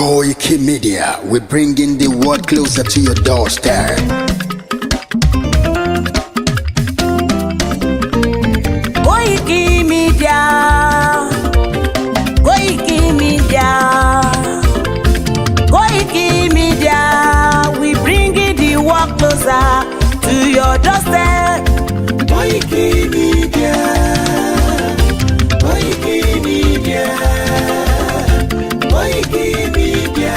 Koiki Media, we're bringing the world closer to your doorstep. Koiki Media, Koiki Media, Koiki Media, we bringing the world closer to your doorstep. Koiki Media, Koiki Media, Koiki Media,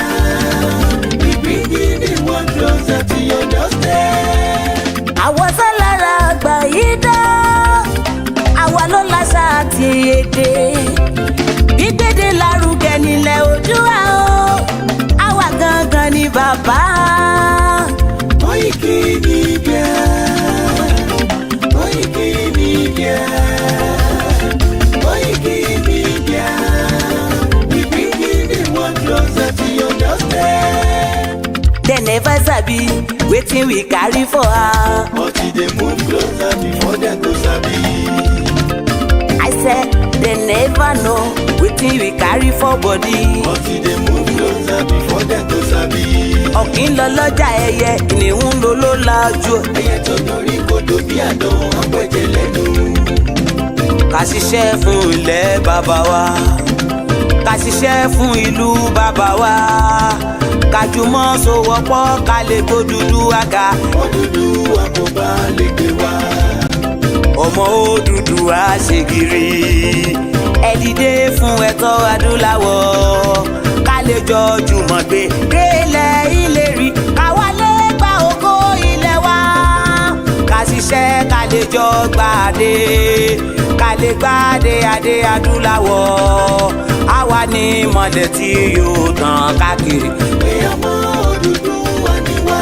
we bringing the world closer to your doorstep. Àwọn sálára àgbà yìí dá, àwa ló láṣà àti èdè. Gbígbédè lárugẹ nílẹ̀ Oòduà o, àwa gangan ni bàbá. Koiki Media, Koiki Media, Koiki Media, we bringing the world closer to your doorstep. They never sabi wetin we carry for her. But they move closer before they go sabi. I said they never know wetin we carry for body. But they move closer before they go sabi. Ọ̀kín lọ lọ́jà ẹyẹ, ìníhùn ló ló lajú. Ẹyẹ tó dorí kodò bí àdán ọ̀pẹ̀jẹ̀ lẹ́nu. Ká ṣiṣẹ́ fún ilẹ̀ bàbá wa, ká ṣiṣẹ́ fún ìlú bàbá wa, ká jùmọ̀ sowọ́pọ̀ ká lè tó dúdú àga. Odùduwà kò bá lè gbé wá. Ọmọ Odùduwà ṣe gírí, ẹ dìde fún ẹ̀tọ́ adúláwọ̀, ká lè jọ jùmọ̀ gbé délẹ̀ ìlérí, ká wálé gba ògo ilẹ̀ wa, ká ṣiṣẹ́ ká lè jọ gbàdé, ká lè gbàdé adé adúláwọ̀, àwa ni mọ̀lẹ̀ tí yóò tàn káàkiri. Pé ọmọ Odùduwà ni wá.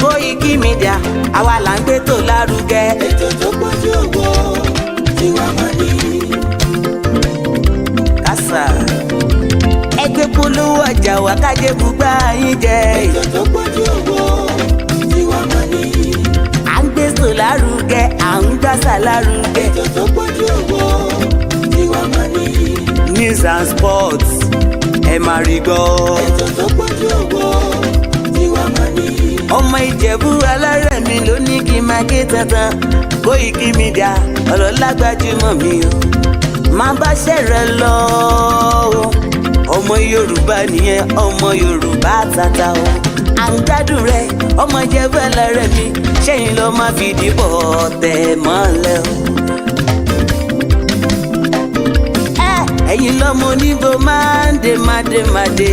Koiki Media, àwa là ń gbé tó lárugẹ. Ètò tó pọ̀jù owó tí wà máa ní. Kásá ẹgbẹ́ polówó ọjà wà kájé bùgbà yín jẹ. Ètò tó pọ̀jù owó tí wà máa ní. À ń gbé tó lárugẹ, à ń gbàsà lárugẹ. Ètò tó pọ̀jù owó tí wà máa ní. News and sports ẹ máa rí gbọ́. Ètò tó pọ̀jù owó tí wà máa ní. Ọmọ Ìjẹ̀bú alárẹ̀ mi ló ní kí n máa ké tantan. Koiki Media ọ̀rọ̀ lágbájúmọ̀ mi o, máa bá ṣẹ̀rẹ̀ lọ o. Ọmọ Yorùbá nìyẹn, ọmọ Yorùbá tata o. À ń gbádùn rẹ, ọmọ Ìjẹ̀bú alárẹ̀ mi, ṣẹ́yìn ló máa fi dìbò tẹ̀ mọ́lẹ̀ o. Ẹ̀yin lọ́mọ onígbò máa ń dé máa dé,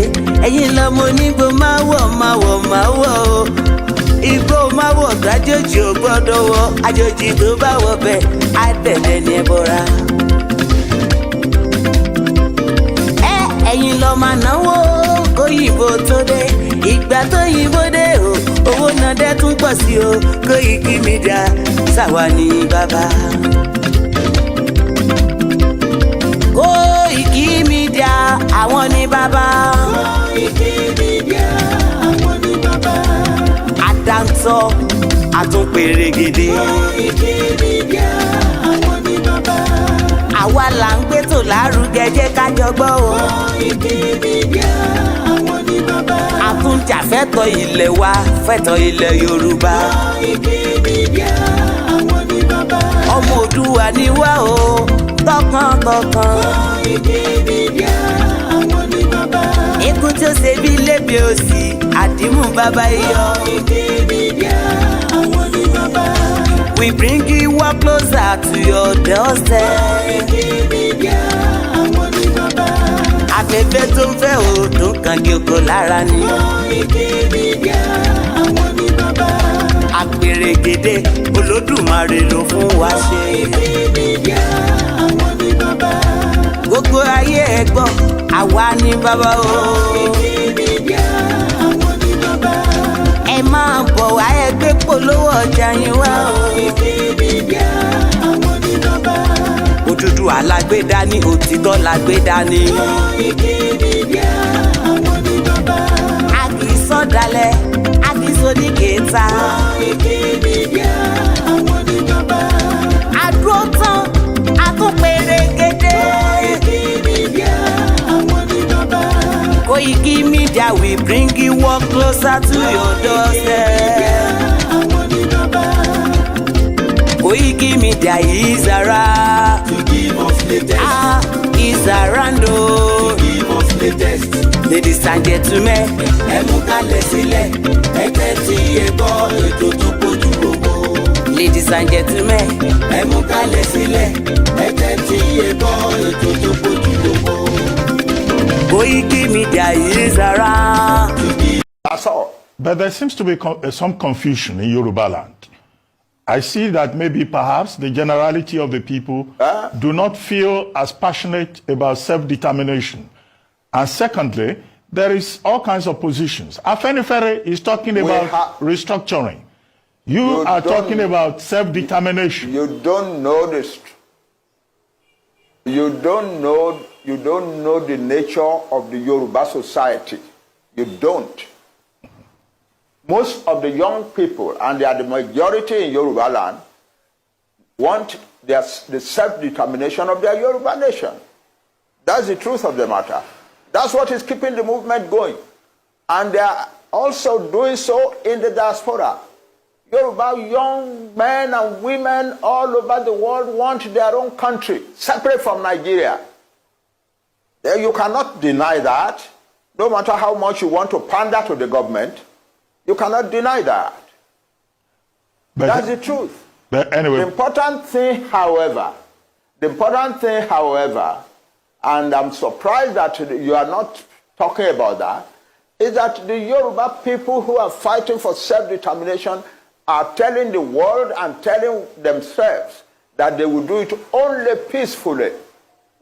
ẹ̀yin lọ́mọ onígbò máa wọ̀ o. Igbó máa wọ̀ tó àjòjì ò gbọ́dọ̀ wọ̀, àjòjì tó bá wọ̀ bẹ́ẹ̀ á tẹ̀lé ní ẹbọra. Ẹ̀yin lọ máa náwó kóyìnbó tó dé, ìgbà tó yìnbó dé o, owó náà dẹ́ tún pọ̀ sí o. Koiki Media ṣàwa ní bàbá. Koiki Media àwọn ní bàbá. Koiki Media àwọn ní bàbá. Àdáńtọ́ àtúnpèrègèdè. Koiki Media àwọn ní bàbá. Àwa là ń gbé tò lárugẹ, jẹ́ ká jọ gbọ́ o. Koiki Media àwọn ní bàbá. Àtúnjà fẹ́tọ̀ ilẹ̀ wa, fẹ́tọ̀ ilẹ̀ Yorùbá. Koiki Media àwọn ní bàbá. Ọmọ Oòduà ni wá o, tọkàntọkàn. Koiki Media àwọn ní bàbá. Ikú tí ó ṣe bí lébi òsì, àdìmú bàbá iyọ̀. Koiki Media àwọn ní bàbá. We bring you work closer to your doorstep. Koiki Media àwọn ní bàbá. Afẹ́fẹ́ tó ń fẹ́ o, tó ń kan kí oko lára ni. Koiki Media àwọn ní bàbá. Àpèrègèdè Olódùmarè ló fún wa ṣe. Koiki Media àwọn ní bàbá. Gbogbo ayé ẹ gbọ́, àwa ní bàbá o. Koiki Media àwọn ní bàbá. Ẹ máa bọ̀ wá, ẹ gbé polówó ọjà yín wá o. Koiki Media àwọn ní bàbá. Odùduwà lágbédá ní, òtítọ́ lágbédá ní. Koiki Media àwọn ní bàbá. A kì í sọ̀dálẹ̀, a kì í sóníkèéta. Koiki Media àwọn ní bàbá. Àdúró tán, a tún pèrègèdè. Koiki Media àwọn ní bàbá. bringing work closer to your doorstep. Koiki Media is around to give us latest. Is around To give us latest. Ladies and gentlemen, ẹ mú kalẹ̀ sílẹ̀, ẹ tẹ́tí ẹ gbọ́ ètò tó kojú gbogbo. ladies and gentlemen, ẹ mú kalẹ̀ sílẹ̀, ẹ tẹ́tí ẹ gbọ́ ètò tó kojú gbogbo. Koiki Media is around. That's all. But there seems to be some confusion in Yoruba land. I see that maybe perhaps the generality of the people do not feel as passionate about self-determination. And secondly, there is all kinds of positions. Afenifere is talking about restructuring. You are talking about self-determination. You don't know this. You don't know the nature of the Yoruba society. You don't. Most of the young people, and they are the majority in Yoruba land, want the self-determination of their Yoruba nation. That's the truth of the matter. That's what is keeping the movement going. And they are also doing so in the diaspora. Yoruba young men and women all over the world want their own country, separate from Nigeria. You cannot deny that, no matter how much you want to pander to the government. You cannot deny that. But that's the truth. But anyway, the important thing, however, and I'm surprised that you are not talking about that, is that the Yoruba people who are fighting for self-determination are telling the world and telling themselves that they will do it only peacefully.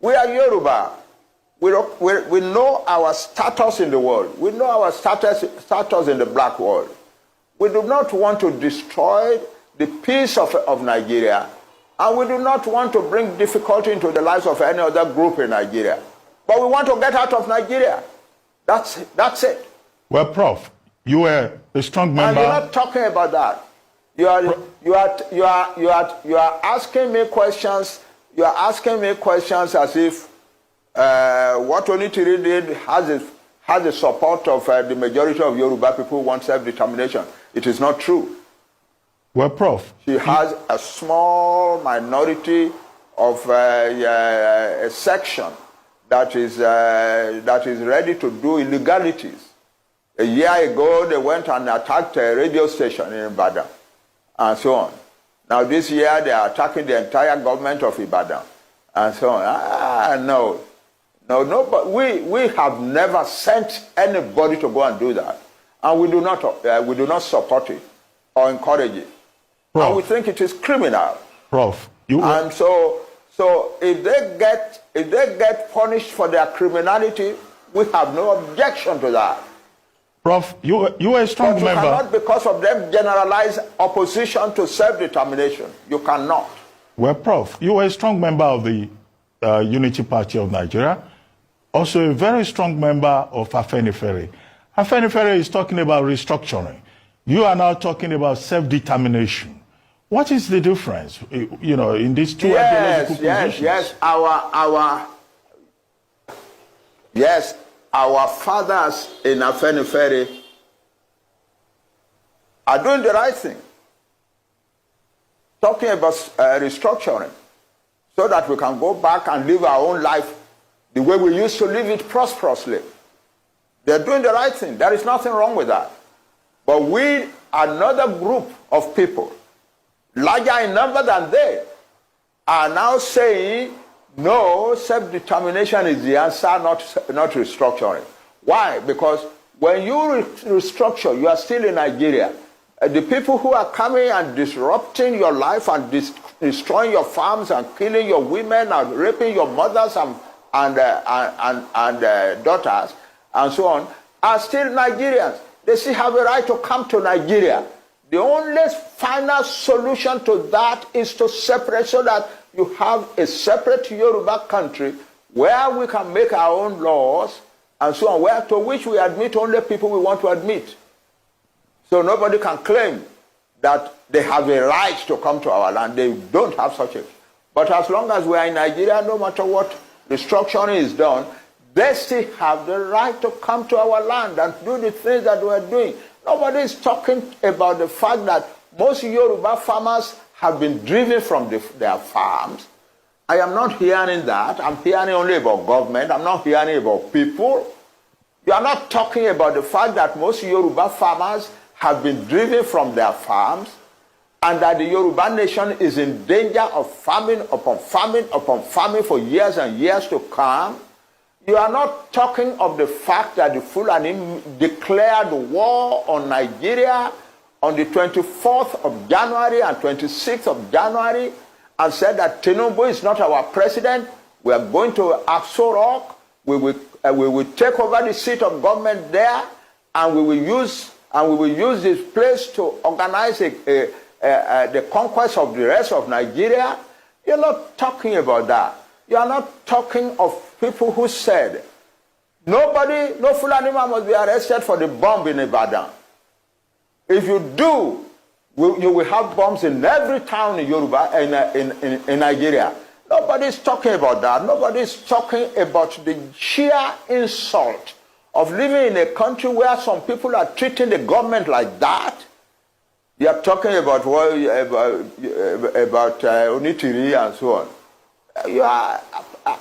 We are Yoruba. We know our status in the world. We know our status in the black world. We do not want to destroy the peace of Nigeria, and we do not want to bring difficulty into the lives of any other group in Nigeria. But we want to get out of Nigeria. That's it. Well, Prof, you were a strong member. And you're not talking about that. You are asking me questions. You are asking me questions as if what Onitiri did has the support of the majority of Yoruba people who want self-determination. It is not true. Well, Prof, she has a small minority of a section that is ready to do illegalities. A year ago, they went and attacked a radio station in Ibadan, and so on. Now this year, they are attacking the entire government of Ibadan, and so on. No, but we have never sent anybody to go and do that, and we do not support it or encourage it. Prof, and we think it is criminal. Prof, and so if they get punished for their criminality, we have no objection to that. Prof, you are a strong member. You cannot, because of them, generalize opposition to self-determination. You cannot. Well, Prof, you are a strong member of the Unity Party of Nigeria, also a very strong member of Afenifere. Afenifere is talking about restructuring. You are now talking about self-determination. What is the difference, in these two ideological positions? Our fathers in Afenifere are doing the right thing, talking about restructuring, so that we can go back and live our own life the way we used to live it prosperously. They're doing the right thing. There is nothing wrong with that. But we, another group of people, larger in number than they, are now saying, no, self-determination is the answer, not restructuring. Why? Because when you restructure, you are still in Nigeria. The people who are coming and disrupting your life and destroying your farms and killing your women and raping your mothers and daughters and so on are still Nigerians. They still have a right to come to Nigeria. The only final solution to that is to separate, so that you have a separate Yoruba country where we can make our own laws and so on, to which we admit only people we want to admit. So nobody can claim that they have a right to come to our land. They don't have such a. But as long as we are in Nigeria, no matter what restructuring is done, they still have the right to come to our land and do the things that we're doing. Nobody is talking about the fact that most Yoruba farmers have been driven from their farms. I am not hearing that. I'm hearing only about government. I'm not hearing about people. You are not talking about the fact that most Yoruba farmers have been driven from their farms and that the Yoruba nation is in danger of famine upon famine upon famine for years and years to come. You are not talking of the fact that the Fulani declared war on Nigeria on the 24th of January and 26th of January and said that Tinubu is not our president. We are going to Aso Rock. We will take over the seat of government there, and we will use this place to organize the conquest of the rest of Nigeria. You're not talking about that. You are not talking of people who said no Fulani man must be arrested for the bomb in Ibadan. If you do, you will have bombs in every town in Yoruba in Nigeria. Nobody is talking about that. Nobody is talking about the sheer insult of living in a country where some people are treating the government like that. You are talking about Onitiri and so on.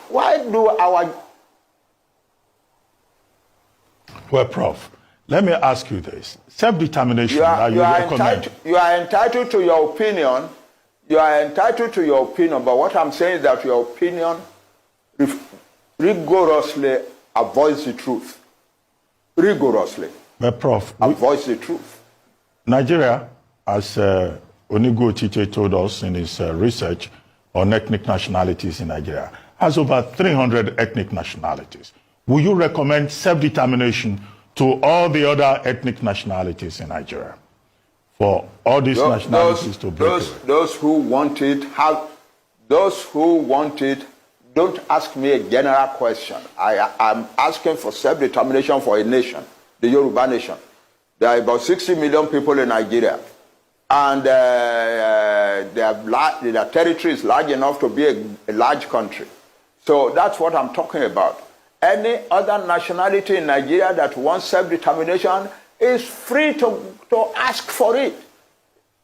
Why do our... Well, Prof, let me ask you this. Self-determination that you recommend. You are entitled to your opinion. You are entitled to your opinion, but what I'm saying is that your opinion rigorously avoids the truth. Rigorously. But Prof, avoids the truth. Nigeria, as Onigo Tite told us in his research on ethnic nationalities in Nigeria, has over 300 ethnic nationalities. Will you recommend self-determination to all the other ethnic nationalities in Nigeria? For all these nationalities to break away? Those who want it, don't ask me a general question. I'm asking for self-determination for a nation, the Yoruba nation. There are about 60 million people in Nigeria. And their territory is large enough to be a large country. So that's what I'm talking about. Any other nationality in Nigeria that wants self-determination is free to ask for it.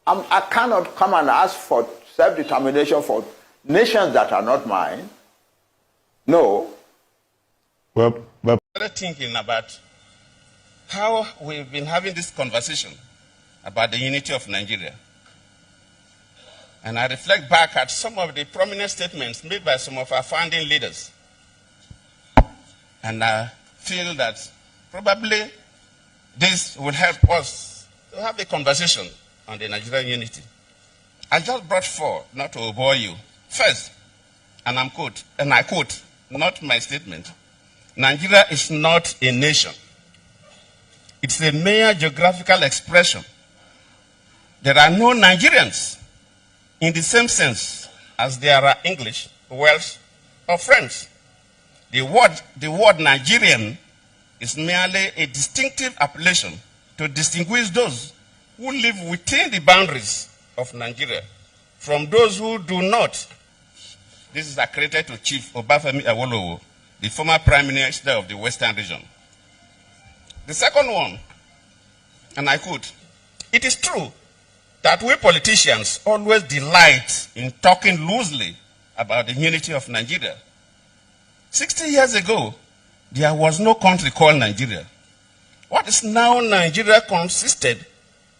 I cannot come and ask for self-determination for nations that are not mine. No. Well, thinking about how we've been having this conversation about the unity of Nigeria. And I reflect back at some of the prominent statements made by some of our founding leaders. And I feel that probably this will help us to have a conversation on the Nigerian unity. I just brought four, not to bore you. First, and I quote, not my statement, Nigeria is not a nation. It's a mere geographical expression. There are no Nigerians in the same sense as there are English, Welsh, or French. The word Nigerian is merely a distinctive appellation to distinguish those who live within the boundaries of Nigeria from those who do not. This is accredited to Chief Obafemi Awolowo, the former Prime Minister of the Western region. The second one, and I quote, it is true that we politicians always delight in talking loosely about the unity of Nigeria. 60 years ago, there was no country called Nigeria. What is now Nigeria consisted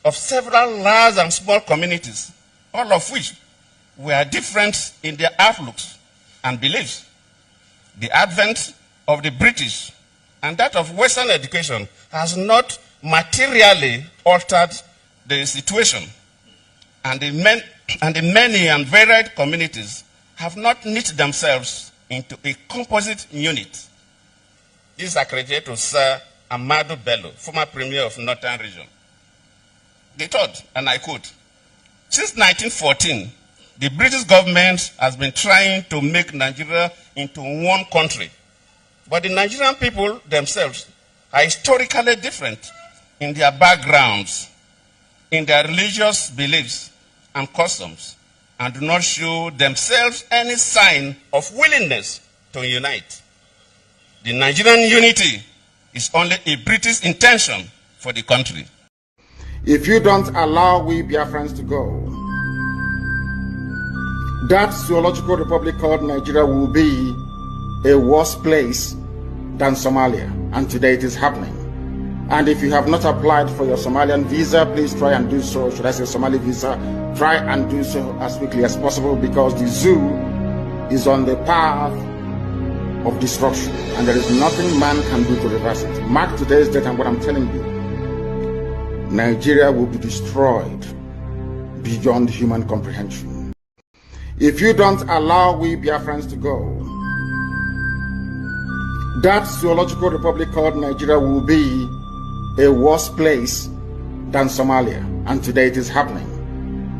of several large and small communities, all of which were different in their outlooks and beliefs. The advent of the British and that of Western education has not materially altered the situation, and the many and varied communities have not knit themselves into a composite unit. This is accredited to Sir Amadu Bello, former Premier of Northern Region. The third, and I quote, since 1914, the British government has been trying to make Nigeria into one country. But the Nigerian people themselves are historically different in their backgrounds, in their religious beliefs and customs, and do not show themselves any sign of willingness to unite. the Nigerian unity is only a British intention for the country. If you don't allow we Biafrans to go, that zoological republic called Nigeria will be a worse place than Somalia, and today it is happening. And if you have not applied for your Somalian visa, please try and do so. Should I say Somali visa? Try and do so as quickly as possible, because the zoo is on the path of destruction, and there is nothing man can do to reverse it. Mark today's date and what I'm telling you. Nigeria will be destroyed beyond human comprehension. If you don't allow we Biafrans to go, that zoological republic called Nigeria will be a worse place than Somalia, and today it is happening.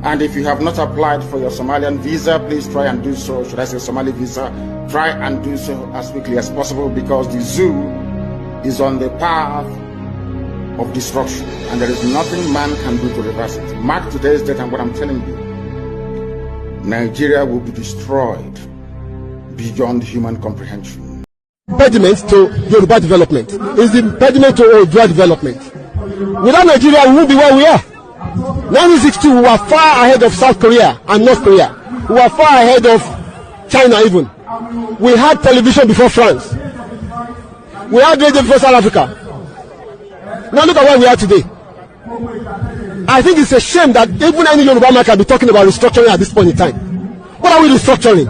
And if you have not applied for your Somalian visa, please try and do so. Should I say Somali visa? Try and do so as quickly as possible, because the zoo is on the path of destruction, and there is nothing man can do to reverse it. Mark today's date and what I'm telling you. Nigeria will be destroyed beyond human comprehension. Impediment to Yoruba development is the impediment to Odua development. Without Nigeria, we won't be where we are. 1962, we were far ahead of South Korea and North Korea. We were far ahead of China even. We had television before France. We had radio before South Africa. Now look at where we are today. I think it's a shame that even any Yoruba man can be talking about restructuring at this point in time. What are we restructuring?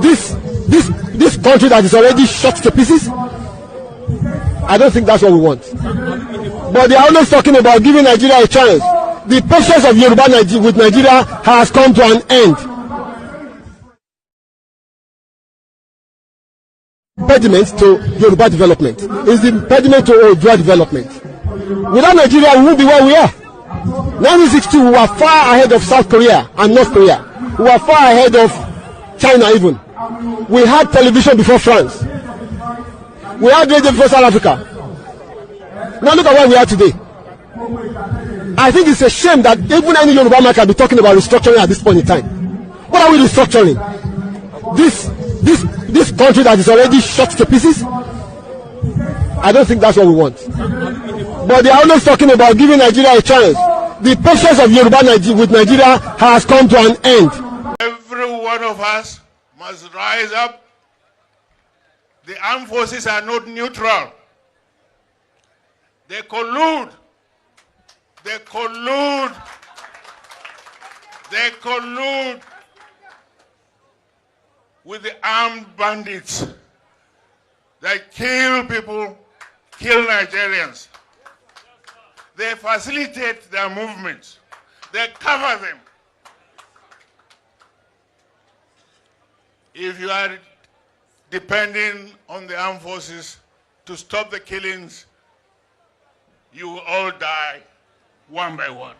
This country that is already shot to pieces? I don't think that's what we want. But they are always talking about giving Nigeria a chance. The patience of Yoruba with Nigeria has come to an end. Impediment to Yoruba development is the impediment to Odua development. Without Nigeria, we won't be where we are. 1962, we were far ahead of South Korea and North Korea. We were far ahead of China even. We had television before France. We had radio before South Africa. Now look at where we are today. I think it's a shame that even any Yoruba man can be talking about restructuring at this point in time. What are we restructuring? This country that is already shot to pieces? I don't think that's what we want. But they are always talking about giving Nigeria a chance. The patience of Yoruba with Nigeria has come to an end. Every one of us must rise up. The armed forces are not neutral. They collude. They collude. They collude with the armed bandits that kill people, kill Nigerians. They facilitate their movements. They cover them. If you are depending on the armed forces to stop the killings, you will all die one by one.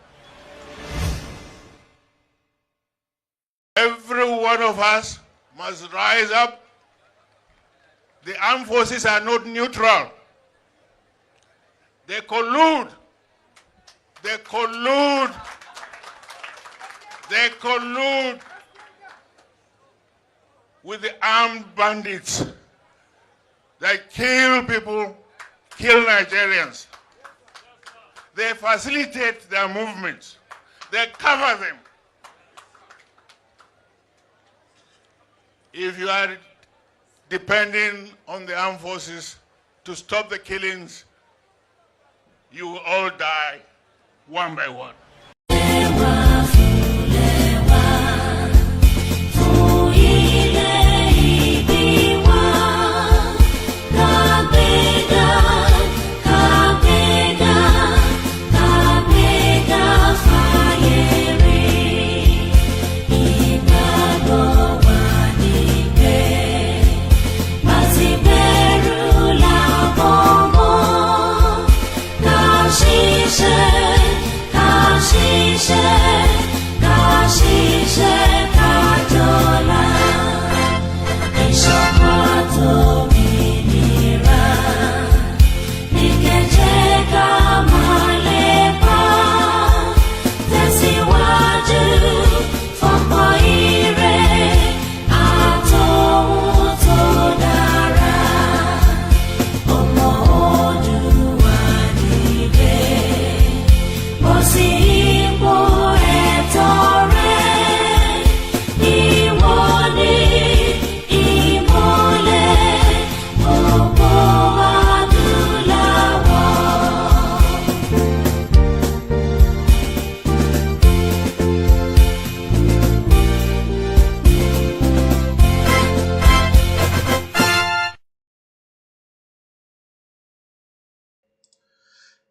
Every one of us must rise up. The armed forces are not neutral. They collude. They collude. They collude with the armed bandits that kill people, kill Nigerians. They facilitate their movements. They cover them. If you are depending on the armed forces to stop the killings, you will all die one by one.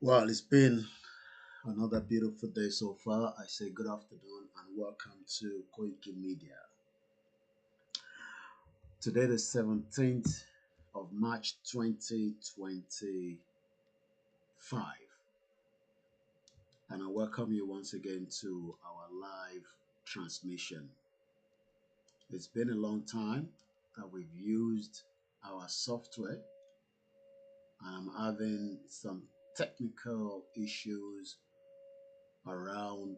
Well, it's been another beautiful day so far. I say good afternoon and welcome to Koiki Media. Today, the 17th of March 2025. And I welcome you once again to our live transmission. It's been a long time that we've used our software. I'm having some technical issues around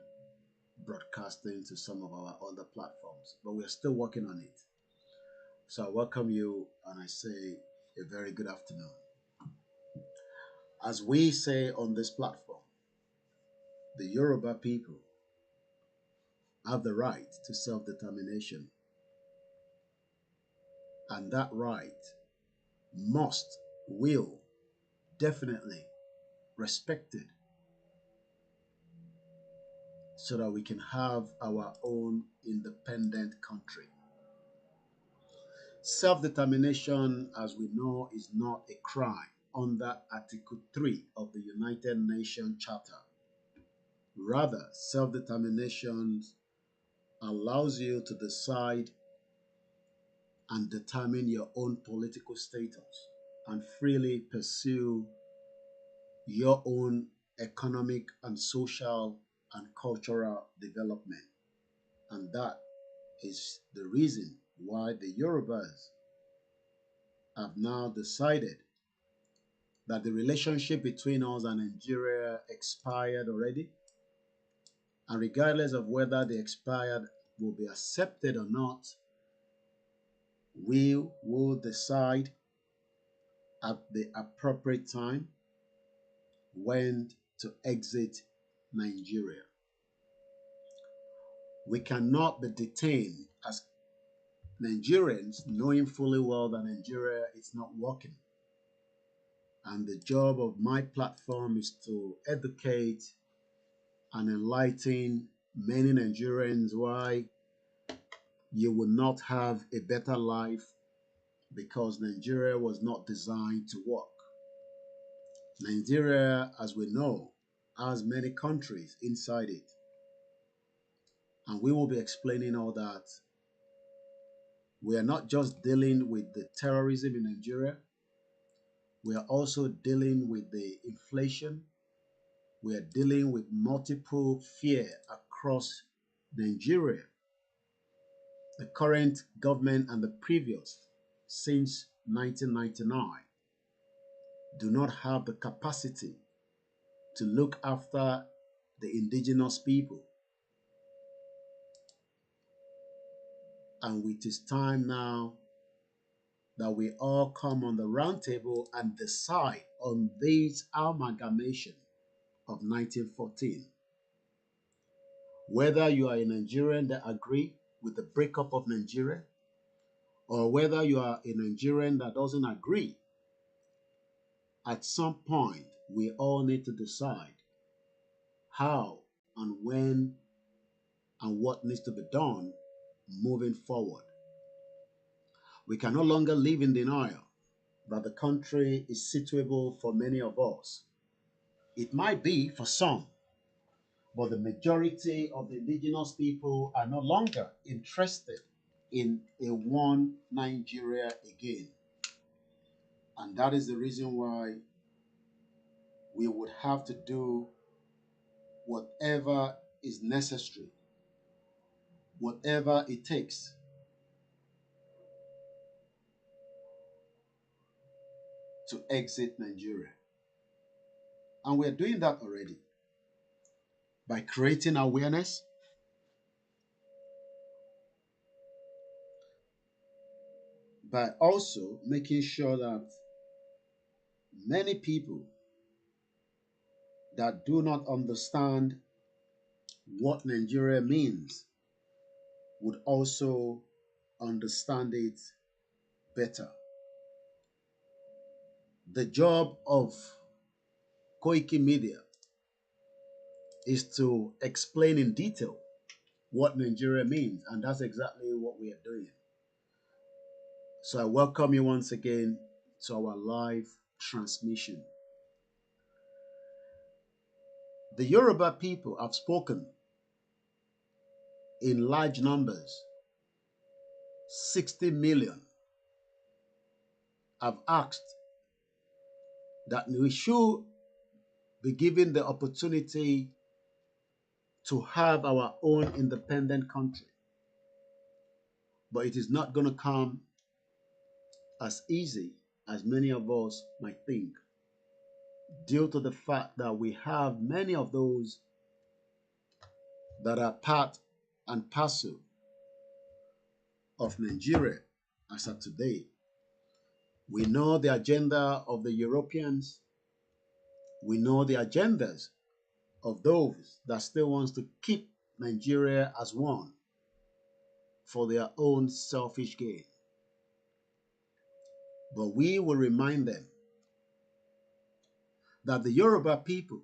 broadcasting to some of our other platforms, but we're still working on it. So I welcome you and I say a very good afternoon. As we say on this platform, the Yoruba people have the right to self-determination, and that right will definitely respected so that we can have our own independent country. Self-determination, as we know, is not a crime under Article 3 of the United Nations Charter. Rather, self-determination allows you to decide and determine your own political status and freely pursue your own economic and social and cultural development. And that is the reason why the Yorubas have now decided that the relationship between us and Nigeria expired already. And regardless of whether the expired will be accepted or not, we will decide at the appropriate time when to exit Nigeria. We cannot be detained as Nigerians, knowing fully well that Nigeria is not working. And the job of my platform is to educate and enlighten many Nigerians why you will not have a better life because Nigeria was not designed to work. Nigeria, as we know, has many countries inside it. And we will be explaining all that. We are not just dealing with the terrorism in Nigeria. We are also dealing with the inflation. We are dealing with multiple fear across Nigeria. The current government and the previous, since 1999, do not have the capacity to look after the indigenous people. And it is time now that we all come on the round table and decide on this amalgamation of 1914. Whether you are a Nigerian that agree with the breakup of Nigeria, or whether you are a Nigerian that doesn't agree, at some point we all need to decide how and when and what needs to be done moving forward. We can no longer live in denial that the country is suitable for many of us. It might be for some, but the majority of the indigenous people are no longer interested in a one Nigeria again. And that is the reason why we would have to do whatever is necessary, whatever it takes to exit Nigeria. And we're doing that already by creating awareness, by also making sure that many people that do not understand what Nigeria means would also understand it better. The job of Koiki Media is to explain in detail what Nigeria means, and that's exactly what we are doing. So I welcome you once again to our live transmission. The Yoruba people have spoken in large numbers. 60 million have asked that we should be given the opportunity to have our own independent country. But it is not going to come as easy as many of us might think, due to the fact that we have many of those that are part and parcel of Nigeria as of today. We know the agenda of the Europeans. We know the agendas of those that still wants to keep Nigeria as one for their own selfish gain. But we will remind them that the Yoruba people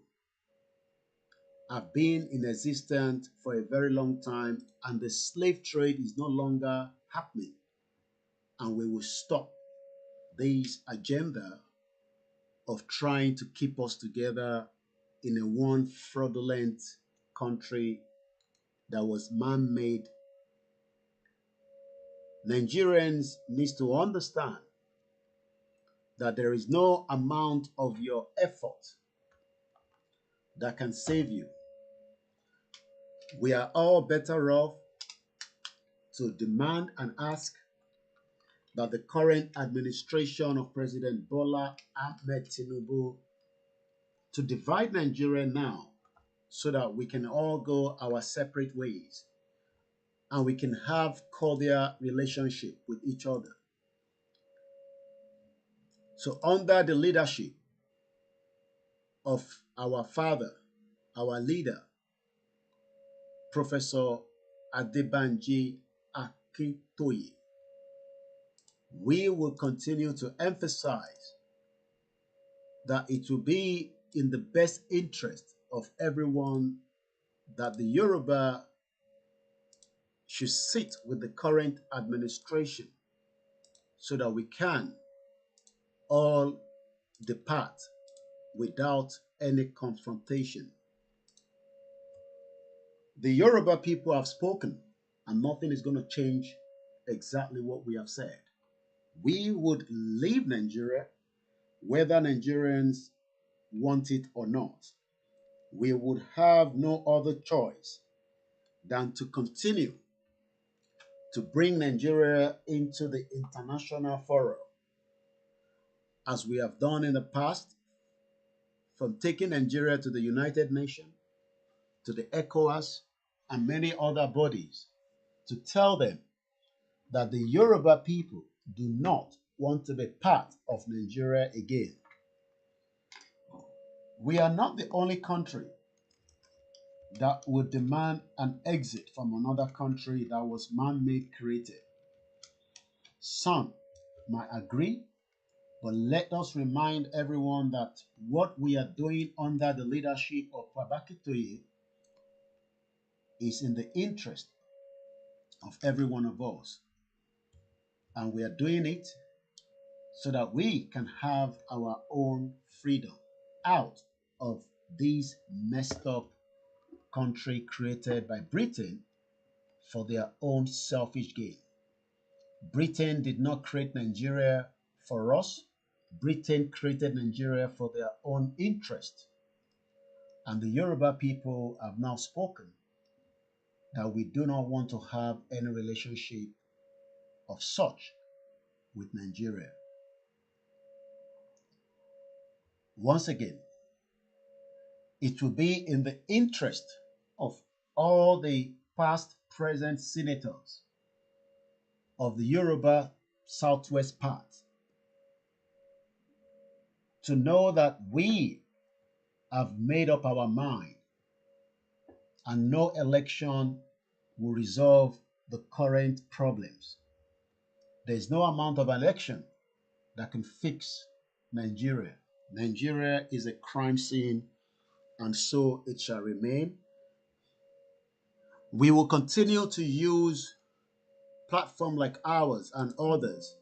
have been in existence for a very long time, and the slave trade is no longer happening. And we will stop this agenda of trying to keep us together in a one fraudulent country that was man-made. Nigerians need to understand that there is no amount of your effort that can save you. We are all better off to demand and ask that the current administration of President Bola Ahmed Tinubu to divide Nigeria now, so that we can all go our separate ways and we can have cordial relationship with each other. So under the leadership of our father, our leader, Professor Adebanji Akntoye, we will continue to emphasize that it will be in the best interest of everyone that the Yoruba should sit with the current administration, so that we can all depart without any confrontation. The Yoruba people have spoken, and nothing is going to change exactly what we have said. We would leave Nigeria whether Nigerians want it or not. We would have no other choice than to continue to bring Nigeria into the international forum, as we have done in the past, from taking Nigeria to the United Nations, to the ECOWAS, and many other bodies, to tell them that the Yoruba people do not want to be part of Nigeria again. We are not the only country that would demand an exit from another country that was man-made created. Some might agree, but let us remind everyone that what we are doing under the leadership of Prof. Akintoye is in the interest of every one of us. And we are doing it so that we can have our own freedom out of this messed up country created by Britain for their own selfish gain. Britain did not create Nigeria for us. Britain created Nigeria for their own interest. And the Yoruba people have now spoken that we do not want to have any relationship of such with Nigeria. Once again, it will be in the interest of all the past, present senators of the Yoruba Southwest part to know that we have made up our mind, and no election will resolve the current problems. There is no amount of election that can fix Nigeria. Nigeria is a crime scene, and so it shall remain. We will continue to use platforms like ours and others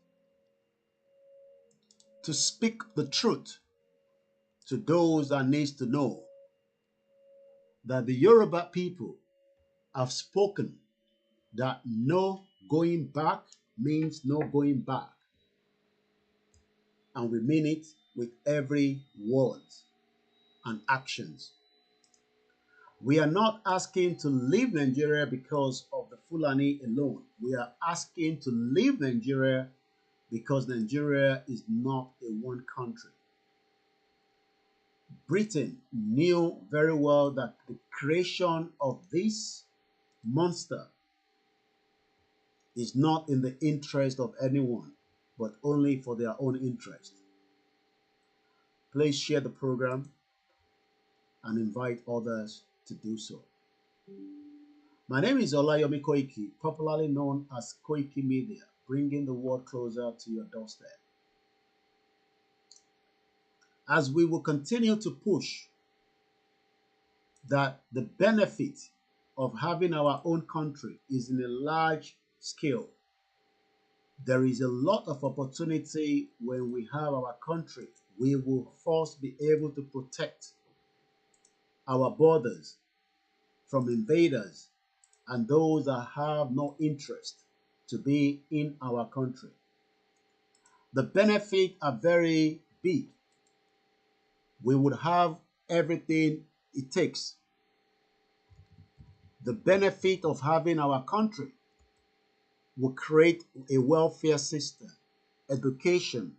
to speak the truth to those that need to know, that the Yoruba people have spoken that no going back means no going back. And we mean it with every word and actions. We are not asking to leave Nigeria because of the Fulani alone. We are asking to leave Nigeria because Nigeria is not a one country. Britain knew very well that the creation of this monster is not in the interest of anyone, but only for their own interest. Please share the program and invite others to do so. My name is Olayomi Koiki, popularly known as Koiki Media, bringing the world closer to your doorstep. As we will continue to push that the benefit of having our own country is in a large scale, there is a lot of opportunity when we have our country. We will first be able to protect our borders from invaders and those that have no interest to be in our country. The benefits are very big. We would have everything it takes. The benefit of having our country will create a welfare system, education.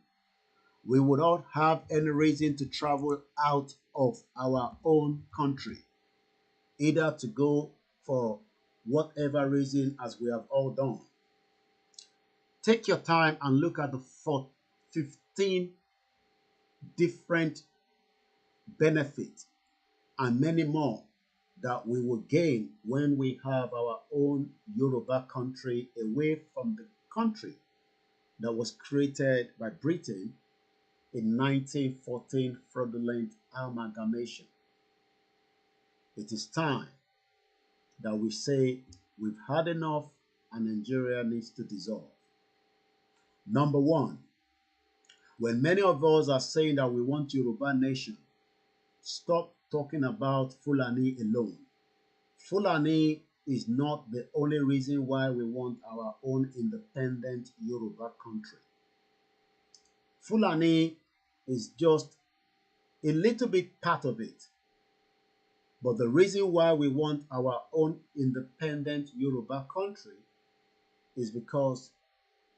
We would not have any reason to travel out of our own country, either to go for whatever reason as we have all done. Take your time and look at the 15 different benefits and many more that we will gain when we have our own Yoruba country away from the country that was created by Britain in 1914 fraudulent amalgamation. It is time that we say we've had enough and Nigeria needs to dissolve. Number one, when many of us are saying that we want Yoruba nation, stop talking about Fulani alone. Fulani is not the only reason why we want our own independent Yoruba country. Fulani is just a little bit part of it. But the reason why we want our own independent Yoruba country is because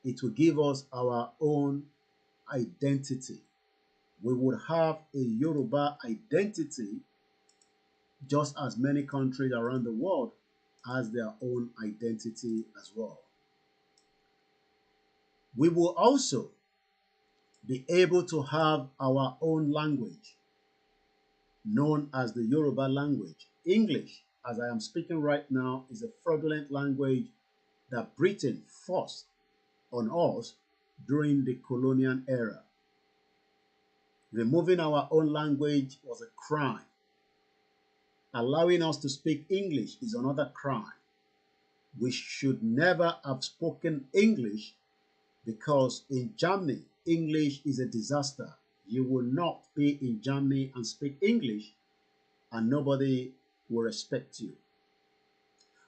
it will give us our own identity. We would have a Yoruba identity just as many countries around the world has their own identity as well. We will also be able to have our own language known as the Yoruba language. English, as I am speaking right now, is a fraudulent language that Britain forced on us during the colonial era. Removing our own language was a crime. Allowing us to speak English is another crime. We should never have spoken English because in Germany, English is a disaster. You will not be in Germany and speak English and nobody will respect you.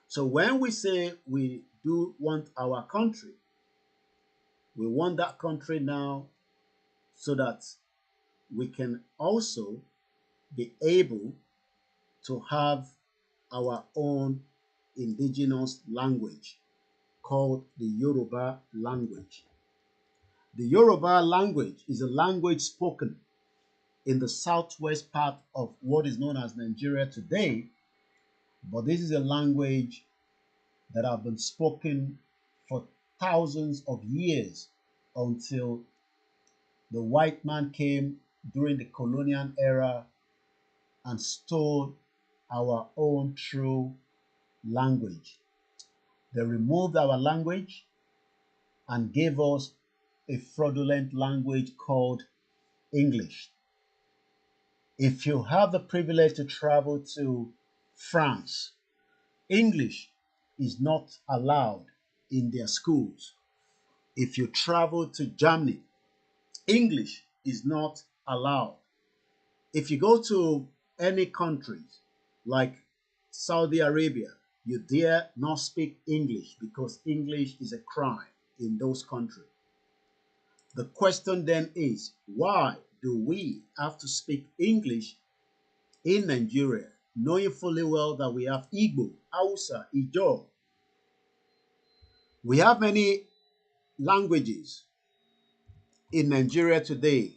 So when we say we do want our country, we want that country now so that we can also be able to have our own indigenous language called the Yoruba language. The Yoruba language is a language spoken in the southwest part of what is known as Nigeria today, but this is a language that has been spoken for thousands of years until the white man came during the colonial era and stole our own true language. They removed our language and gave us a fraudulent language called English. If you have the privilege to travel to France, English is not allowed in their schools. If you travel to Germany, English is not allowed. If you go to any countries like Saudi Arabia, you dare not speak English because English is a crime in those countries. The question then is, why do we have to speak English in Nigeria, knowing fully well that we have Igbo, Hausa, Ijaw? We have many languages in Nigeria today,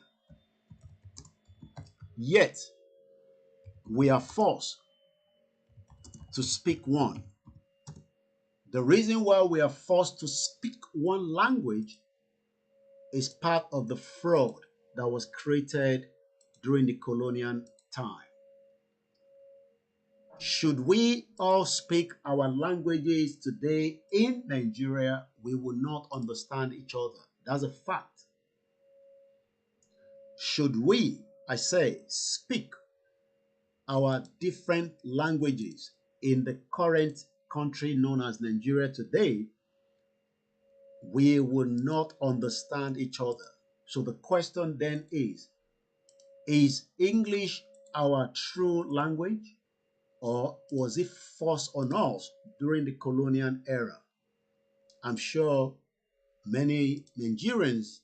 yet we are forced to speak one. The reason why we are forced to speak one language is part of the fraud that was created during the colonial time. Should we all speak our languages today in Nigeria, we will not understand each other. That's a fact. Should we, I say, speak our different languages in the current country known as Nigeria today, we will not understand each other. So the question then is English our true language, or was it forced on us during the colonial era? I'm sure many Nigerians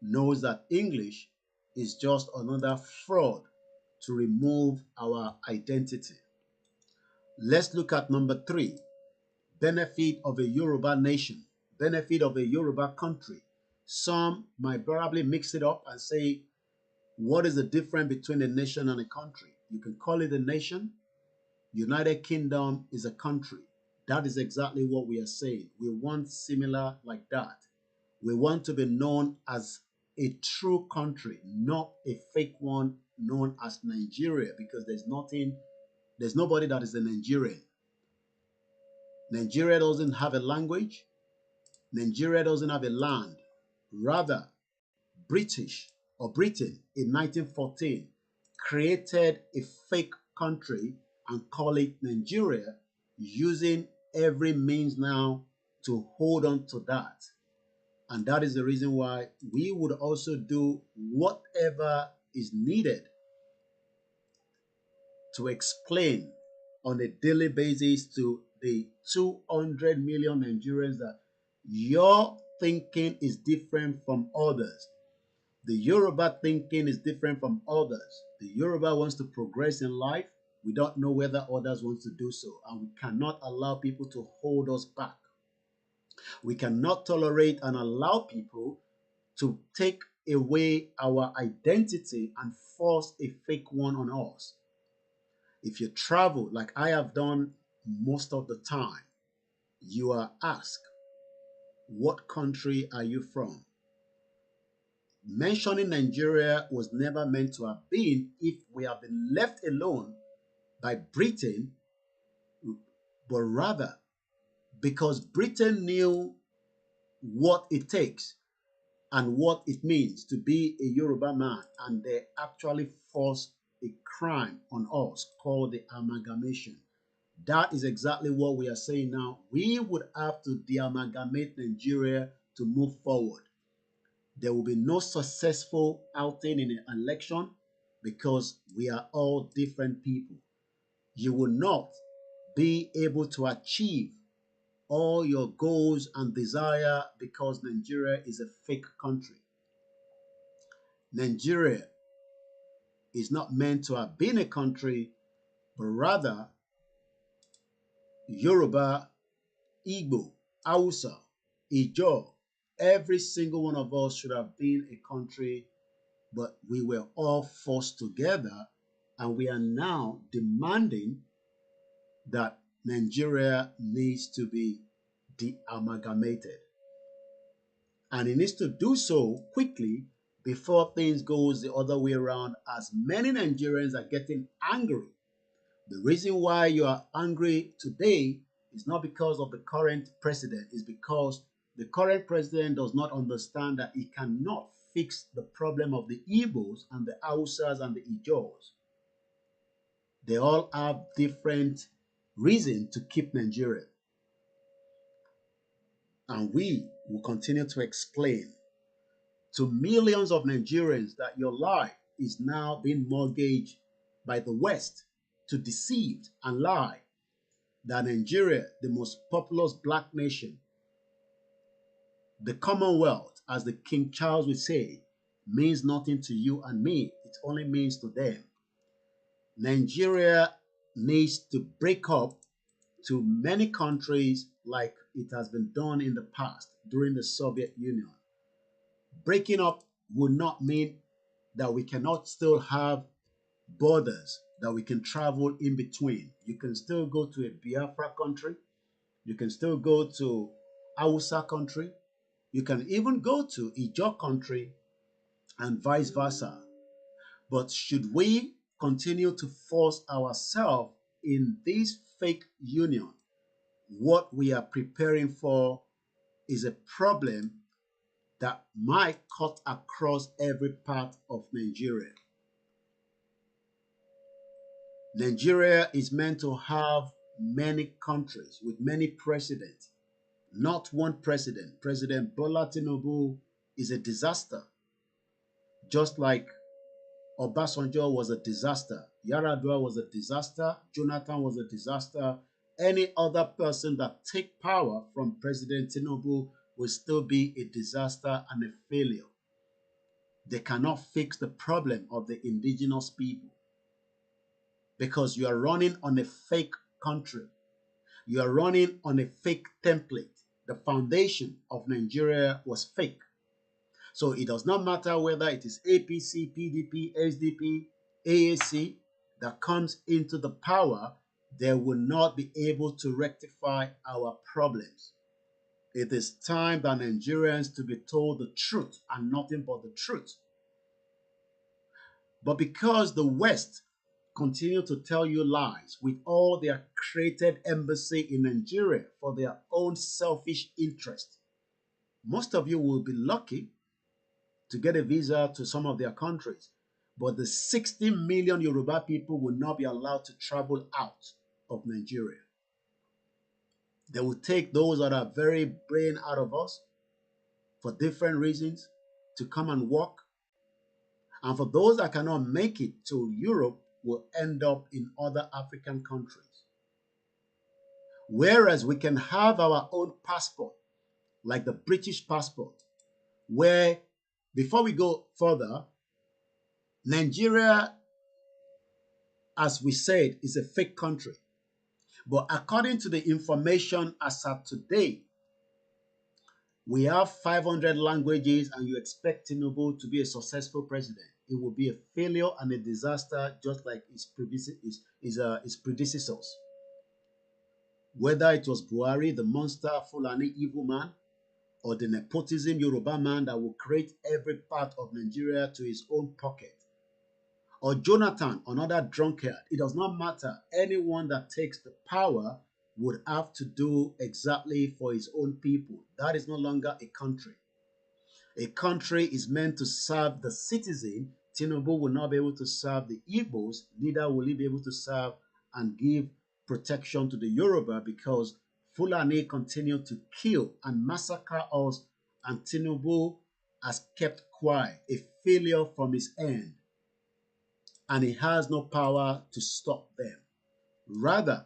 knows that English is just another fraud to remove our identity. Let's look at number 3, benefit of a Yoruba nation, benefit of a Yoruba country. Some might probably mix it up and say, what is the difference between a nation and a country? You can call it a nation. United Kingdom is a country. That is exactly what we are saying. We want similar like that. We want to be known as a true country, not a fake one known as Nigeria, because there's nobody that is a Nigerian. Nigeria doesn't have a language. Nigeria doesn't have a land. Rather, British or Britain in 1914 created a fake country and call it Nigeria, using every means now to hold on to that. And that is the reason why we would also do whatever is needed to explain on a daily basis to the 200 million Nigerians that your thinking is different from others. The Yoruba thinking is different from others. The Yoruba wants to progress in life. We don't know whether others want to do so, and we cannot allow people to hold us back. We cannot tolerate and allow people to take away our identity and force a fake one on us. If you travel like I have done most of the time, you are asked, what country are you from? Mentioning Nigeria was never meant to have been if we have been left alone by Britain, but rather because Britain knew what it takes and what it means to be a Yoruba man, and they actually forced a crime on us called the amalgamation. That is exactly what we are saying now. We would have to de-amalgamate Nigeria to move forward. There will be no successful outing in an election because we are all different people. You will not be able to achieve all your goals and desire because Nigeria is a fake country. Nigeria is not meant to have been a country, but rather Yoruba, Igbo, Hausa, Ijaw, every single one of us should have been a country, but we were all forced together, and we are now demanding that Nigeria needs to be de-amalgamated. And it needs to do so quickly before things goes the other way around, as many Nigerians are getting angry. The reason why you are angry today is not because of the current president, it's because the current president does not understand that he cannot fix the problem of the Igbos and the Hausas and the Ijaws. They all have different reasons to keep Nigeria. And we will continue to explain to millions of Nigerians that your life is now being mortgaged by the West to deceive and lie that Nigeria, the most populous black nation, the Commonwealth, as the King Charles would say, means nothing to you and me. It only means to them. Nigeria needs to break up to many countries like it has been done in the past during the Soviet Union. Breaking up would not mean that we cannot still have borders that we can travel in between. You can still go to a Biafra country. You can still go to Hausa country. You can even go to Ijaw country and vice versa. But should we continue to force ourselves in this fake union, what we are preparing for is a problem that might cut across every part of Nigeria. Nigeria is meant to have many countries with many presidents, not one president. President Bola Tinubu is a disaster, just like Obasanjo was a disaster, Yaradua was a disaster, Jonathan was a disaster. Any other person that take power from President Tinubu will still be a disaster and a failure. They cannot fix the problem of the indigenous people because you are running on a fake country. You are running on a fake template. The foundation of Nigeria was fake. So it does not matter whether it is APC, PDP, SDP, AAC that comes into the power, they will not be able to rectify our problems. It is time that Nigerians to be told the truth and nothing but the truth. But because the West continue to tell you lies with all their created embassy in Nigeria for their own selfish interest, most of you will be lucky to get a visa to some of their countries. But the 60 million Yoruba people will not be allowed to travel out of Nigeria. They will take those that are very brain out of us for different reasons to come and work. And for those that cannot make it to Europe will end up in other African countries. Whereas we can have our own passport, like the British passport, where before we go further, Nigeria, as we said, is a fake country. But according to the information as of today, we have 500 languages and you expect Tinubu to be a successful president. It will be a failure and a disaster just like his predecessors. Whether it was Buhari, the monster, Fulani, evil man, or the nepotism Yoruba man that will create every part of Nigeria to his own pocket, or Jonathan, another drunkard, it does not matter. Anyone that takes the power would have to do exactly for his own people. That is no longer a country. A country is meant to serve the citizen. Tinubu will not be able to serve the Igbos, neither will he be able to serve and give protection to the Yoruba because Fulani continue to kill and massacre us and Tinubu has kept quiet, a failure from his end. And he has no power to stop them. Rather,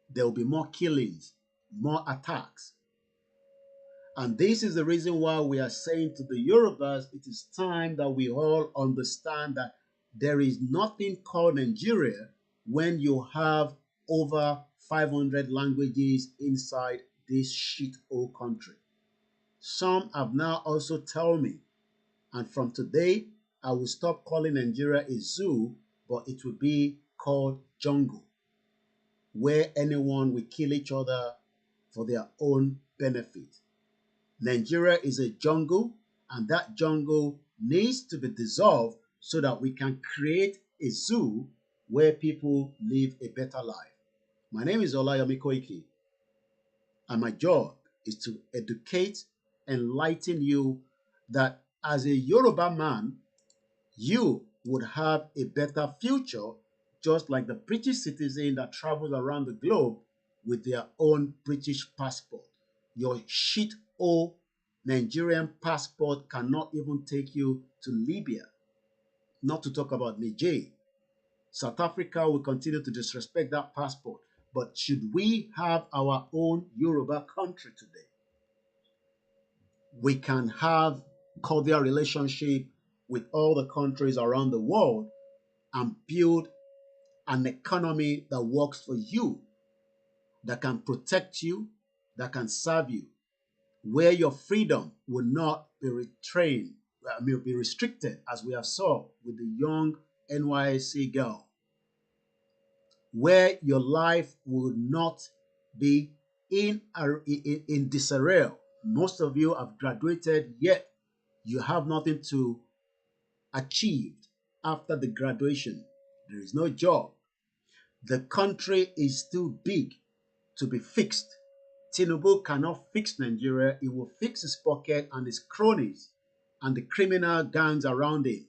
there will be more killings, more attacks. And this is the reason why we are saying to the Yorubas, it is time that we all understand that there is nothing called Nigeria when you have over 500 languages inside this shithole country. Some have now also told me, and from today, I will stop calling Nigeria a zoo, but it will be called jungle, where anyone will kill each other for their own benefit. Nigeria is a jungle, and that jungle needs to be dissolved so that we can create a zoo where people live a better life. My name is Olayomi Koiki, and my job is to educate, enlighten you that as a Yoruba man, you would have a better future just like the British citizen that travels around the globe with their own British passport. Your shithole Nigerian passport cannot even take you to Libya, not to talk about Niger. South Africa will continue to disrespect that passport. But should we have our own Yoruba country today, we can have cordial relationship with all the countries around the world and build an economy that works for you, that can protect you, that can serve you, where your freedom will not be be restricted, as we have saw with the young NYSC girl, where your life will not be in disarray. Most of you have graduated, yet you have nothing to achieve after the graduation. There is no job. The country is too big to be fixed. Tinubu cannot fix Nigeria. He will fix his pocket and his cronies and the criminal gangs around him.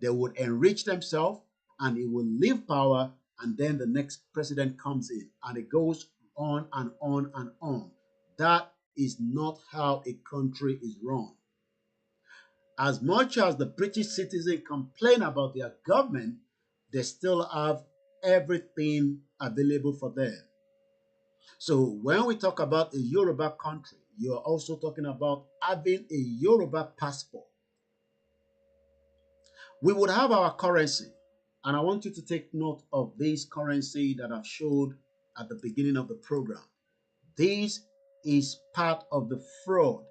They would enrich themselves and he will leave power, and then the next president comes in, and it goes on and on and on. That is not how a country is run. As much as the British citizens complain about their government, they still have everything available for them. So when we talk about a Yoruba country, you are also talking about having a Yoruba passport. We would have our currency, and I want you to take note of this currency that I've showed at the beginning of the program. This is part of the fraud.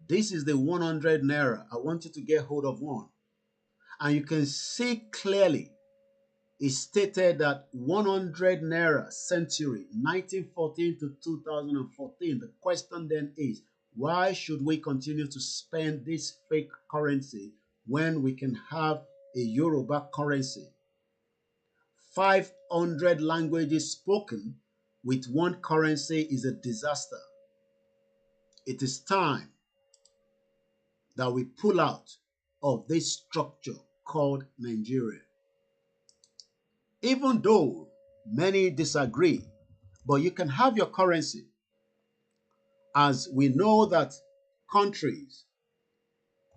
This is the 100 naira. I want you to get hold of one. And you can see clearly it's stated that 100 naira century, 1914 to 2014. The question then is, why should we continue to spend this fake currency when we can have a Yoruba currency? 500 languages spoken with one currency is a disaster. It is time that we pull out of this structure called Nigeria. Even though many disagree, but you can have your currency, as we know that countries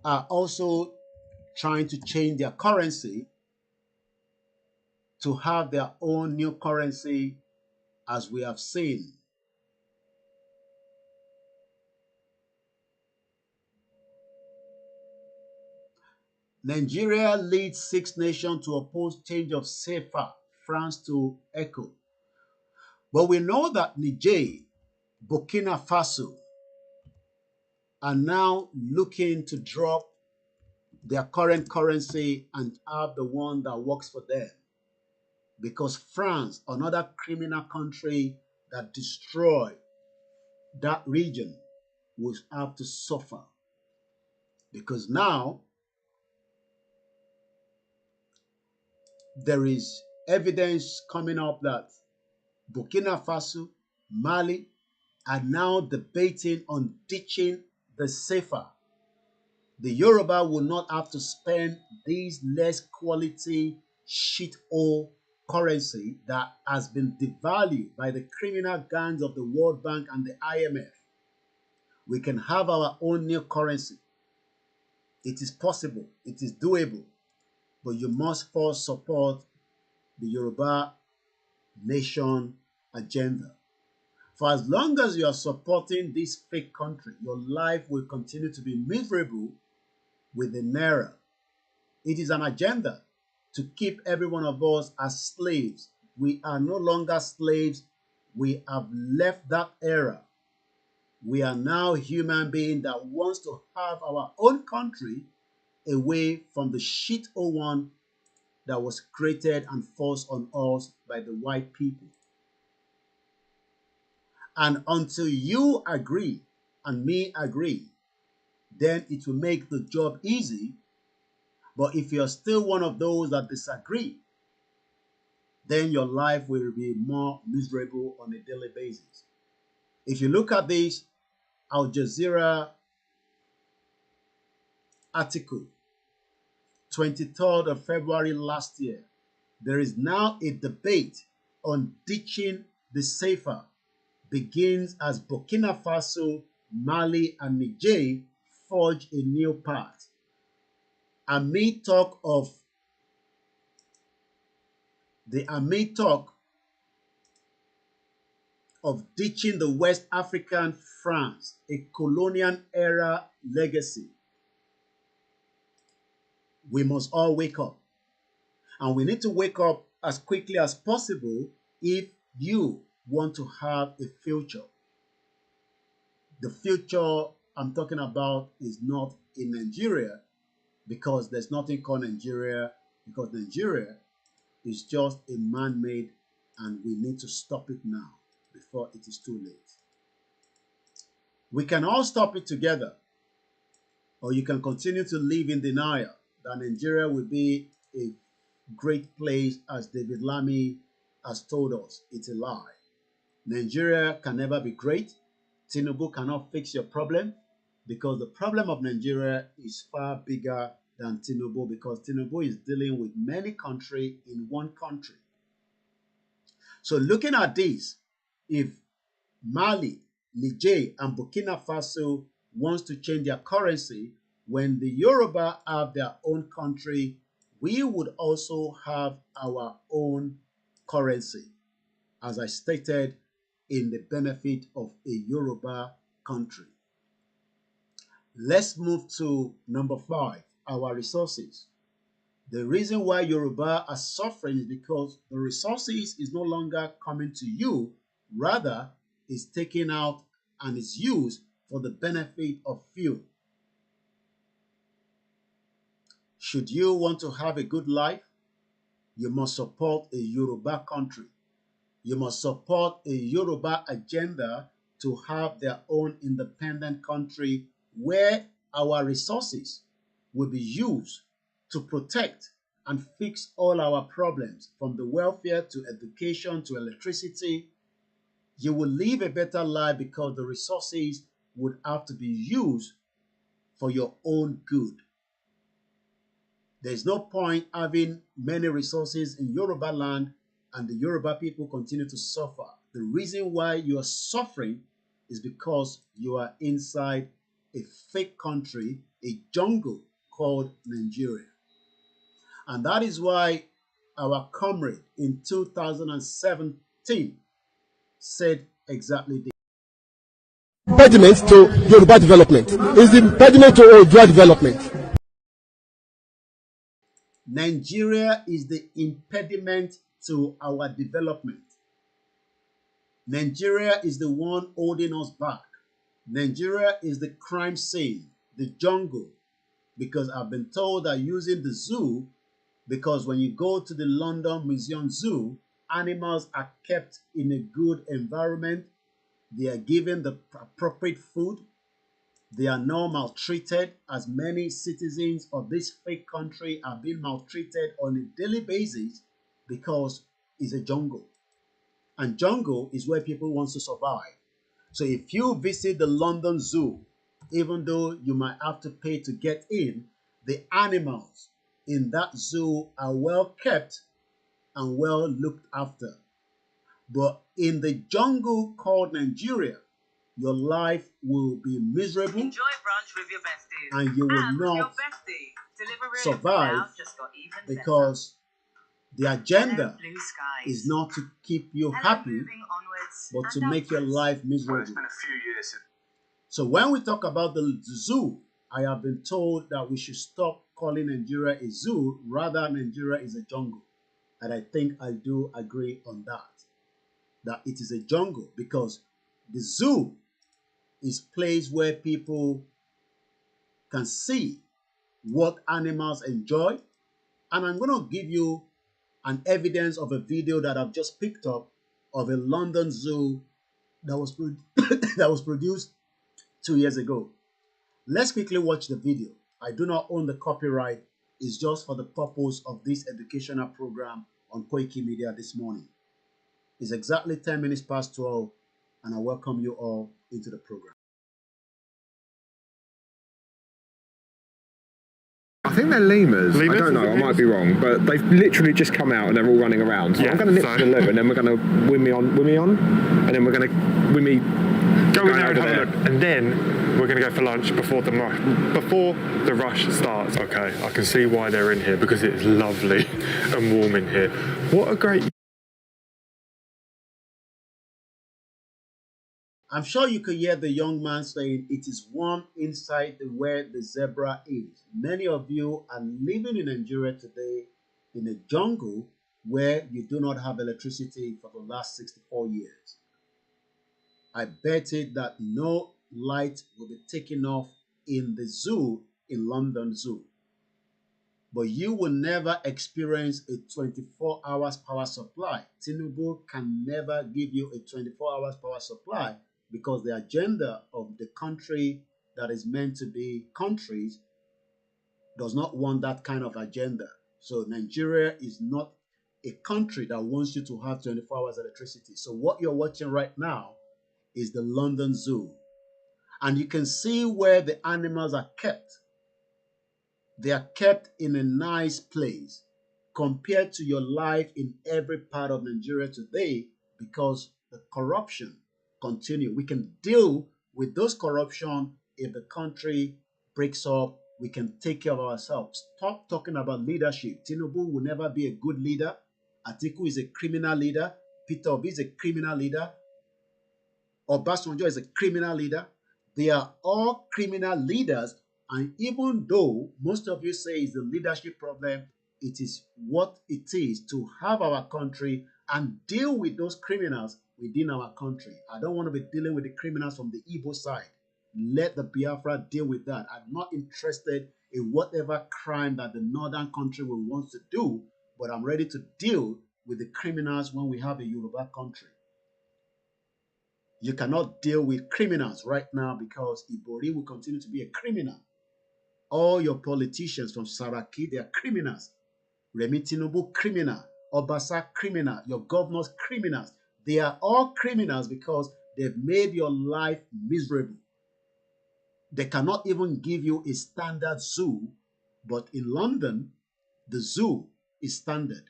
are also trying to change their currency to have their own new currency, as we have seen. Nigeria leads 6 nations to oppose change of CFA, France to ECO. But we know that Niger, Burkina Faso are now looking to drop their current currency and have the one that works for them. Because France, another criminal country that destroyed that region, will have to suffer. Because now there is evidence coming up that Burkina Faso, Mali are now debating on ditching the CFA. The Yoruba will not have to spend these less quality shit-hole currency that has been devalued by the criminal gangs of the World Bank and the IMF. We can have our own new currency. It is possible. It is doable. But you must first support the Yoruba nation agenda. For as long as you are supporting this fake country, your life will continue to be miserable with the Naira. It is an agenda to keep every one of us as slaves. We are no longer slaves. We have left that era. We are now human beings that wants to have our own country away from the shit-hole one that was created and forced on us by the white people. And until you agree and me agree, then it will make the job easy. But if you're still one of those that disagree, then your life will be more miserable on a daily basis. If you look at this Al Jazeera article, 23rd of February last year, there is now a debate on ditching the CFA. Begins as Burkina Faso, Mali, and Niger forge a new path. Amid talk of The amid talk of ditching the West African France, a colonial era legacy. We must all wake up. And we need to wake up as quickly as possible if you want to have a future. The future I'm talking about is not in Nigeria, because there's nothing called Nigeria, because Nigeria is just a man-made, and we need to stop it now before it is too late. We can all stop it together, or you can continue to live in denial that Nigeria will be a great place, as David Lamy has told us. It's a lie. Nigeria can never be great. Tinubu cannot fix your problem, because the problem of Nigeria is far bigger than Tinubu, because Tinubu is dealing with many countries in one country. So looking at this, if Mali, Niger, and Burkina Faso wants to change their currency, when the Yoruba have their own country, we would also have our own currency, as I stated, in the benefit of a Yoruba country. Let's move to number 5, our resources. The reason why Yoruba are suffering is because the resources is no longer coming to you, rather is taken out and is used for the benefit of few. Should you want to have a good life, you must support a Yoruba country. You must support a Yoruba agenda to have their own independent country, where our resources will be used to protect and fix all our problems, from the welfare to education to electricity. You will live a better life because the resources would have to be used for your own good. There's no point having many resources in Yoruba land and the Yoruba people continue to suffer. The reason why you are suffering is because you are inside a fake country, a jungle called Nigeria. And that is why our comrade in 2017 said exactly this. Impediment to Yoruba development is the impediment to Odua development. Nigeria is the impediment to our development. Nigeria is the one holding us back. Nigeria is the crime scene, the jungle, because I've been told that using the zoo, because when you go to the London Museum Zoo, animals are kept in a good environment. They are given the appropriate food. They are not maltreated, as many citizens of this fake country are being maltreated on a daily basis, because it's a jungle. And jungle is where people want to survive. So if you visit the London Zoo, even though you might have to pay to get in, the animals in that zoo are well kept and well looked after. But in the jungle called Nigeria, your life will be miserable. Enjoy brunch with your besties. And you will not survive, because the agenda is not to keep you happy, but to make your life miserable. It's been a few years. So when we talk about the zoo, I have been told that we should stop calling Nigeria a zoo, rather Nigeria is a jungle. And I think I do agree on that it is a jungle, because the zoo is a place where people can see what animals enjoy. And I'm going to give you an evidence of a video that I've just picked up of a London zoo that was that was produced 2 years ago. Let's quickly watch the video. I do not own the copyright. It's just for the purpose of this educational program on Koiki Media this morning. It's exactly 10 minutes past 12, and I welcome you all into the program. I think they're lemurs. I don't know, I might be wrong, but they've literally just come out and they're all running around. So I'm going to nip to the loo, and then we're going to wimmy on, and then we're going to wimmy. Go in there and have a look, and then we're going to go for lunch before the rush starts. Okay, I can see why they're in here, because it is lovely and warm in here. What a great... I'm sure you could hear the young man saying it is warm inside where the zebra is. Many of you are living in Nigeria today in a jungle where you do not have electricity for the last 64 years. I bet it that no light will be taken off in the zoo, in London Zoo. But you will never experience a 24 hours power supply. Tinubu can never give you a 24 hours power supply, because the agenda of the country that is meant to be countries does not want that kind of agenda. So Nigeria is not a country that wants you to have 24 hours electricity. So what you're watching right now is the London Zoo. And you can see where the animals are kept. They are kept in a nice place compared to your life in every part of Nigeria today, because the corruption continue. We can deal with those corruption if the country breaks up. We can take care of ourselves. Stop talking about leadership. Tinubu will never be a good leader. Atiku is a criminal leader. Peter Obi is a criminal leader. Obasanjo is a criminal leader. They are all criminal leaders. And even though most of you say it's the leadership problem, it is what it is to have our country and deal with those criminals within our country. I don't want to be dealing with the criminals from the Igbo side. Let the Biafra deal with that. I'm not interested in whatever crime that the northern country will want to do, but I'm ready to deal with the criminals when we have a Yoruba country. You cannot deal with criminals right now because Ibori will continue to be a criminal. All your politicians from Saraki, they are criminals. Remi Tinubu, criminal. Obasa, criminal. Your governors, criminals. They are all criminals because they've made your life miserable. They cannot even give you a standard zoo, but in London, the zoo is standard.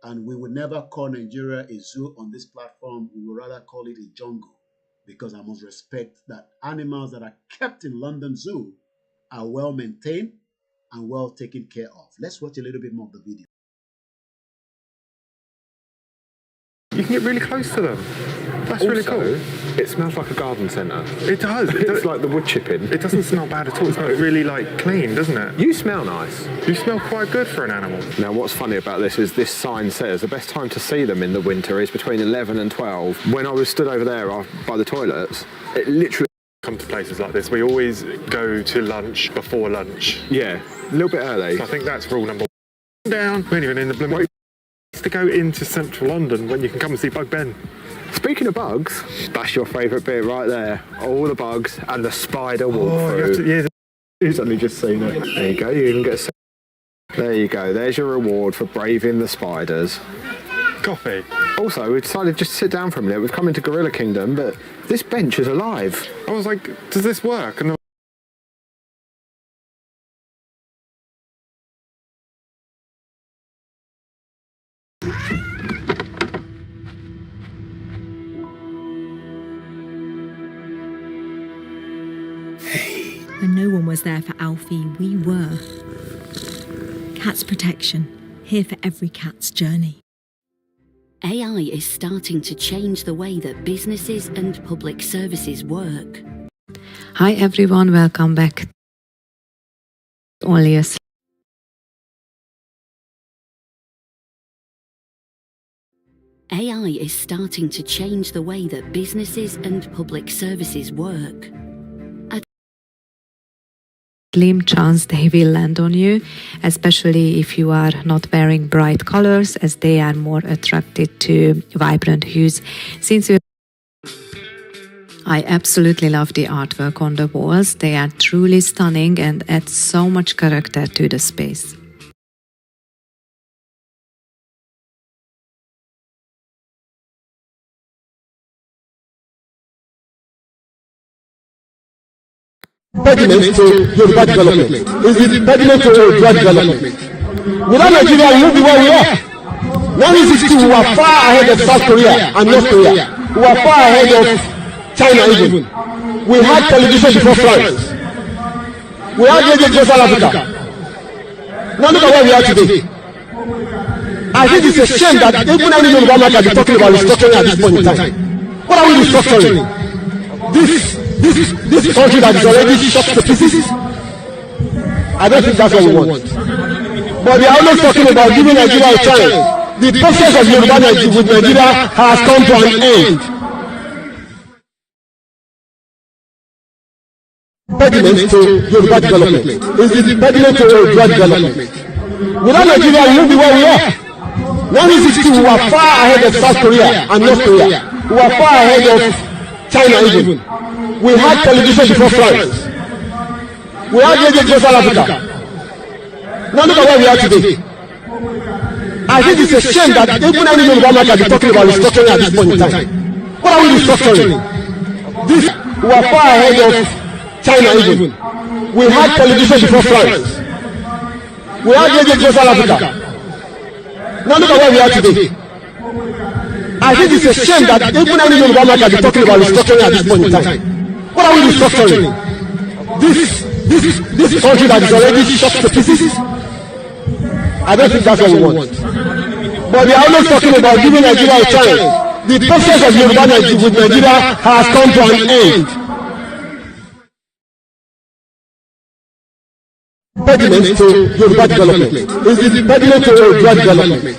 And we will never call Nigeria a zoo on this platform. We will rather call it a jungle, because I must respect that animals that are kept in London Zoo are well maintained and well taken care of. Let's watch a little bit more of the video. You can get really close to them. That's also, really cool. It smells like a garden centre. It does. It's like the wood chipping. It doesn't smell bad at all. It smells really clean, doesn't it? You smell nice. You smell quite good for an animal. Now, what's funny about this is this sign says the best time to see them in the winter is between 11 and 12. When I was stood over there by the toilets, it literally... Come to places like this, we always go to lunch before lunch. Yeah, a little bit early. So I think that's rule number one. Down. We ain't even in the blooming... to go into central London when you can come and see Bug Ben. Speaking of bugs, that's your favourite bit right there. All the bugs and the spider walkthrough. You've only just seen it. There you go, you even get a... There you go, there's your reward for braving the spiders. Coffee. Also, we decided just to sit down for a minute. We've come into Gorilla Kingdom, but this bench is alive. I was like, does this work? And When no one was there for Alfie, we were. Cats Protection, here for every cat's journey. AI is starting to change the way that businesses and public services work. Hi everyone, welcome back. Only a AI is starting to change the way that businesses and public services work. slim chance they will land on you, especially if you are not wearing bright colors, as they are more attracted to vibrant hues. I absolutely love the artwork on the walls. They are truly stunning and add so much character to the space. impediment to Yoruba development. It's the impediment to Yoruba development. Without Nigeria, we won't be where we are. 1962, we were far ahead of South Korea and North Korea. We were far ahead of China even. We had television before France. We had radio before South Africa. Now look at where we are today. I think it's a shame that even any Yoruba man can be talking about restructuring at this point in time. What are we restructuring? This country that is already shot to pieces? I don't think that's what we want. But they are always talking about giving Nigeria a chance. The process of Yoruba with Nigeria has come to an end. Impediment to Yoruba development is the impediment to Yoruba development. Without Nigeria, we won't be where we are. 1960, we were far ahead of South Korea and North Korea. We were far ahead of China even. We had television before France. We had radio before South Africa. Now look at where we are today. I think it's a shame that even any Yoruba man can be talking about restructuring at this point in time. What are we restructuring? We were far ahead of China even. We had television before France. We had radio before South Africa. Now look at where we are today. I think it's a shame that even any Yoruba man can be talking about restructuring at this point in time. What are we restructuring? This country that is already shot to pieces? I don't think that's what we want. But they are always talking about giving Nigeria a chance. The process of Yoruba with Nigeria has come to an end. Impediment to Yoruba development is the impediment to Yoruba development.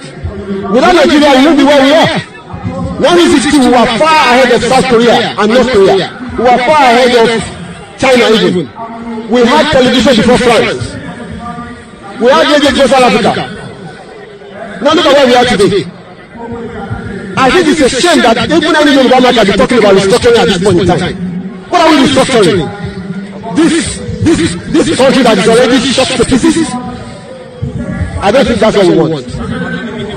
Without Nigeria, we won't be where we are. 1960, we were far ahead of South Korea and North Korea. We were far ahead of China even. We had television before France. We had radio before South Africa. Now look at where we are today. I think it's a shame that even any Yoruba man can be talking about restructuring at this point in time. What are we restructuring? This country that is already shot to pieces? I don't think that's what we want.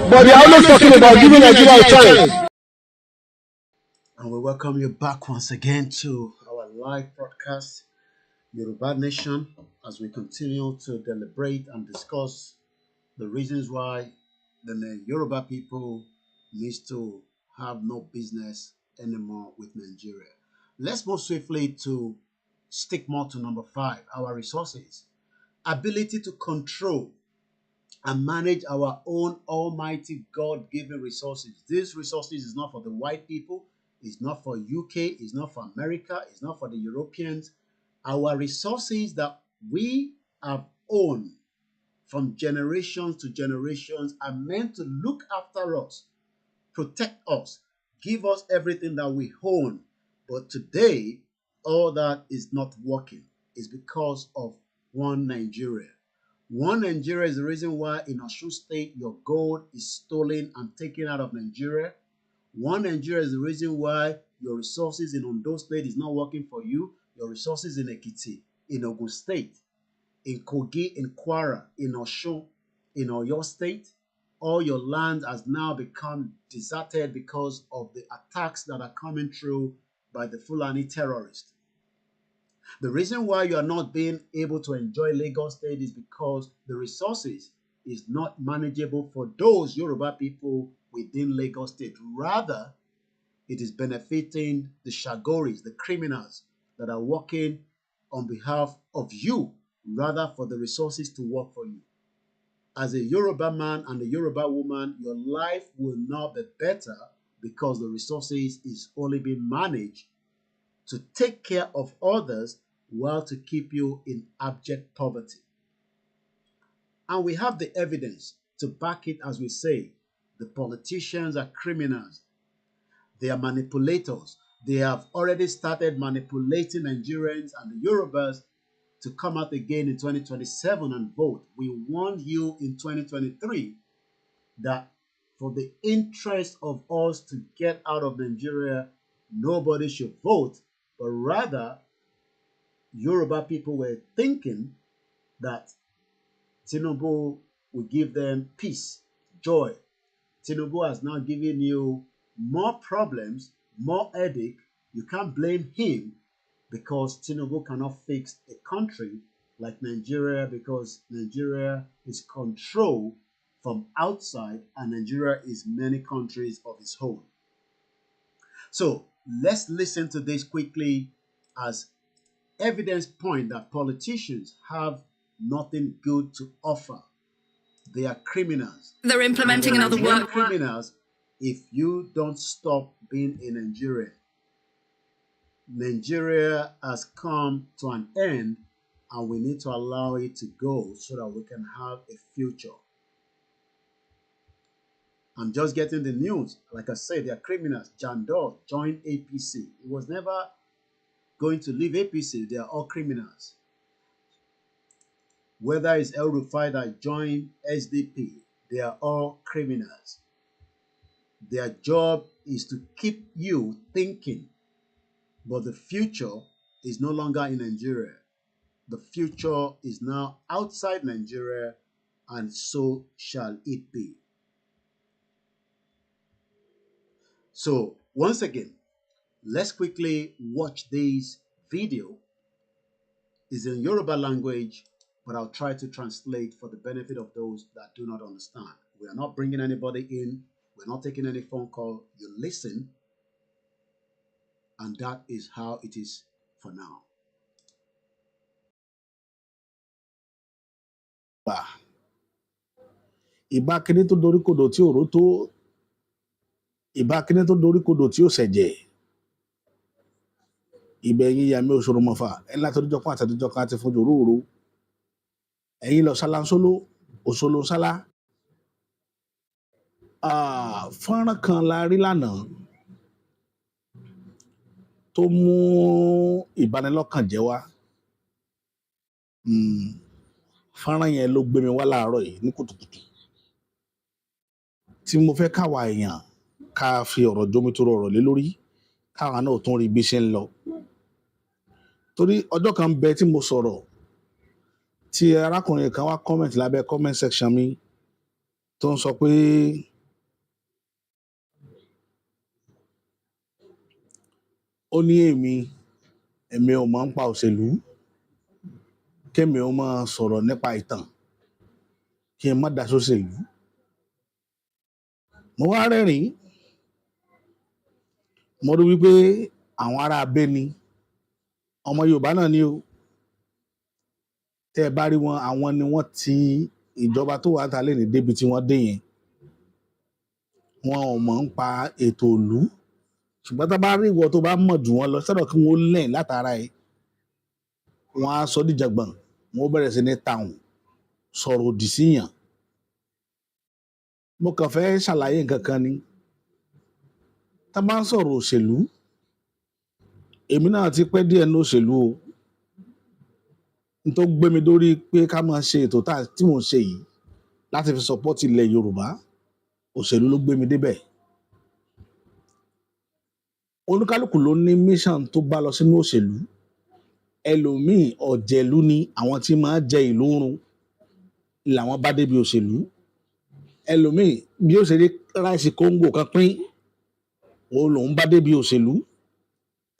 But they are always talking about giving Nigeria a chance. And we welcome you back once again to our live broadcast, Yoruba Nation, as we continue to deliberate and discuss the reasons why the Yoruba people needs to have no business anymore with Nigeria. Let's move swiftly to stick more to number 5, our resources. Ability to control and manage our own almighty God-given resources. These resources is not for the white people, it's not for UK, it's not for America, it's not for the Europeans. Our resources that we have owned from generations to generations are meant to look after us, protect us, give us everything that we own. But today, all that is not working. It's because of one Nigeria. One Nigeria is the reason why in Osun State, your gold is stolen and taken out of Nigeria. One Nigeria is the reason why your resources in Ondo State is not working for you. Your resources in Ekiti, in Ogun State, in Kogi, in Kwara, in Osun, in Oyo State, all your land has now become deserted because of the attacks that are coming through by the Fulani terrorists. The reason why you are not being able to enjoy Lagos State is because the resources is not manageable for those Yoruba people within Lagos State. Rather, it is benefiting the Shagoris, the criminals that are working on behalf of you, rather for the resources to work for you. As a Yoruba man and a Yoruba woman, your life will not be better because the resources is only being managed to take care of others while to keep you in abject poverty. And we have the evidence to back it as we say. The politicians are criminals. They are manipulators. They have already started manipulating Nigerians and the Yorubas to come out again in 2027 and vote. We warned you in 2023 that for the interest of us to get out of Nigeria, nobody should vote, but rather Yoruba people were thinking that Tinubu would give them peace, joy. Tinubu has now given you more problems, more headache. You can't blame him because Tinubu cannot fix a country like Nigeria because Nigeria is controlled from outside and Nigeria is many countries of its own. So let's listen to this quickly as evidence point that politicians have nothing good to offer. They are criminals. They're implementing another work. Criminals if you don't stop being a Nigerian. Nigeria has come to an end and we need to allow it to go so that we can have a future. I'm just getting the news. Like I said, they are criminals. Jandor joined APC. He was never going to leave APC. They are all criminals. Whether it's El Rufai that joined SDP, they are all criminals. Their job is to keep you thinking, but the future is no longer in Nigeria. The future is now outside Nigeria, and so shall it be. So, once again, let's quickly watch this video. It's in Yoruba language, but I'll try to translate for the benefit of those that do not understand. We are not bringing anybody in. We're not taking any phone call. You listen, and that is how it is for now. Ìbá kíní tó dorí kodò tí ò ró tó, ìbá kíní tó dorí kodò tí ò ṣẹ̀jẹ̀, ìbẹ̀yìn yàmí òṣòro mọ̀fà ẹ̀ láti ọjọ́ kan àtàdéjọ́ kan àti fún jòrúurú ẹ̀yin lọ sálánsóló òṣòlò sálá. Fọ́nrán kan la rí lánàá tó mú ìbanilọ́kànjẹ́ wá. Fọ́nrán yẹn ló gbé mi wá láàárọ̀ yìí ní kùtùkùtù tí mo fẹ́ káwa èèyàn ká fi ọ̀rọ̀ jómitóró ọ̀rọ̀ lé lórí káwa náà tún rí bí ṣe ń lọ. Torí ọjọ́ kan bẹ tí mo sọ̀rọ̀ tí arákùnrin kan wá comment lábẹ́ comment section mi tó ń sọ pé ó ní èmi ò mọ̀ ń pa òṣèlú kémi ó máa sọ̀rọ̀ nípa ìtàn kí n má dá sóṣèlú. Mo wá rẹ́rìn-ín mo rí wípé àwọn ará abẹ́ ni ọmọ Yorùbá náà ni o. Tẹ́ ẹ bá rí wọn, àwọn ni wọ́n ti ìjọba tó wà ta lè ní débi tí wọ́n dé yẹn. Wọn ò mọ̀ ń pa ètò ìlú. Ṣùgbọ́n tá bá rí ìwọ tó bá mọ̀ jù wọ́n lọ sọ́dọ̀ kí wọ́n lẹ̀ látara ẹ̀. Wọ́n á sọ díjàgbọ̀n, wọ́n bẹ̀rẹ̀ sí ní tàùn sọ̀rọ̀ òdì síyàn. Mo kàn fẹ́ ṣàlàyé nǹkan kan ni. Tá bá ń sọ̀rọ̀ òṣèlú, èmi náà ti pẹ́ díẹ̀ ní òṣèlú o. N tó gbé mi dórí pé ká máa ṣe ètò tí mò ń ṣe yìí láti fi support ilẹ̀ Yorùbá, òṣèlú ló gbé mi débẹ̀. Olúkálùkù ló ní mission tó bá lọ sínú òṣèlú. Ẹlòmíì ọ̀jẹ̀lú ni àwọn tí máa jẹ ìlú run làwọn bá débi òṣèlú. Ẹlòmíì bí ó ṣe rí ráìsì kóńgò kan pín òun lòun bá débi òṣèlú.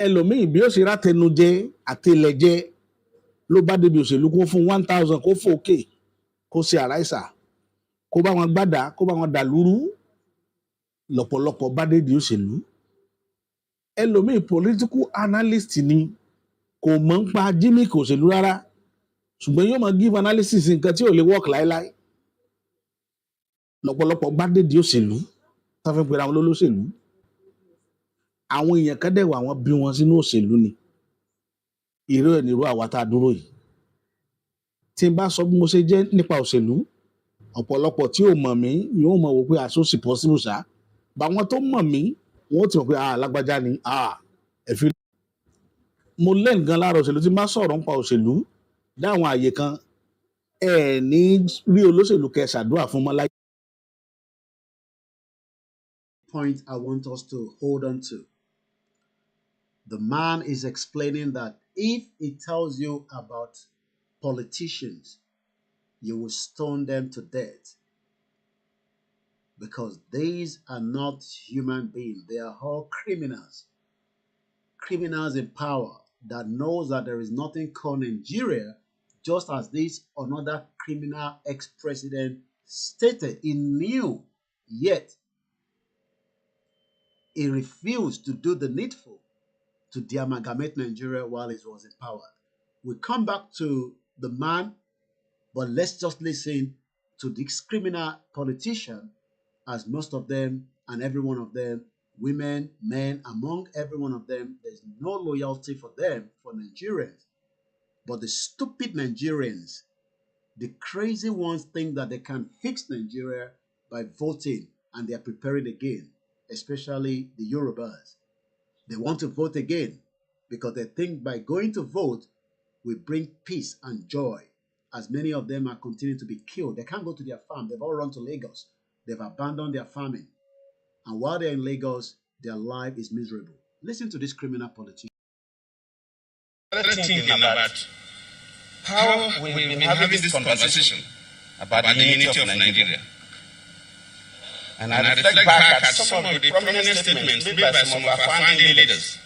Ẹlòmíì bí ó ṣe rátẹnujẹ àtẹlẹjẹ ló bá débi òṣèlú kó fún 1,000 kó fòkè kó ṣe àráìsà kó bá wọn gbádà kó bá wọn dàlúrú lọ́pọ̀lọpọ̀ bá débi òṣèlú. Ẹlòmíì political analyst ni kò mọ̀ ń pa jímìkì òṣèlú rárá ṣùgbọ́n yóò máa give analysis nǹkan tí ò lè work láéláé. Lọ́pọ̀lọpọ̀ bá débi òṣèlú tá fi ń pera wọn lólóṣèlú. Àwọn èèyàn kan dẹ̀ wà wọ́n bí wọn sínú òṣèlú ni. Irú ẹ̀ nírú àwa tá a dúró yìí. Tí n bá sọ bí mo ṣe jẹ́ nípa òṣèlú, ọ̀pọ̀lọpọ̀ tí ò mọ̀ mí yóò mọ̀ wò pé àsósì possible ṣá. Báwọn tó mọ̀ mí wọ́n ti mọ̀ pé lágbájá ni ẹ̀fí. Mo lẹ́nu gan lára òṣèlú tí n bá sọ̀rọ̀ nípa òṣèlú dáwọn àyè kan ní rí olóṣèlú kẹ́ ṣàdúrà fún mọ́ láyé. Point I want us to hold on to. The man is explaining that if he tells you about politicians, you will stone them to death because these are not human beings. They are all criminals. Criminals in power. that knows that there is nothing called Nigeria, just as this another criminal ex-president stated. He knew, yet he refused to do the needful to de-amalgamate Nigeria while he was in power. We come back to the man, but let's just listen to this criminal politician, as most of them and every one of them, women, men, among every one of them, there's no loyalty for them, for Nigerians. But the stupid Nigerians, the crazy ones, think that they can fix Nigeria by voting, and they are preparing again, especially the Yorubas. They want to vote again because they think by going to vote will bring peace and joy, as many of them are continuing to be killed. They can't go to their farm. They've all run to Lagos. They've abandoned their farming. And while they're in Lagos, their life is miserable. Listen to this criminal politician. Thinking about how we've been having this conversation about the unity of Nigeria. And I reflect back at some of the prominent statements made by some of our founding leaders.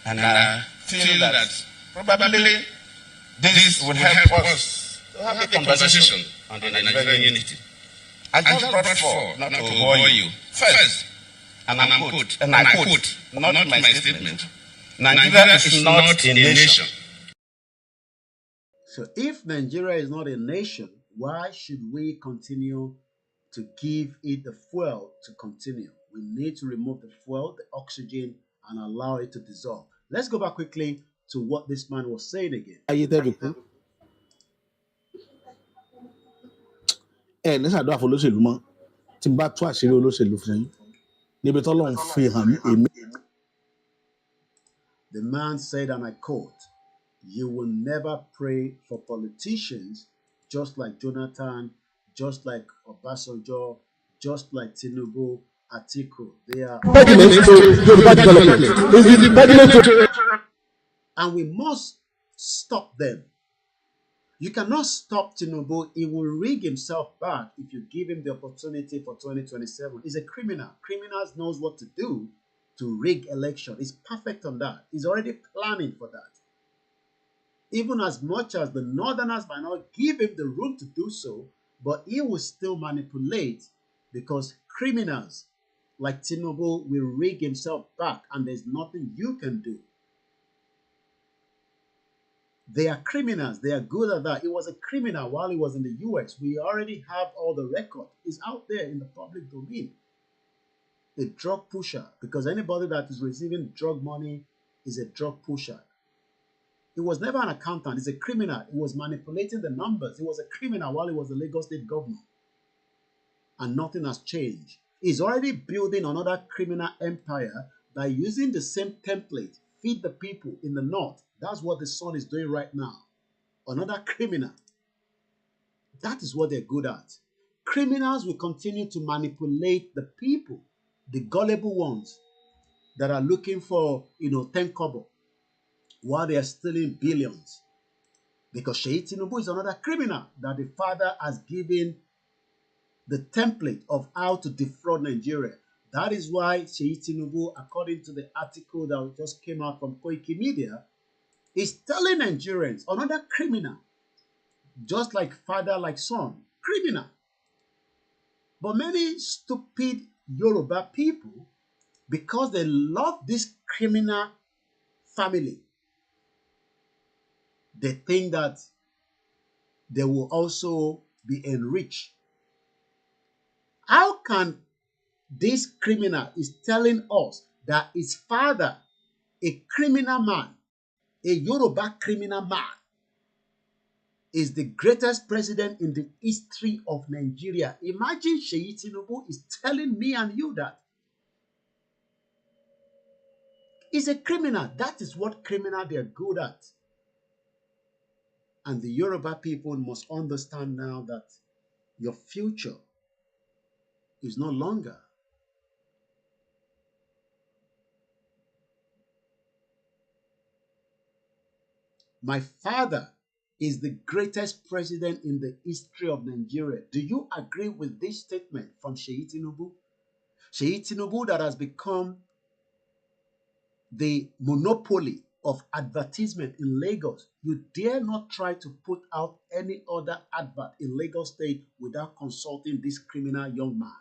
And I feel that probably this would help us to have a conversation on the Nigerian unity. I just brought forth, not to bore you. First, and I quote, not my statement, Nigeria is not a nation. So if Nigeria is not a nation, why should we continue to give it the fuel to continue? We need to remove the fuel, the oxygen, and allow it to dissolve. Let's go back quickly to what this man was saying again. Ní sàdúrà fún olóṣèlú mọ́ tí n bá tú àṣírí olóṣèlú fún yín níbi tọ́lọ́run fi hàn mí èmi. The man said, and I quote, "You will never pray for politicians just like Jonathan, just like Obasanjo, just like Tinubu, Atiku. They are and we must stop them. You cannot stop Tinubu. He will rig himself back if you give him the opportunity for 2027. He's a criminal. Criminals knows what to do to rig election. He's perfect on that. He's already planning for that. Even as much as the Northerners might not give him the room to do so, but he will still manipulate, because criminals like Tinubu will rig himself back and there's nothing you can do. They are criminals. They are good at that. He was a criminal while he was in the US. We already have all the record. It's out there in the public domain. A drug pusher, because anybody that is receiving drug money is a drug pusher. He was never an accountant. He's a criminal. He was manipulating the numbers. He was a criminal while he was the Lagos State governor. And nothing has changed. He's already building another criminal empire by using the same template. Feed the people in the north. That's what the son is doing right now. Another criminal. That is what they're good at. Criminals will continue to manipulate the people, the gullible ones that are looking for, 10 kobo, while they are stealing billions. Because Sheyi Tinubu is another criminal that the father has given the template of how to defraud Nigeria. That is why Sheyi Tinubu, according to the article that just came out from Koiki Media, is telling Nigerians, another criminal, just like father, like son, criminal. But many stupid Yoruba people, because they love this criminal family, they think that they will also be enriched. How can this criminal is telling us that his father, a criminal man, a Yoruba criminal man, is the greatest president in the history of Nigeria? Imagine Sheyi Tinubu is telling me and you that. He's a criminal. That is what criminal they're good at. And the Yoruba people must understand now that your future is no longer my father is the greatest president in the history of Nigeria. Do you agree with this statement from Sheyi Tinubu? Sheyi Tinubu that has become the monopoly of advertisement in Lagos. You dare not try to put out any other advert in Lagos State without consulting this criminal young man.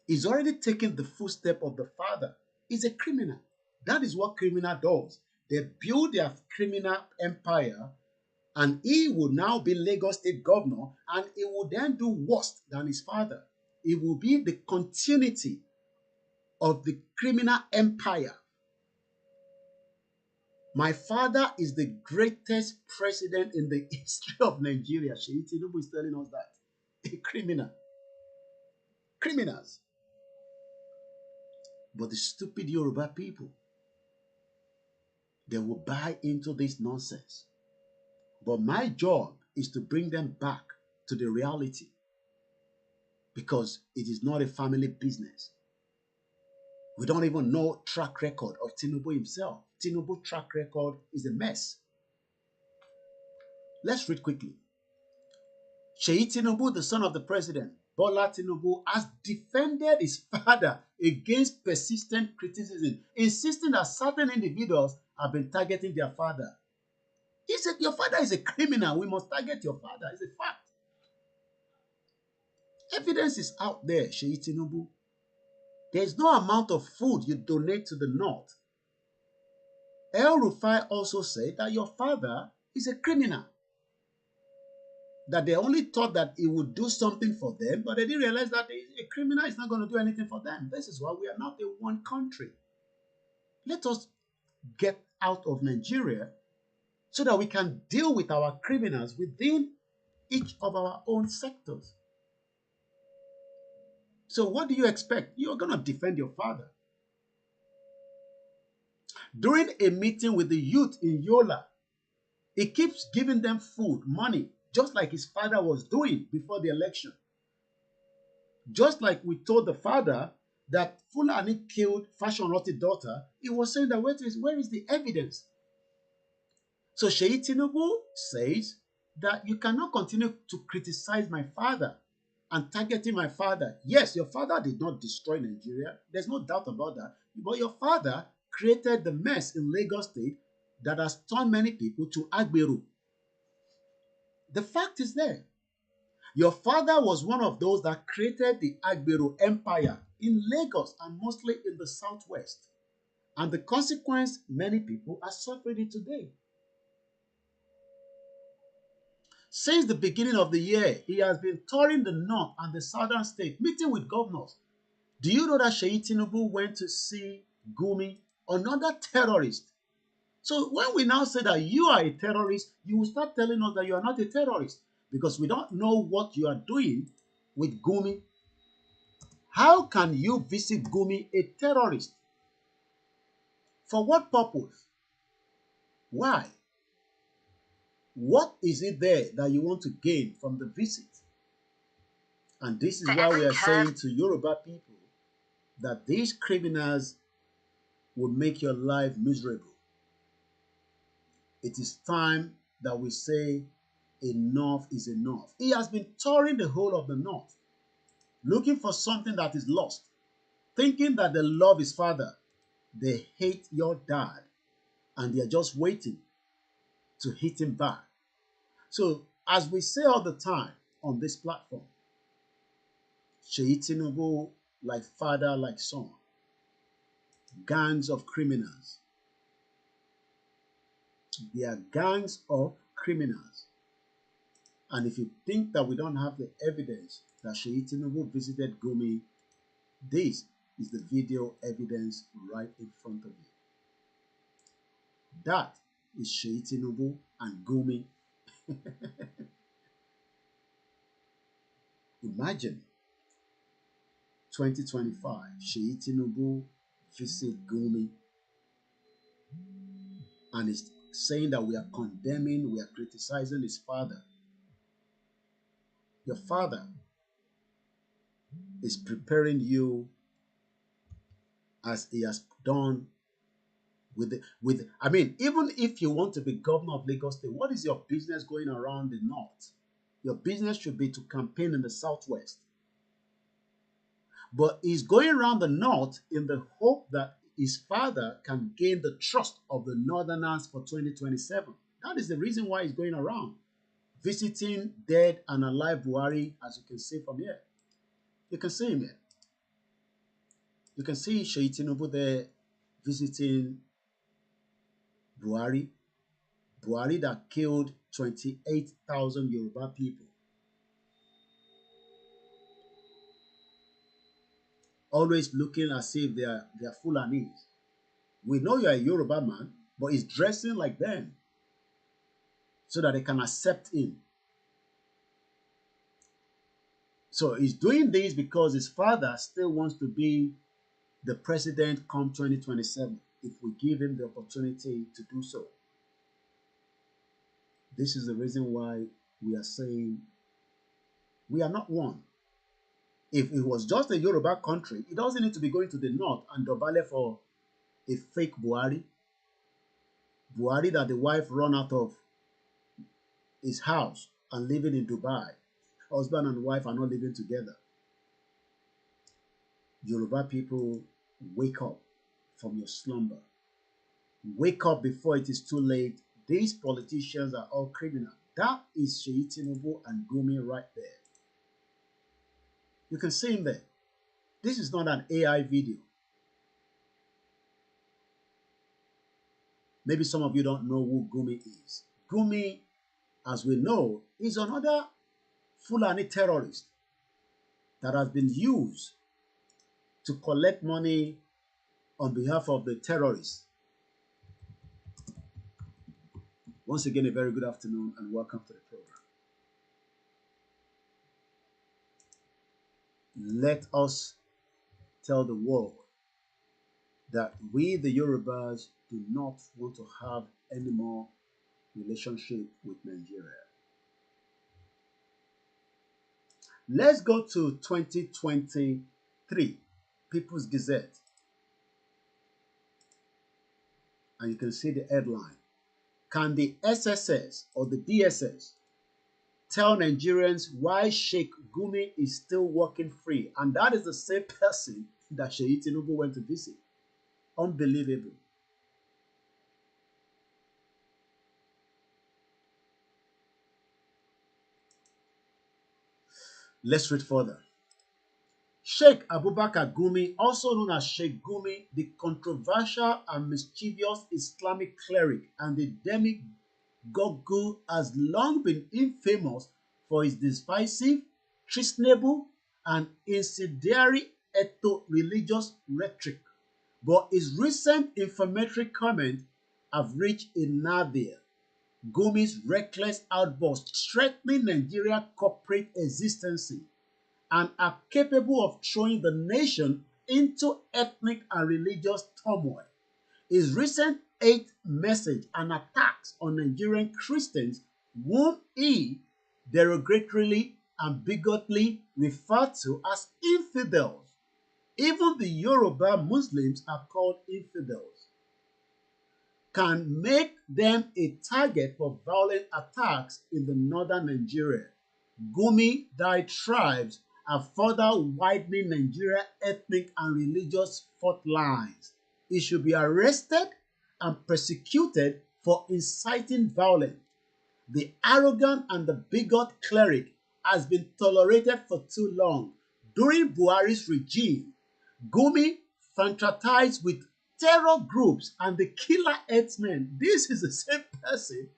He's already taken the footstep of the father. He's a criminal. That is what criminal does. They build their criminal empire, and he will now be Lagos State governor, and he will then do worse than his father. It will be the continuity of the criminal empire. My father is the greatest president in the history of Nigeria. Sheyi Tinubu is telling us that. A criminal. Criminals. But the stupid Yoruba people, they will buy into this nonsense. But my job is to bring them back to the reality, because it is not a family business. We don't even know track record of Tinubu himself. Tinubu track record is a mess. Let's read quickly. Sheyi Tinubu, the son of the president, Bola Tinubu, has defended his father against persistent criticism, insisting that certain individuals have been targeting their father. He said, your father is a criminal. We must target your father. It's a fact. Evidence is out there, Sheyi Tinubu. There's no amount of food you donate to the north. El Rufai also said that your father is a criminal. That they only thought that he would do something for them, but they didn't realize that a criminal is not going to do anything for them. This is why we are not a one country. Let us get out of Nigeria so that we can deal with our criminals within each of our own sectors. So what do you expect? You're going to defend your father. During a meeting with the youth in Yola, he keeps giving them food, money, just like his father was doing before the election. Just like we told the father that Fulani killed Fashion Rotti's daughter, he was saying that where is the evidence? So Sheyi Tinubu says that you cannot continue to criticize my father and targeting my father. Yes, your father did not destroy Nigeria. There's no doubt about that. But your father created the mess in Lagos State that has turned many people to Agberu. The fact is there. Your father was one of those that created the Agberu Empire in Lagos and mostly in the southwest. And the consequence, many people are suffering it today. Since the beginning of the year, he has been touring the north and the southern state, meeting with governors. Do you know that Sheyi Tinubu went to see Gumi, another terrorist? So when we now say that you are a terrorist, you will start telling us that you are not a terrorist, because we don't know what you are doing with Gumi. How can you visit Gumi, a terrorist? For what purpose? Why? What is it there that you want to gain from the visit? And this is why we are saying to Yoruba people that these criminals will make your life miserable. It is time that we say enough is enough. He has been touring the whole of the north, looking for something that is lost, thinking that they love his father. They hate your dad, and they are just waiting to hit him back. So, as we say all the time on this platform, Sheyi Tinubu, like father, like son, gangs of criminals. They are gangs of criminals. And if you think that we don't have the evidence that Sheyi Tinubu visited Gumi, this is the video evidence right in front of you. That is Sheyi Tinubu and Gumi. Imagine 2025, Sheyi Tinubu visit Gumi and is saying that we are condemning, we are criticizing his father. Your father is preparing you as he has done even if you want to be governor of Lagos State, what is your business going around the north? Your business should be to campaign in the southwest. But he's going around the north in the hope that his father can gain the trust of the Northerners for 2027. That is the reason why he's going around, visiting dead and alive Buhari, as you can see from here. You can see him here. You can see Seyi Tinubu there visiting Buhari. Buhari that killed 28,000 Yoruba people. Always looking as if they are Fulanis. We know you're a Yoruba man, but he's dressing like them so that they can accept him. So he's doing this because his father still wants to be the president come 2027 if we give him the opportunity to do so. This is the reason why we are saying we are not one. If it was just a Yoruba country, it doesn't need to be going to the north and dobale for a fake Buhari. Buhari that the wife run out of his house and living in Dubai. Husband and wife are not living together. Yoruba people, wake up from your slumber. Wake up before it is too late. These politicians are all criminal. That is Seyi Tinubu and Gumi right there. You can see him there. This is not an AI video. Maybe some of you don't know who Gumi is. Gumi, as we know, is another Fulani terrorist that has been used to collect money on behalf of the terrorists. Once again, a very good afternoon and welcome to the program. Let us tell the world that we, the Yorubas, do not want to have any more relationship with Nigeria. Let's go to 2023, People's Gazette. And you can see the headline. Can the SSS or the DSS tell Nigerians why Sheikh Gumi is still working free? And that is the same person that Seyi Tinubu went to visit. Unbelievable. Let's read further. Sheikh Abubakar Gumi, also known as Sheikh Gumi, the controversial and mischievous Islamic cleric and the demagogue, has long been infamous for his divisive, treasonable, and incendiary ethno-religious rhetoric. But his recent inflammatory comments have reached a nadir. Gumi's reckless outbursts threatening Nigeria's corporate existence and are capable of throwing the nation into ethnic and religious turmoil. His recent hate message and attacks on Nigerian Christians, whom he derogatorily and bigotly referred to as infidels. Even the Yoruba Muslims are called infidels, can make them a target for violent attacks in the northern Nigeria. Gumi diatribes are further widening Nigeria's ethnic and religious fault lines. He should be arrested and persecuted for inciting violence. The arrogant and the bigot cleric has been tolerated for too long. During Buhari's regime, Gumi fraternized with terror groups and the killer herdsmen. This is the same person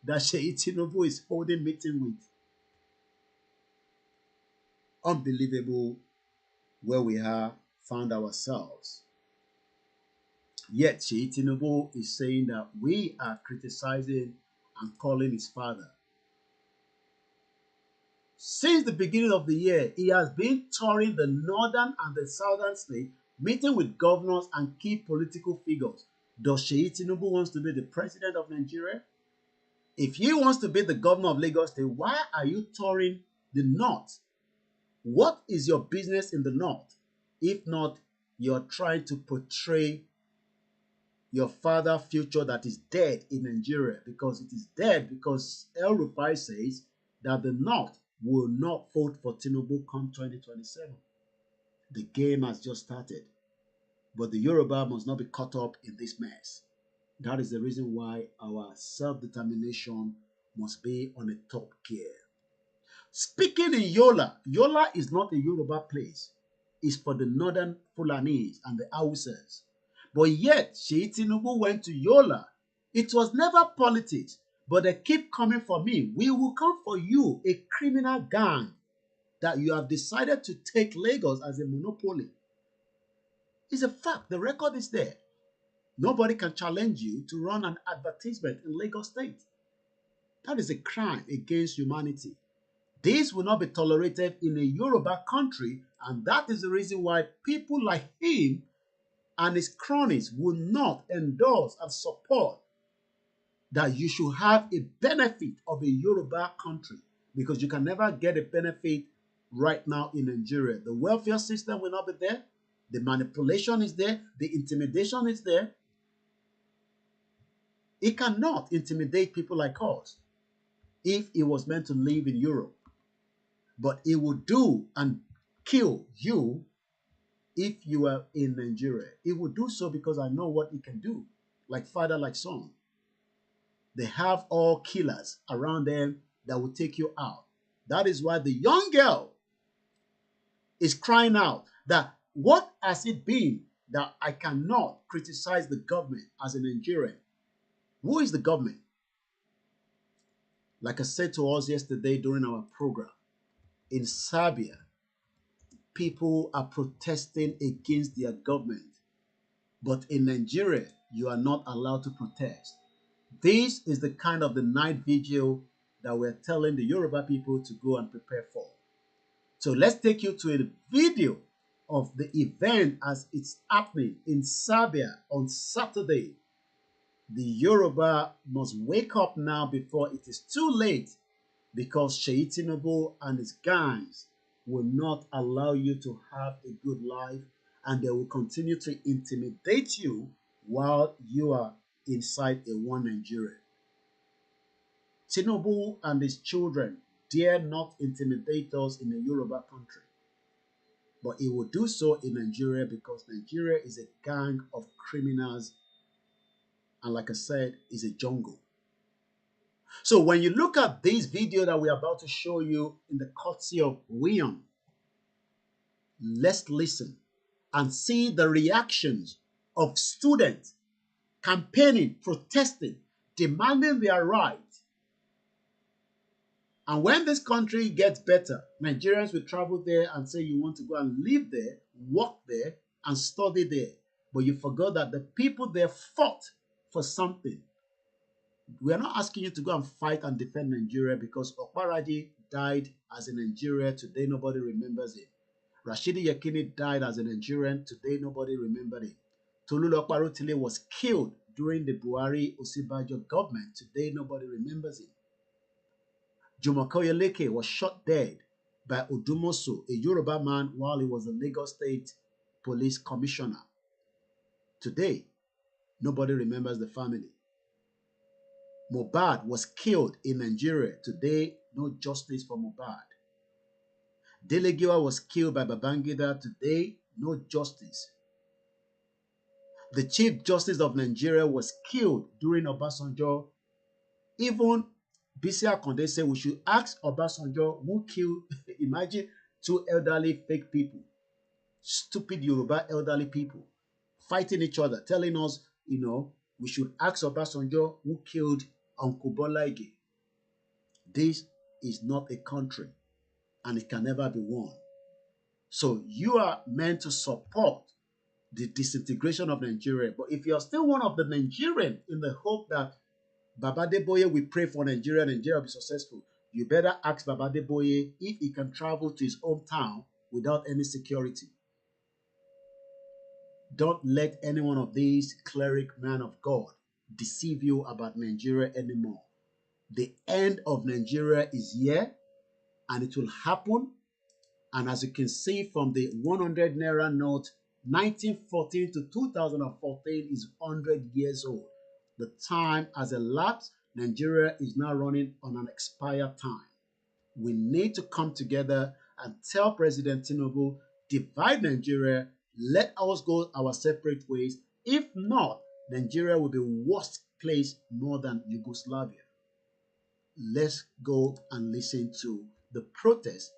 that Seyi Tinubu is holding meeting with. Unbelievable where we have found ourselves. Yet Seyi Tinubu is saying that we are criticizing and calling his father. Since the beginning of the year, he has been touring the northern and the southern states, meeting with governors and key political figures. Does Seyi Tinubu want to be the president of Nigeria? If he wants to be the governor of Lagos State, why are you touring the north? What is your business in the north? If not, you're trying to portray your father's future that is dead in Nigeria, because it is dead because El Rufai says that the north will not vote for Tinubu come 2027. The game has just started. But the Yoruba must not be caught up in this mess. That is the reason why our self-determination must be on a top gear. Speaking in Yola, Yola is not a Yoruba place. It's for the northern Fulanis and the Hausas. But yet, Tinubu went to Yola. It was never politics, but they keep coming for me. We will come for you, a criminal gang that you have decided to take Lagos as a monopoly. It's a fact. The record is there. Nobody can challenge you to run an advertisement in Lagos State. That is a crime against humanity. This will not be tolerated in a Yoruba country, and that is the reason why people like him and his cronies will not endorse and support that you should have a benefit of a Yoruba country, because you can never get a benefit right now in Nigeria. The welfare system will not be there. The manipulation is there. The intimidation is there. It cannot intimidate people like us if it was meant to live in Europe. But it will do and kill you if you are in Nigeria. It will do so because I know what it can do, like father, like son. They have all killers around them that will take you out. That is why the young girl is crying out that what has it been that I cannot criticize the government as a Nigerian? Who is the government? Like I said to us yesterday during our program, in Serbia, people are protesting against their government. But in Nigeria, you are not allowed to protest. This is the kind of the night vigil that we're telling the Yoruba people to go and prepare for. So let's take you to a video of the event as it's happening in Serbia on Saturday. The Yoruba must wake up now before it is too late, because Tinubu and his gangs will not allow you to have a good life, and they will continue to intimidate you while you are inside a one Nigeria. Tinubu and his children dare not intimidate us in a Yoruba country, but he will do so in Nigeria because Nigeria is a gang of criminals, and like I said, is a jungle. So when you look at this video that we're about to show you in the courtesy of William, let's listen and see the reactions of students campaigning, protesting, demanding their right. And when this country gets better, Nigerians will travel there and say you want to go and live there, work there, and study there. But you forgot that the people there fought for something. We are not asking you to go and fight and defend Nigeria, because Okparaji died as a Nigerian. Today, nobody remembers him. Rashidi Yekini died as a Nigerian. Today, nobody remembered him. Tolu Lokparotile was killed during the Buhari Osibajo government. Today, nobody remembers him. Jumoke Oyeleke was shot dead by Odumosu, a Yoruba man, while he was the Lagos State Police Commissioner. Today, nobody remembers the family. Mohbad was killed in Nigeria. Today, no justice for Mohbad. Delegiwa was killed by Babangida. Today, no justice. The Chief Justice of Nigeria was killed during Obasanjo. Even Bisi Akntoye said we should ask Obasanjo who killed, imagine, two elderly fake people, stupid Yoruba elderly people, fighting each other, telling us, we should ask Obasanjo who killed Uncle Bola Ige. This is not a country, and it can never be one. So you are meant to support the disintegration of Nigeria. But if you are still one of the Nigerians in the hope that Baba Adeboye will pray for Nigeria, Nigeria will be successful, you better ask Baba Adeboye if he can travel to his hometown without any security. Don't let any one of these cleric men of God deceive you about Nigeria anymore. The end of Nigeria is here, and it will happen. And as you can see from the 100 Naira note, 1914 to 2014 is 100 years old. The time has elapsed. Nigeria is now running on an expired time. We need to come together and tell President Tinubu, divide Nigeria, Let us go our separate ways. If not, Nigeria will be worst place more than Yugoslavia. Let's go and listen to the protest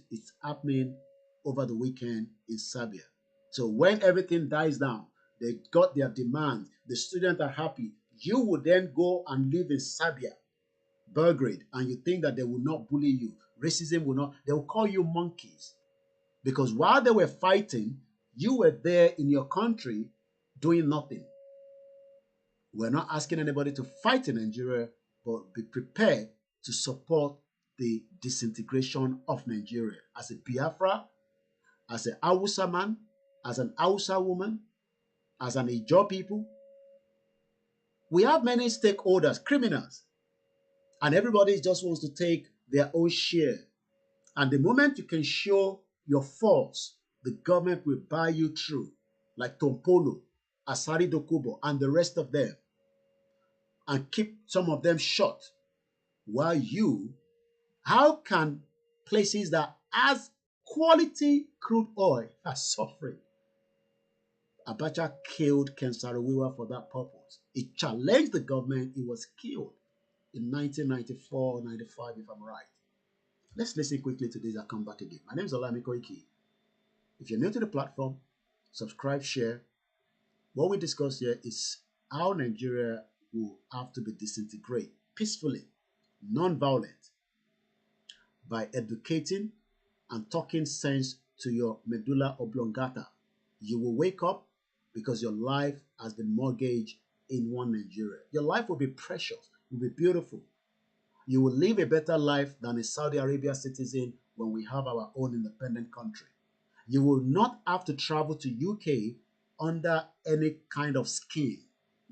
it's happening over the weekend in Serbia. So when everything dies down, they got their demands, the students are happy, you will then go and live in Serbia, Belgrade, and you think that they will not bully you. Racism will not, they will call you monkeys. Because while they were fighting, you were there in your country doing nothing. We're not asking anybody to fight in Nigeria, but be prepared to support the disintegration of Nigeria. As a Biafra, as an Hausa man, as an Hausa woman, as an Ijaw people, we have many stakeholders, criminals, and everybody just wants to take their own share. And the moment you can show your faults, the government will buy you through, like Tompolo, Asari Dokubo, and the rest of them, and keep some of them shut. While you, how can places that has quality crude oil are suffering? Abacha killed Ken Saro-Wiwa for that purpose. He challenged the government. He was killed in 1994 or 95, if I'm right. Let's listen quickly to this. I'll come back again. My name is Olami Koiki. If you're new to the platform, subscribe, share. What we discuss here is how Nigeria will have to be disintegrated peacefully, non-violent, by educating and talking sense to your medulla oblongata. You will wake up because your life has been mortgaged in one Nigeria. Your life will be precious, will be beautiful. You will live a better life than a Saudi Arabia citizen when we have our own independent country. You will not have to travel to UK under any kind of scheme,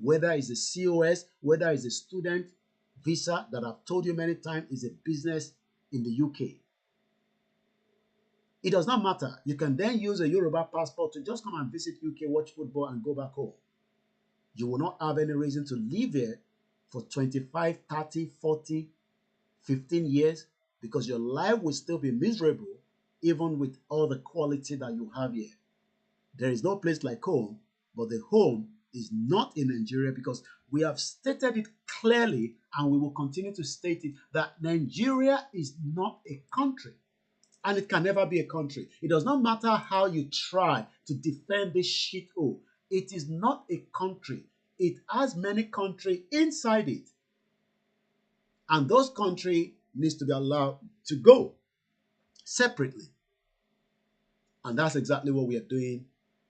whether it's a COS, whether it's a student visa that I've told you many times is a business in the UK. It does not matter. You can then use a Yoruba passport to just come and visit UK, watch football, and go back home. You will not have any reason to live here for 25, 30, 40, 15 years because your life will still be miserable even with all the quality that you have here. There is no place like home, but the home is not in Nigeria because we have stated it clearly and we will continue to state it that Nigeria is not a country and it can never be a country. It does not matter how you try to defend this shithole. It is not a country. It has many countries inside it. And those countries needs to be allowed to go separately. And that's exactly what we are doing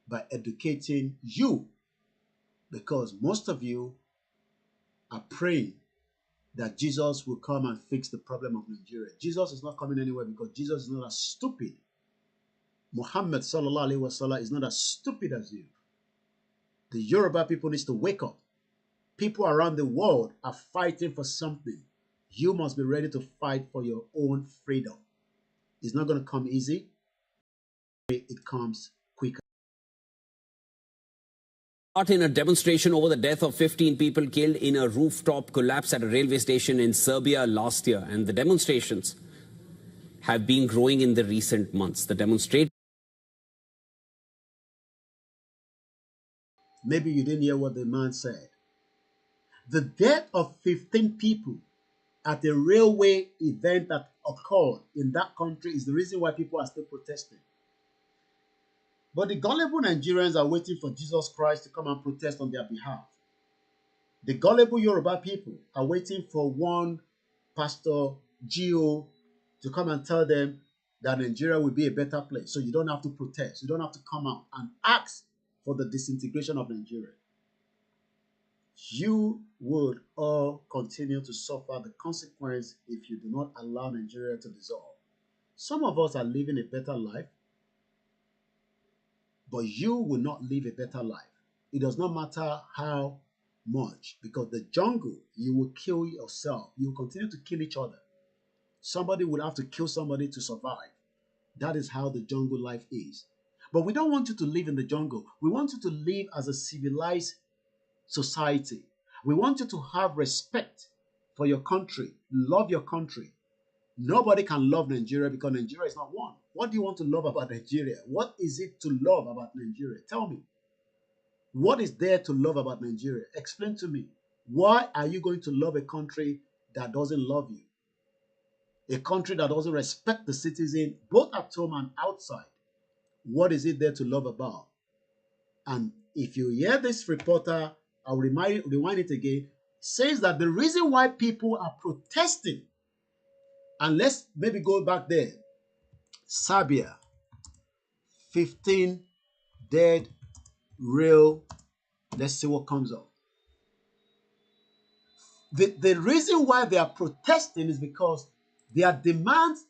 by educating you. Because most of you are praying that Jesus will come and fix the problem of Nigeria. Jesus is not coming anywhere because Jesus is not as stupid. Muhammad sallallahu alaihi wasallam is not as stupid as you. The Yoruba people needs to wake up. People around the world are fighting for something. You must be ready to fight for your own freedom. It's not going to come easy. It comes quicker. In a demonstration over the death of 15 people killed in a rooftop collapse at a railway station in Serbia last year. And the demonstrations have been growing in the recent months. The demonstrators... Maybe you didn't hear what the man said. The death of 15 people at a railway event that occurred in that country is the reason why people are still protesting. But the gullible Nigerians are waiting for Jesus Christ to come and protest on their behalf. The gullible Yoruba people are waiting for one Pastor Gio to come and tell them that Nigeria will be a better place. So you don't have to protest. You don't have to come out and ask for the disintegration of Nigeria. You would all continue to suffer the consequence if you do not allow Nigeria to dissolve. Some of us are living a better life, but you will not live a better life. It does not matter how much, because the jungle, you will kill yourself. You will continue to kill each other. Somebody will have to kill somebody to survive. That is how the jungle life is. But we don't want you to live in the jungle. We want you to live as a civilized society. We want you to have respect for your country. Love your country. Nobody can love Nigeria because Nigeria is not one. What do you want to love about Nigeria? What is it to love about Nigeria? Tell me. What is there to love about Nigeria? Explain to me. Why are you going to love a country that doesn't love you? A country that doesn't respect the citizen, both at home and outside. What is it there to love about? And if you hear this reporter, I'll rewind it again, says that the reason why people are protesting, and let's maybe go back there, Serbia, 15 dead, real, let's see what comes up. The reason why they are protesting is because their demands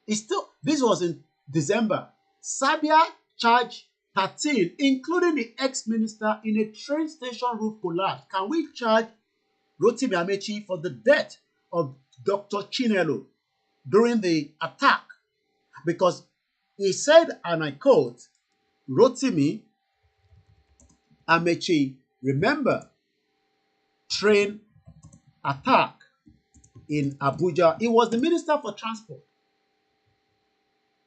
is still, this was in December. Serbia charged 13, including the ex-minister, in a train station roof collapse. Can we charge Rotimi Amechi for the death of Dr. Chinelo during the attack? Because he said, and I quote, Rotimi Amechi, remember, train attack in Abuja. He was the Minister for Transport.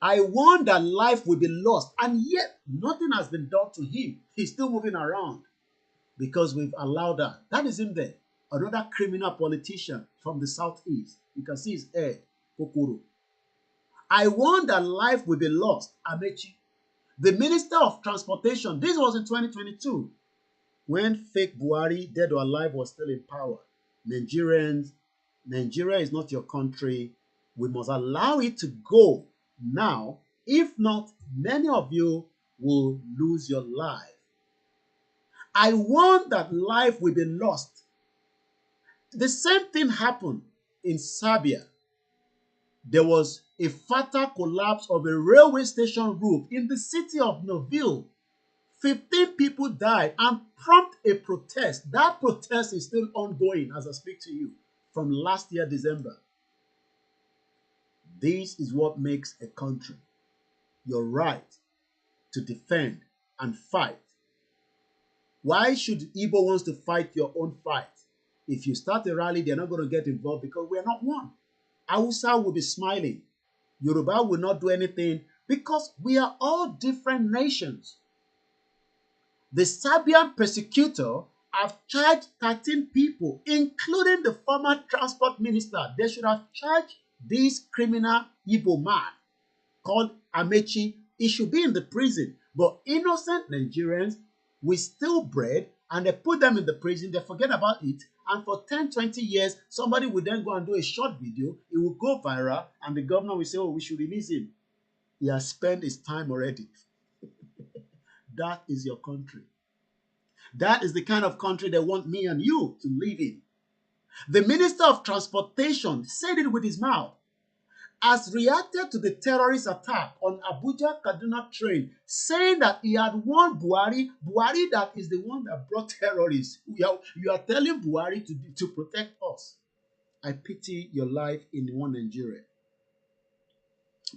I warned that life will be lost, and yet nothing has been done to him. He's still moving around because we've allowed that. That is him there. Another criminal politician from the southeast. You can see his head, Kokoro. I warned that life will be lost, Amechi. The Minister of Transportation, this was in 2022, when fake Buhari, dead or alive, was still in power. Nigerians, Nigeria is not your country. We must allow it to go now. If not, many of you will lose your life. I warned that life will be lost. The same thing happened in Serbia. There was a fatal collapse of a railway station roof in the city of Noville. 15 people died and prompted a protest. That protest is still ongoing as I speak to you from last year, December. This is what makes a country. Your right to defend and fight. Why should Igbo wants to fight your own fight? If you start a rally, they're not going to get involved because we are not one. Hausa will be smiling. Yoruba will not do anything because we are all different nations. The Serbian prosecutor have charged 13 people, including the former transport minister. They should have charged this criminal Igbo man called Amechi. He should be in the prison. But innocent Nigerians, we still bred and they put them in the prison. They forget about it. And for 10, 20 years, somebody will then go and do a short video. It will go viral and the governor will say, oh, we should release him. He has spent his time already. That is your country. That is the kind of country they want me and you to live in. The Minister of Transportation said it with his mouth, has reacted to the terrorist attack on Abuja-Kaduna train, saying that he had warned Buhari, that is the one that brought terrorists. You are telling Buhari to protect us. I pity your life in one Nigeria.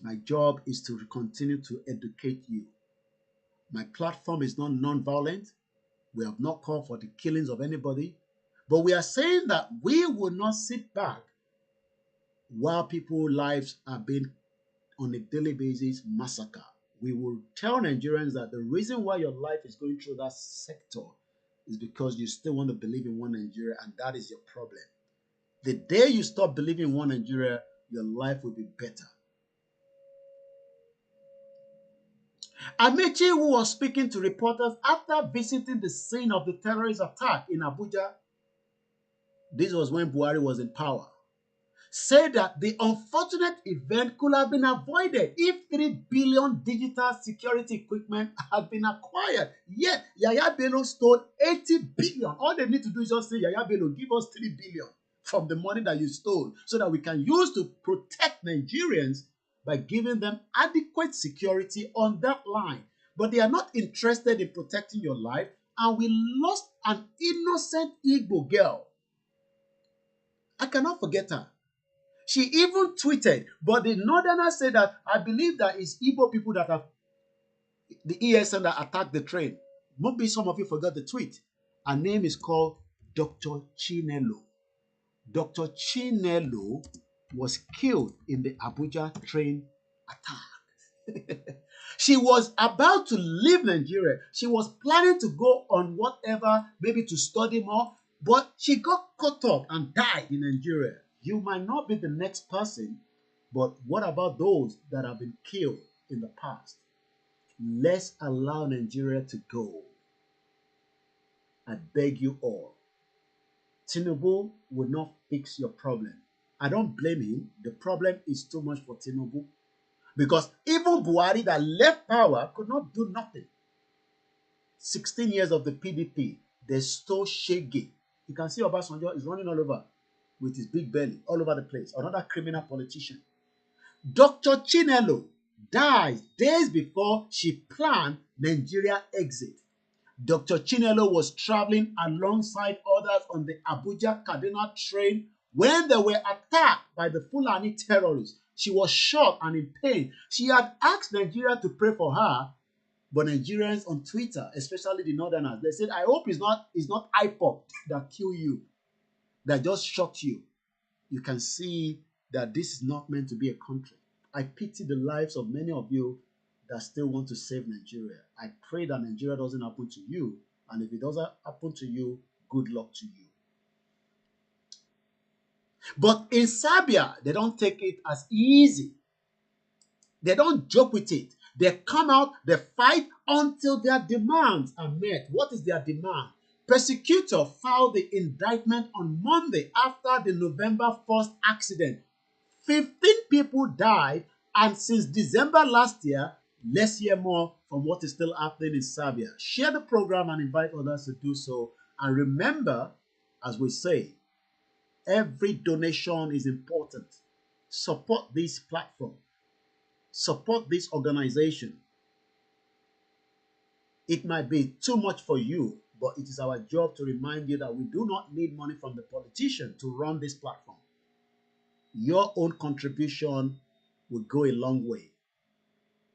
My job is to continue to educate you. My platform is not non-violent. We have not called for the killings of anybody. But we are saying that we will not sit back while people's lives are being, on a daily basis, massacred. We will tell Nigerians that the reason why your life is going through that sector is because you still want to believe in one Nigeria, and that is your problem. The day you stop believing in one Nigeria, your life will be better. Amechi, who was speaking to reporters after visiting the scene of the terrorist attack in Abuja, this was when Buhari was in power, said that the unfortunate event could have been avoided if 3 billion digital security equipment had been acquired. Yet, Yaya Bello stole 80 billion. All they need to do is just say, Yaya Bello, give us 3 billion from the money that you stole so that we can use to protect Nigerians by giving them adequate security on that line. But they are not interested in protecting your life, and we lost an innocent Igbo girl. I cannot forget her. She even tweeted, but the Northerners said that I believe that it's Igbo people that have the ESN that attacked the train. Maybe some of you forgot the tweet. Her name is called Dr. Chinelo. Dr. Chinelo was killed in the Abuja train attacked. She was about to leave Nigeria. She was planning to go on whatever, maybe to study more, but she got caught up and died in Nigeria. You might not be the next person, but what about those that have been killed in the past? Let's allow Nigeria to go. I beg you all. Tinubu will not fix your problem. I don't blame him. The problem is too much for Tinubu. Because even Buhari that left power could not do nothing. 16 years of the PDP, they stole shege. You can see Obasanjo is running all over with his big belly, all over the place. Another criminal politician. Dr. Chinelo dies days before she planned Nigeria exit. Dr. Chinelo was traveling alongside others on the Abuja-Kaduna train when they were attacked by the Fulani terrorists. She was shocked and in pain. She had asked Nigeria to pray for her, but Nigerians on Twitter, especially the Northerners, they said, I hope it's not IPOP that killed you, that just shot you. You can see that this is not meant to be a country. I pity the lives of many of you that still want to save Nigeria. I pray that Nigeria doesn't happen to you, and if it doesn't happen to you, good luck to you. But in Serbia, they don't take it as easy. They don't joke with it. They come out, they fight until their demands are met. What is their demand? Prosecutor filed the indictment on Monday after the November 1st accident. 15 people died, and since December last year, let's hear more from what is still happening in Serbia. Share the program and invite others to do so. And remember, as we say, every donation is important. Support this platform. Support this organization. It might be too much for you, but it is our job to remind you that we do not need money from the politician to run this platform. Your own contribution will go a long way.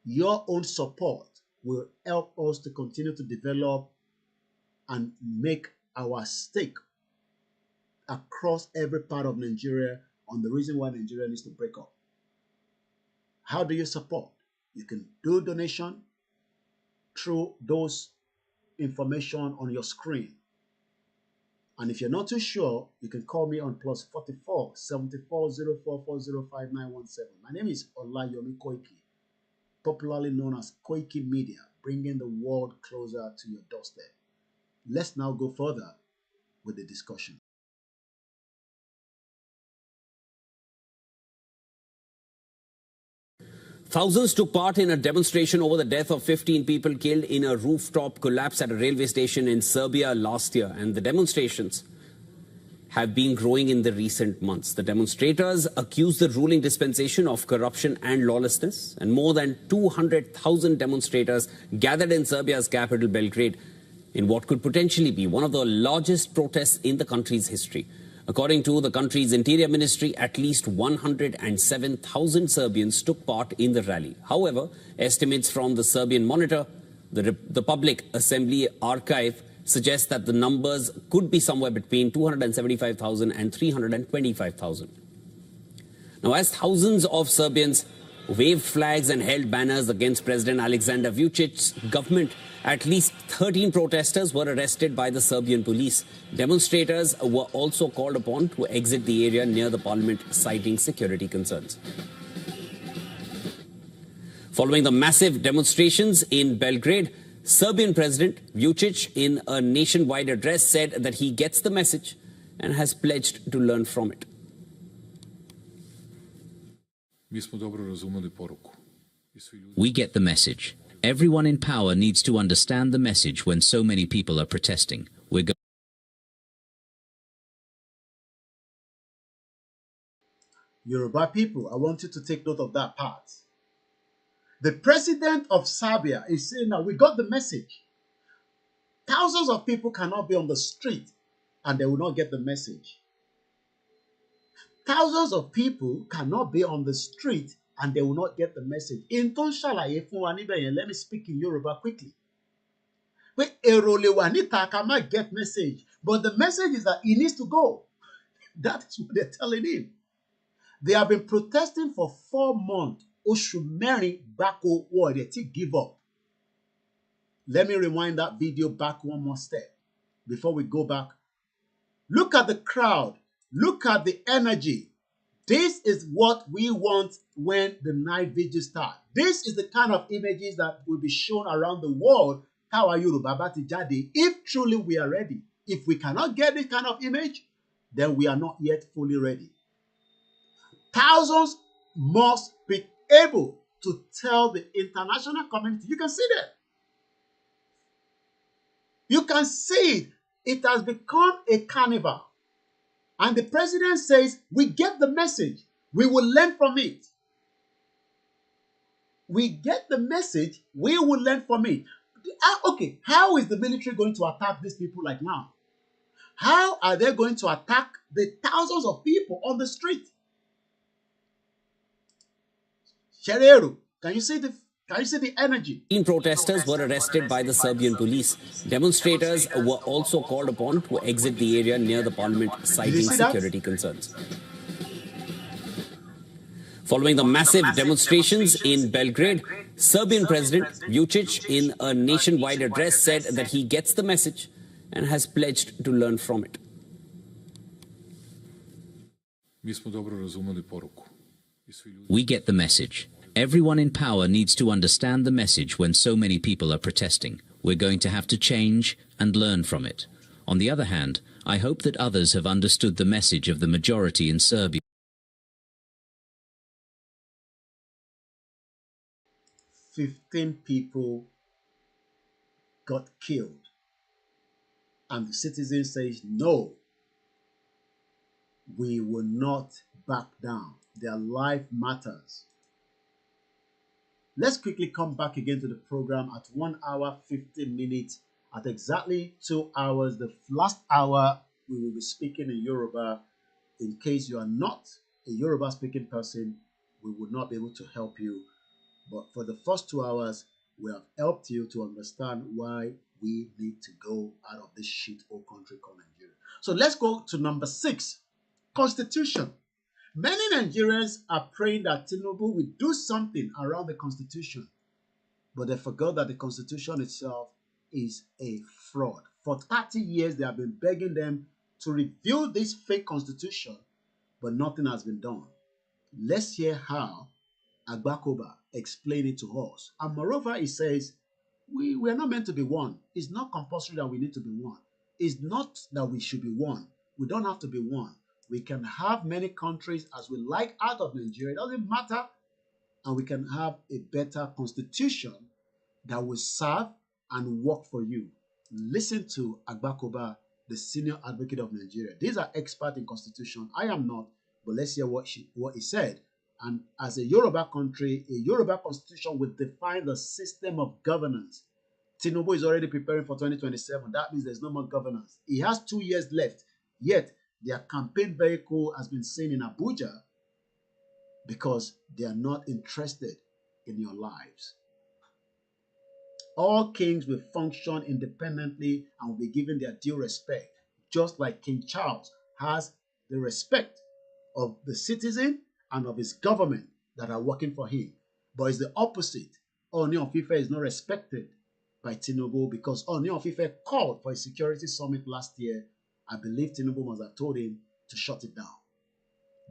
Your own support will help us to continue to develop and make our stake across every part of Nigeria on the reason why Nigeria needs to break up. How do you support? You can do donation through those information on your screen. And if you're not too sure, you can call me on +44 74 0440 5917. My name is Olayomi Koiki, popularly known as Koiki Media, bringing the world closer to your doorstep. Let's now go further with the discussion. Thousands took part in a demonstration over the death of 15 people killed in a rooftop collapse at a railway station in Serbia last year, and the demonstrations have been growing in the recent months. The demonstrators accused the ruling dispensation of corruption and lawlessness, and more than 200,000 demonstrators gathered in Serbia's capital, Belgrade, in what could potentially be one of the largest protests in the country's history. According to the country's interior ministry, at least 107,000 Serbians took part in the rally. However, estimates from the Serbian Monitor, the Public Assembly Archive, suggest that the numbers could be somewhere between 275,000 and 325,000. Now, as thousands of Serbians waved flags and held banners against President Alexander Vucic's government, at least 13 protesters were arrested by the Serbian police. Demonstrators were also called upon to exit the area near the parliament, citing security concerns. Following the massive demonstrations in Belgrade, Serbian President Vucic, in a nationwide address, said that he gets the message and has pledged to learn from it. We get the message. Everyone in power needs to understand the message when so many people are protesting. Yoruba people, I want you to take note of that part. The president of Serbia is saying that we got the message. Thousands of people cannot be on the street and they will not get the message. Thousands of people cannot be on the street and they will not get the message. Let me speak in Yoruba quickly. Might get message, but the message is that he needs to go. That is what they're telling him. They have been protesting for 4 months, oṣù mẹ́rin gbáko wọ́n dẹ̀ ti give up. Let me rewind that video back one more step before we go back. Look at the crowd. Look at the energy. This is what we want when the night vigil starts. This is the kind of images that will be shown around the world. How are Yoruba bá ti jáde? If truly we are ready. If we cannot get this kind of image, then we are not yet fully ready. Thousands must be able to tell the international community. You can see that. You can see it. It has become a carnival. And the president says, we get the message. We will learn from it. We get the message. We will learn from it. Okay, how is the military going to attack these people like now? How are they going to attack the thousands of people on the street? Chereru, can you see the energy? 15 protesters were arrested by the Serbian police. Demonstrators were also called upon to exit the area near the parliament, citing security concerns. Following the massive demonstrations in Belgrade, Serbian President Vučić, in a nationwide address, said that he gets the message and has pledged to learn from it. We get the message. Everyone in power needs to understand the message when so many people are protesting. We're going to have to change and learn from it. On the other hand, I hope that others have understood the message of the majority in Serbia. 15 people got killed. And the citizen says, no, we will not back down. Their life matters. Let's quickly come back again to the program at 1 hour, 15 minutes. At exactly 2 hours, the last hour, we will be speaking in Yoruba. In case you are not a Yoruba speaking person, we would not be able to help you. But for the first 2 hours, we have helped you to understand why we need to go out of this shit hole country called Nigeria. So let's go to number 6, Constitution. Many Nigerians are praying that Tinubu will do something around the Constitution, but they forgot that the Constitution itself is a fraud. For 30 years, they have been begging them to review this fake Constitution, but nothing has been done. Let's hear how Agbakoba explained it to us. And moreover, he says, we are not meant to be one. It's not compulsory that we need to be one. It's not that we should be one. We don't have to be one. We can have many countries as we like out of Nigeria. It doesn't matter. And we can have a better constitution that will serve and work for you. Listen to Agbakoba, the senior advocate of Nigeria. These are experts in constitution. I am not, but let's hear what he said. And as a Yoruba country, a Yoruba constitution will define the system of governance. Tinubu is already preparing for 2027. That means there's no more governance. He has 2 years left. Yet, their campaign vehicle has been seen in Abuja because they are not interested in your lives. All kings will function independently and will be given their due respect, just like King Charles has the respect of the citizen and of his government that are working for him. But it's the opposite. Ooni of Ife is not respected by Tinubu because Ooni of Ife called for a security summit last year. I believe Tinubu must have told him to shut it down.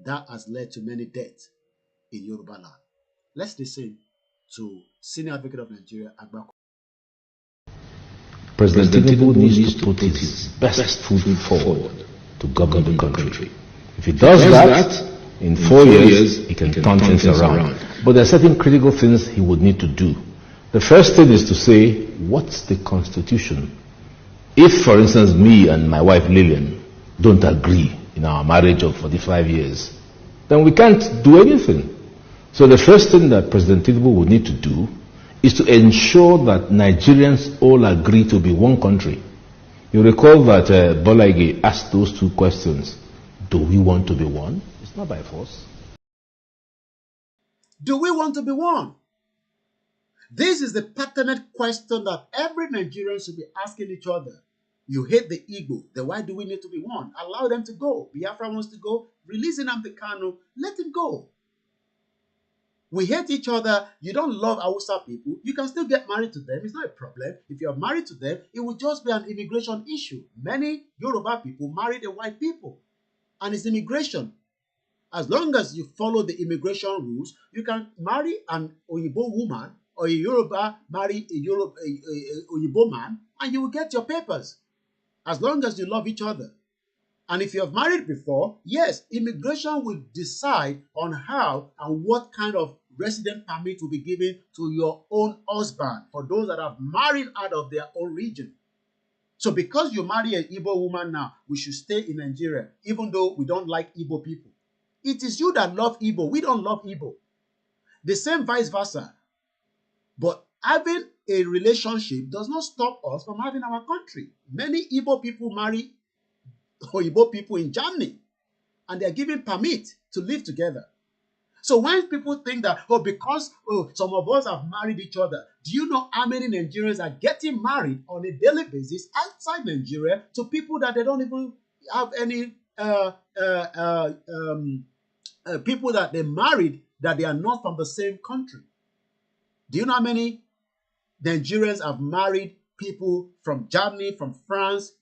That has led to many deaths in Yoruba land. Let's listen to Senior Advocate of Nigeria, Agbakoba. President Tinubu needs to put his best foot forward to govern the country. If he does that, in 4 years, he can turn things around. But there are certain critical things he would need to do. The first thing is to say, what's the Constitution? If, for instance, me and my wife Lillian don't agree in our marriage of 45 years, then we can't do anything. So the first thing that President Tinubu would need to do is to ensure that Nigerians all agree to be one country. You recall that Bola Ige asked those 2 questions. Do we want to be one? It's not by force. Do we want to be one? This is the pertinent question that every Nigerian should be asking each other. You hate the Igbo, then why do we need to be one? Allow them to go. Biafra wants to go, release Nnamdi Kanu, let him go. We hate each other. You don't love Hausa people. You can still get married to them. It's not a problem. If you are married to them, it will just be an immigration issue. Many Yoruba people marry the white people, and it's immigration. As long as you follow the immigration rules, you can marry an Oyibo woman, or a Yoruba marry a Oyibo man, and you will get your papers. As long as you love each other. And if you have married before, yes, immigration will decide on how and what kind of resident permit will be given to your own husband for those that have married out of their own region. So because you marry an Igbo woman now, we should stay in Nigeria, even though we don't like Igbo people. It is you that love Igbo. We don't love Igbo. The same vice versa. But having a relationship does not stop us from having our country. Many Igbo people marry Oyibo people in Germany, and they are given permit to live together. So when people think that, because some of us have married each other, do you know how many Nigerians are getting married on a daily basis outside Nigeria to people that they don't even have any people that they married that they are not from the same country? Do you know how many Nigerians have married people from Germany, from France?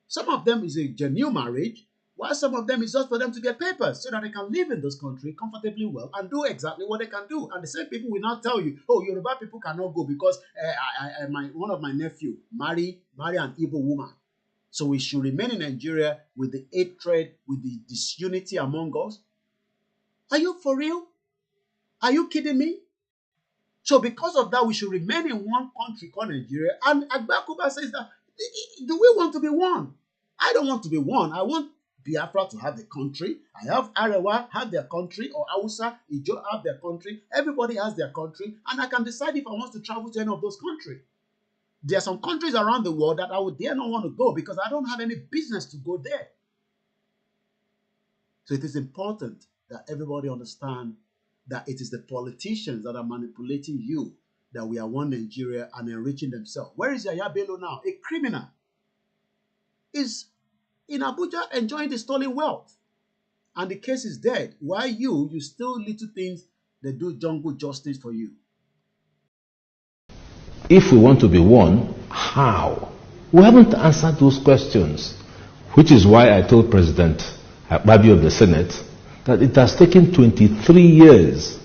Some of them is a genuine marriage, while some of them is just for them to get papers so that they can live in this country comfortably well and do exactly what they can do. And the same people will not tell you, Yoruba people cannot go because one of my nephew marry an Igbo woman. So we should remain in Nigeria with the hatred, with the disunity among us. Are you for real? Are you kidding me? So because of that, we should remain in one country called Nigeria. And Agbakuba says that, do we want to be one? I don't want to be one. I want Biafra to have the country. I have Arewa have their country, or Hausa, Ijo have their country. Everybody has their country, and I can decide if I want to travel to any of those countries. There are some countries around the world that I would dare not want to go because I don't have any business to go there. So it is important that everybody understand that it is the politicians that are manipulating you, that we are one Nigeria and enriching themselves. Where is Yaya Bello now? A criminal. Is in Abuja enjoying the stolen wealth. And the case is dead. Why you still little things that do jungle justice for you? If we want to be one, how? We haven't answered those questions. Which is why I told President Akpabio of the Senate that it has taken 23 years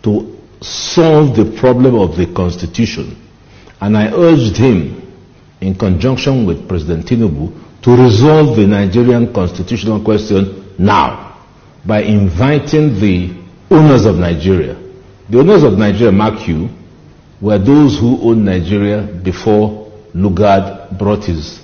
to solve the problem of the Constitution. And I urged him, in conjunction with President Tinubu, to resolve the Nigerian constitutional question now by inviting the owners of Nigeria. The owners of Nigeria, mark you, were those who owned Nigeria before Lugard brought his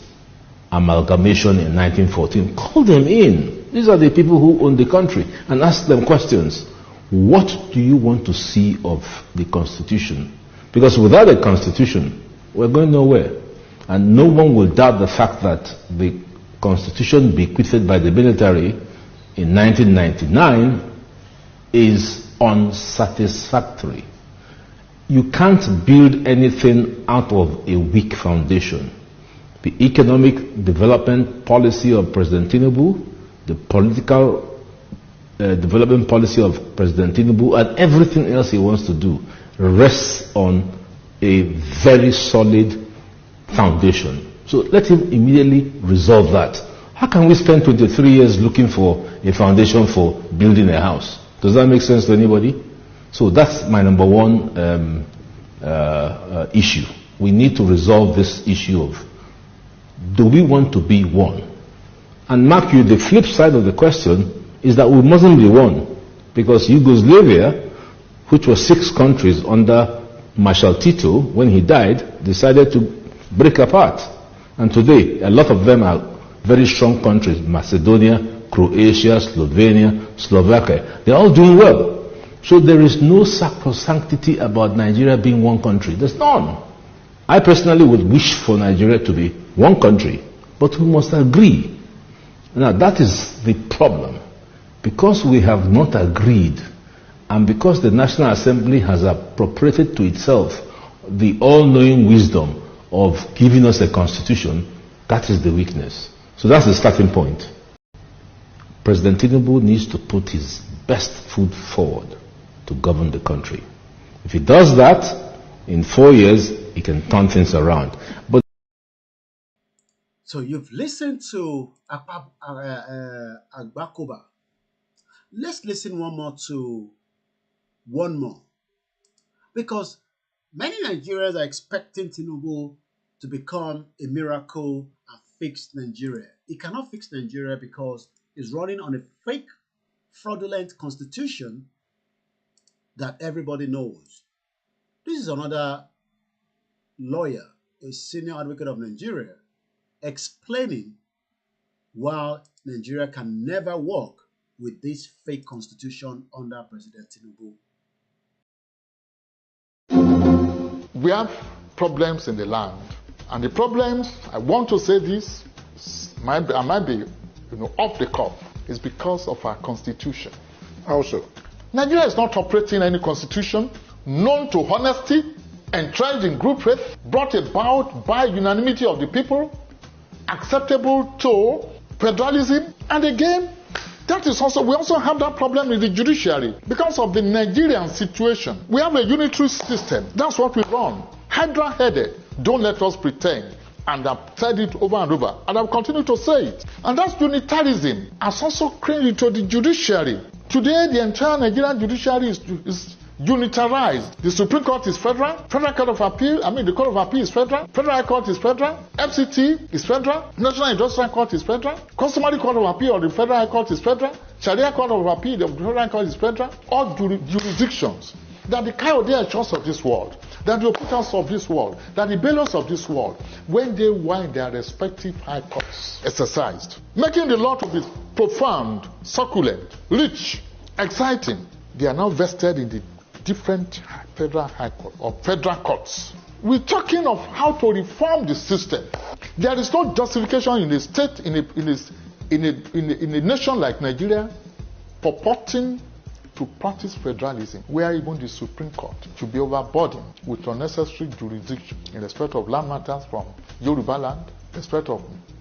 amalgamation in 1914. Call them in. These are the people who own the country, and ask them questions. What do you want to see of the Constitution? Because without a Constitution, we're going nowhere. And no one will doubt the fact that the Constitution bequeathed by the military in 1999 is unsatisfactory. You can't build anything out of a weak foundation. The economic development policy of President Tinubu, the political development policy of President Tinubu, and everything else he wants to do rests on a very solid foundation. So let him immediately resolve that. How can we spend 23 years looking for a foundation for building a house? Does that make sense to anybody? So that's my number one issue. We need to resolve this issue of, do we want to be one? And mark you, the flip side of the question is that we mustn't be one, because Yugoslavia, which was 6 countries under Marshal Tito, when he died, decided to break apart. And today, a lot of them are very strong countries: Macedonia, Croatia, Slovenia, Slovakia. They're all doing well. So there is no sacrosanctity about Nigeria being one country. There's none. I personally would wish for Nigeria to be one country, but we must agree. Now that is the problem. Because we have not agreed, and because the National Assembly has appropriated to itself the all-knowing wisdom of giving us a constitution, that is the weakness. So that's the starting point. President Tinubu needs to put his best foot forward to govern the country. If he does that, in 4 years, he can turn things around. But so you've listened to Agbakoba. Let's listen one more. Because many Nigerians are expecting Tinubu to become a miracle and fix Nigeria. He cannot fix Nigeria because he's running on a fake, fraudulent constitution that everybody knows. This is another lawyer, a senior advocate of Nigeria, explaining why Nigeria can never work with this fake constitution under President Tinubu. We have problems in the land, and the problems, I want to say this, I might be off the cuff, is because of our constitution. Also, Nigeria is not operating any constitution known to honesty, entrenched in group faith, brought about by unanimity of the people, acceptable to federalism, and again, that is also, we also have that problem in the judiciary because of the Nigerian situation. We have a unitary system. That's what we run. Hydra-headed. Don't let us pretend. And I've said it over and over. And I'll continue to say it. And that's unitarism. Has also crept into the judiciary. Today, the entire Nigerian judiciary is unitarized. The Supreme Court is federal. Federal Court of Appeal, the Court of Appeal is federal. Federal High Court is federal. FCT is federal. National Industrial Court is federal. Customary Court of Appeal of the Federal High Court is federal. Sharia Court of Appeal of the Federal High Court is federal. All jurisdictions. That the Coyote Church of this world, that the Oputas of this world, that the Bellows of this world, when they were in their respective high courts, exercised, making the law to be profound, succulent, rich, exciting, they are now vested in the different federal high court or federal courts. We're talking of how to reform the system. There is no justification in a state, in a nation like Nigeria, purporting to practice federalism, where even the Supreme Court should be overburdened with unnecessary jurisdiction in respect of land matters from Yoruba land, respect of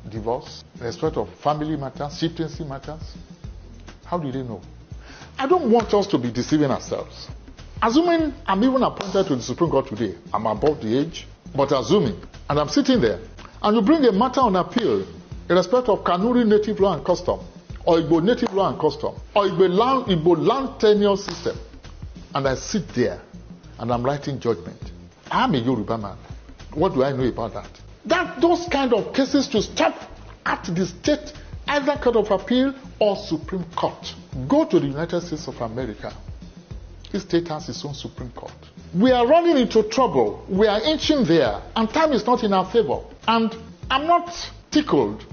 divorce, respect of family matters, citizenship matters. How do they know? I don't want us to be deceiving ourselves. Assuming I'm even appointed to the Supreme Court today, I'm above the age, but assuming, and I'm sitting there, and you bring a matter on appeal in respect of Kanuri native law and custom, or Igbo native law and custom, or Igbo land tenure system, and I sit there, and I'm writing judgment. I'm a Yoruba man. What do I know about that? Those kind of cases to stop at the state, either Court of Appeal or Supreme Court. Go to the United States of America. Each state has its own Supreme Court. We are running into trouble. We are inching there, and time is not in our favor. And I'm not tickled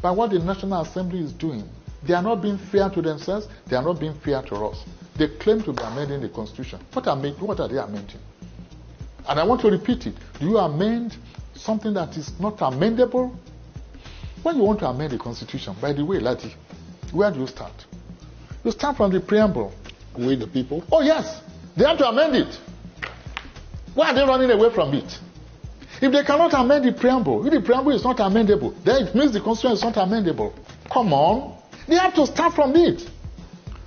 by what the National Assembly is doing. They are not being fair to themselves. They are not being fair to us. They claim to be amending the Constitution. What are they amending? And I want to repeat it. Do you amend something that is not amendable? When you want to amend the Constitution, by the way, Lati, where do you start? You start from the preamble. We the people? Oh yes, they have to amend it. Why are they running away from it? If they cannot amend the preamble, if the preamble is not amendable, then it means the Constitution is not amendable. Come on. They have to start from it.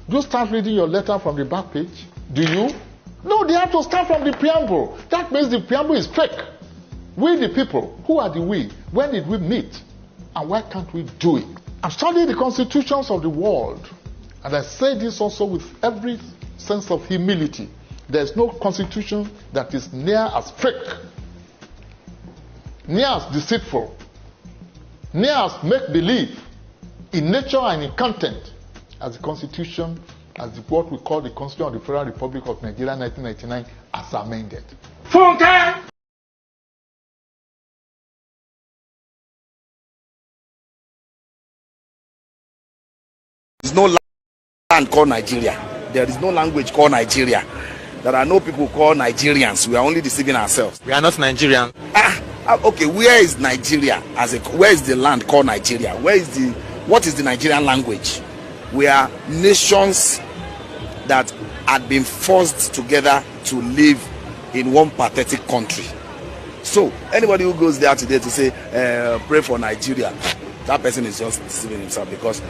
Do you start reading your letter from the back page? Do you? No, they have to start from the preamble. That means the preamble is fake. We the people, who are the we? When did we meet? And why can't we do it? I've studied the constitutions of the world. And I say this also with every sense of humility. There is no constitution that is near as fake, near as deceitful, near as make-believe in nature and in content as the Constitution, as what we call the Constitution of the Federal Republic of Nigeria 1999 as amended. Funke! There is no land called Nigeria. There is no language called Nigeria. There are no people called Nigerians. We are only deceiving ourselves. We are not Nigerian. Okay, where is Nigeria? Where is the land called Nigeria? What is the Nigerian language? We are nations that had been forced together to live in one pathetic country. So anybody who goes there today to say pray for Nigeria, that person is just deceiving himself, because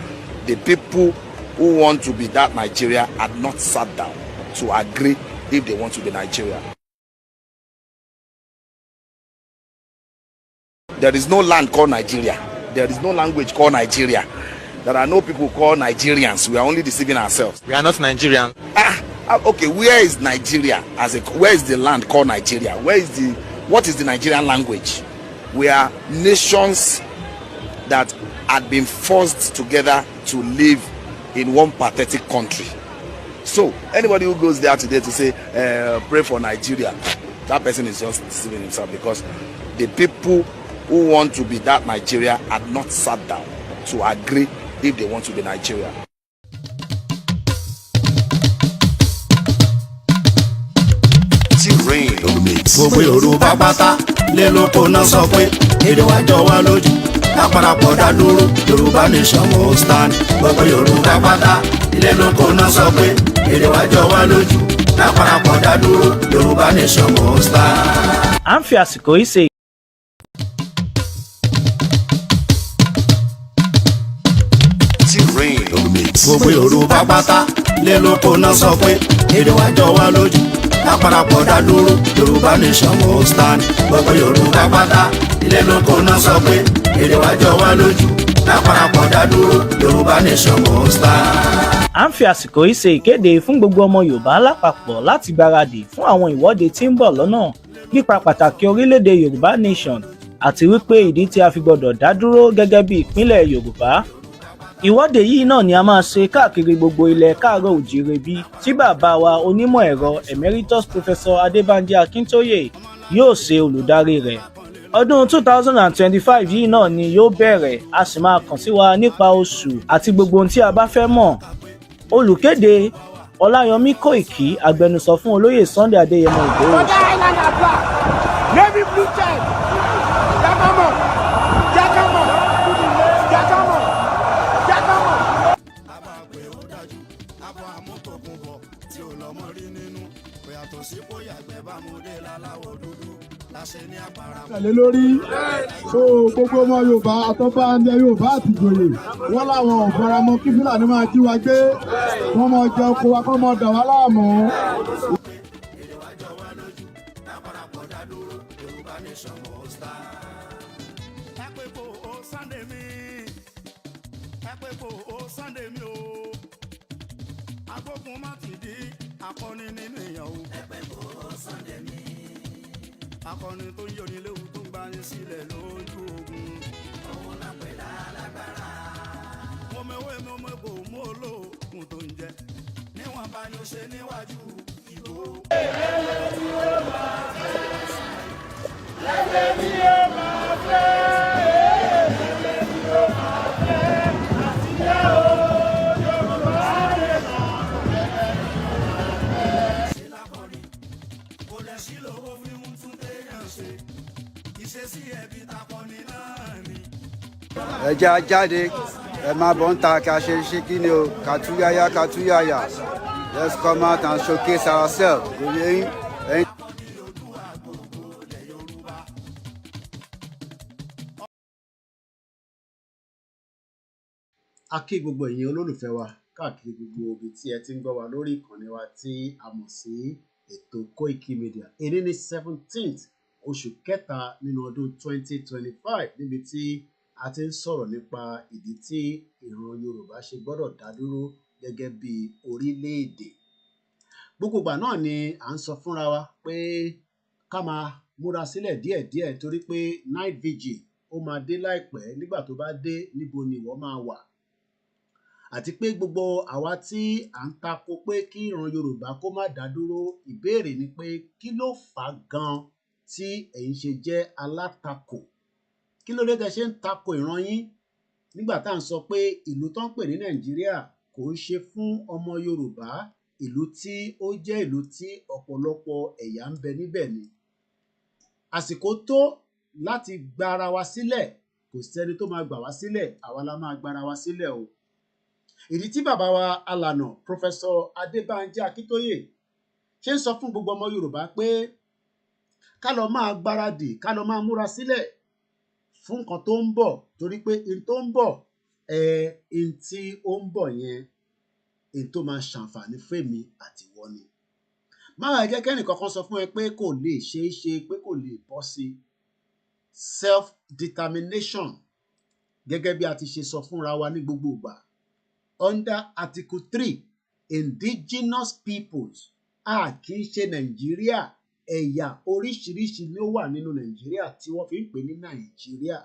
the people who want to be that Nigeria had not sat down to agree if they want to be Nigeria. There is no land called Nigeria. There is no language called Nigeria. There are no people called Nigerians. We are only deceiving ourselves. We are not Nigerian. Okay, where is Nigeria? Where is the land called Nigeria? What is the Nigerian language? We are nations that had been forced together to live in one pathetic country. So anybody who goes there today to say pray for Nigeria, that person is just deceiving himself, because the people who want to be that Nigeria had not sat down to agree if they want to be Nigeria. Gbogbo Yorùbá pátá lé lóko náà sọ pé èdè wa jọ wá lójú lápárapọ̀ dá dúró Yorùbá nation must stand. Gbogbo Yorùbá pátá lé lóko náà sọ pé èdè wa jọ wá lójú lápárapọ̀ dá dúró Yorùbá nation must stand. À ń fi àsìkò yìí ṣe Gbogbo Yorùbá pátá lé lóko náà sọ pé èdè wa jọ wá lójú lápárapọ̀ dá dúró Yorùbá nation must stand. Gbogbo Yorùbá pátá lé lóko náà sọ pé èdè wa jọ wá lójú lápárapọ̀ dá dúró Yorùbá nation must stand. À ń fi àsìkò yìí ṣe ìkéde fún gbogbo ọmọ Yorùbá lápapọ̀ láti gbáradì fún àwọn ìwọ́de tí ń bọ̀ lọ́nà nípa pàtàkì orílẹ̀-èdè Yorùbá nation àti wípé ìdí tí a fi gbọdọ̀ dá dúró gẹ́gẹ́ bí ìpínlẹ̀ Yorùbá. Ìwọ́de yìí náà ni a máa ṣe káàkiri gbogbo ilẹ̀ káàárọ̀ òjìire bí tí bàbá wa onímọ̀ ẹ̀rọ emeritus Professor Banji Akntoye yóò ṣe olùdarí rẹ̀. Ọdún 2025 yìí náà ni yóò bẹ̀rẹ̀, a sì máa kàn sí wa nípa oṣù àti gbogbo ohun tí a bá fẹ́ mọ̀. Olùkéde Ọláyọmí Kóìkí, agbẹnusọ fún olóyè Sunday Adéyẹmọ Ìgbòho. Tẹ̀lé lórí so gbogbo ọmọ Yorùbá àtọ́gbà ẹni Yorùbá àti ìjòyè wọ́n láwọn ọ̀faramọ́ kí Fúlàní máa jí wa gbé wọ́n máa jẹ oko wa kọ́ máa dà wá láàmú. Akọni nínú ìyàwó ẹgbẹ́ kò Sunday mi. Akọni tó ń yọ ní léwu tó ń gbá yín sílẹ̀ lójú ogun. Òun náà pè lálágbára. Mo mẹ́wé mo mọ́ kò mú olóògùn tó ń jẹ. Níwọ̀n bá ní ó ṣe níwájú ìbò. Lẹ́lẹ́ ni ó máa fẹ́. Lẹ́lẹ́ ni ó máa fẹ́. Lẹ́lẹ́ ni ó máa fẹ́. Àtijọ́ o. Ẹ jẹ́ a jáde, ẹ máa bọ̀ ń ta kí a ṣe ṣe kí ni o, kàtúyáyá. Let's come out and showcase ourselves. A kí gbogbo ẹ̀yin olólùfẹ́ wa káàkiri gbogbo ibi tí ẹ ti ń gbọ́ wa lórí ìkànnì wa tí a mọ̀ sí ètò Koiki Media. Èyí ni 17th oṣù kẹta nínú ọdún 2025 níbi tí a ti ń sọ̀rọ̀ nípa ìdí tí ìran Yorùbá ṣe gbọ́dọ̀ dá dúró gẹ́gẹ́ bí orílẹ̀-èdè. Gbogbo ìgbà náà ni à ń sọ fúnra wa pé ká máa múra sílẹ̀ díẹ̀díẹ̀ torí pé night vigil ó máa dé láìpẹ́. Nígbà tó bá dé, níbo ni ìwọ máa wà? Àti pé gbogbo àwa tí à ń tako pé kí ìran Yorùbá kó má dá dúró, ìbéèrè ni pé kí ló fà á gan tí ẹ̀yin ṣe jẹ́ alátakò? Kí ló dé tẹ́ ṣe ń tako ìran yín nígbà tá à ń sọ pé ìlú tó ń pè ní Nàìjíríà kò ń ṣe fún ọmọ Yorùbá, ìlú tí ó jẹ́ ìlú tí ọ̀pọ̀lọpọ̀ ẹ̀yà ń bẹ níbẹ̀ ni. Àsìkò tó láti gba ara wa sílẹ̀, kò sẹ́ni tó máa gbà wá sílẹ̀, àwa la máa gba ara wa sílẹ̀ o. Ìdí tí bàbá wa alànà Professor Banji Akntoye ṣe ń sọ fún gbogbo ọmọ Yorùbá pé ká lọ máa gbáradì, ká lọ máa múra sílẹ̀ fún nǹkan tó ń bọ̀, torí pé in tó ń bọ̀ in tí ó ń bọ̀ yẹn in tó máa ṣàǹfààní fẹ́mi àti ìwọ ni. máa jẹ́ kẹ́nì kankan sọ fún ẹ pé kò lè ṣeé ṣe pé kò lè bọ́ sí self determination gẹ́gẹ́ bí a ti ṣe sọ fúnra wa ní gbogbo ìgbà under Article 3 Indigenous peoples a kì í ṣe Nàìjíríà ẹ̀yà oríṣiríṣi ni ó wà nínú Nàìjíríà tí wọ́n fi ń pè ní Nàìjíríà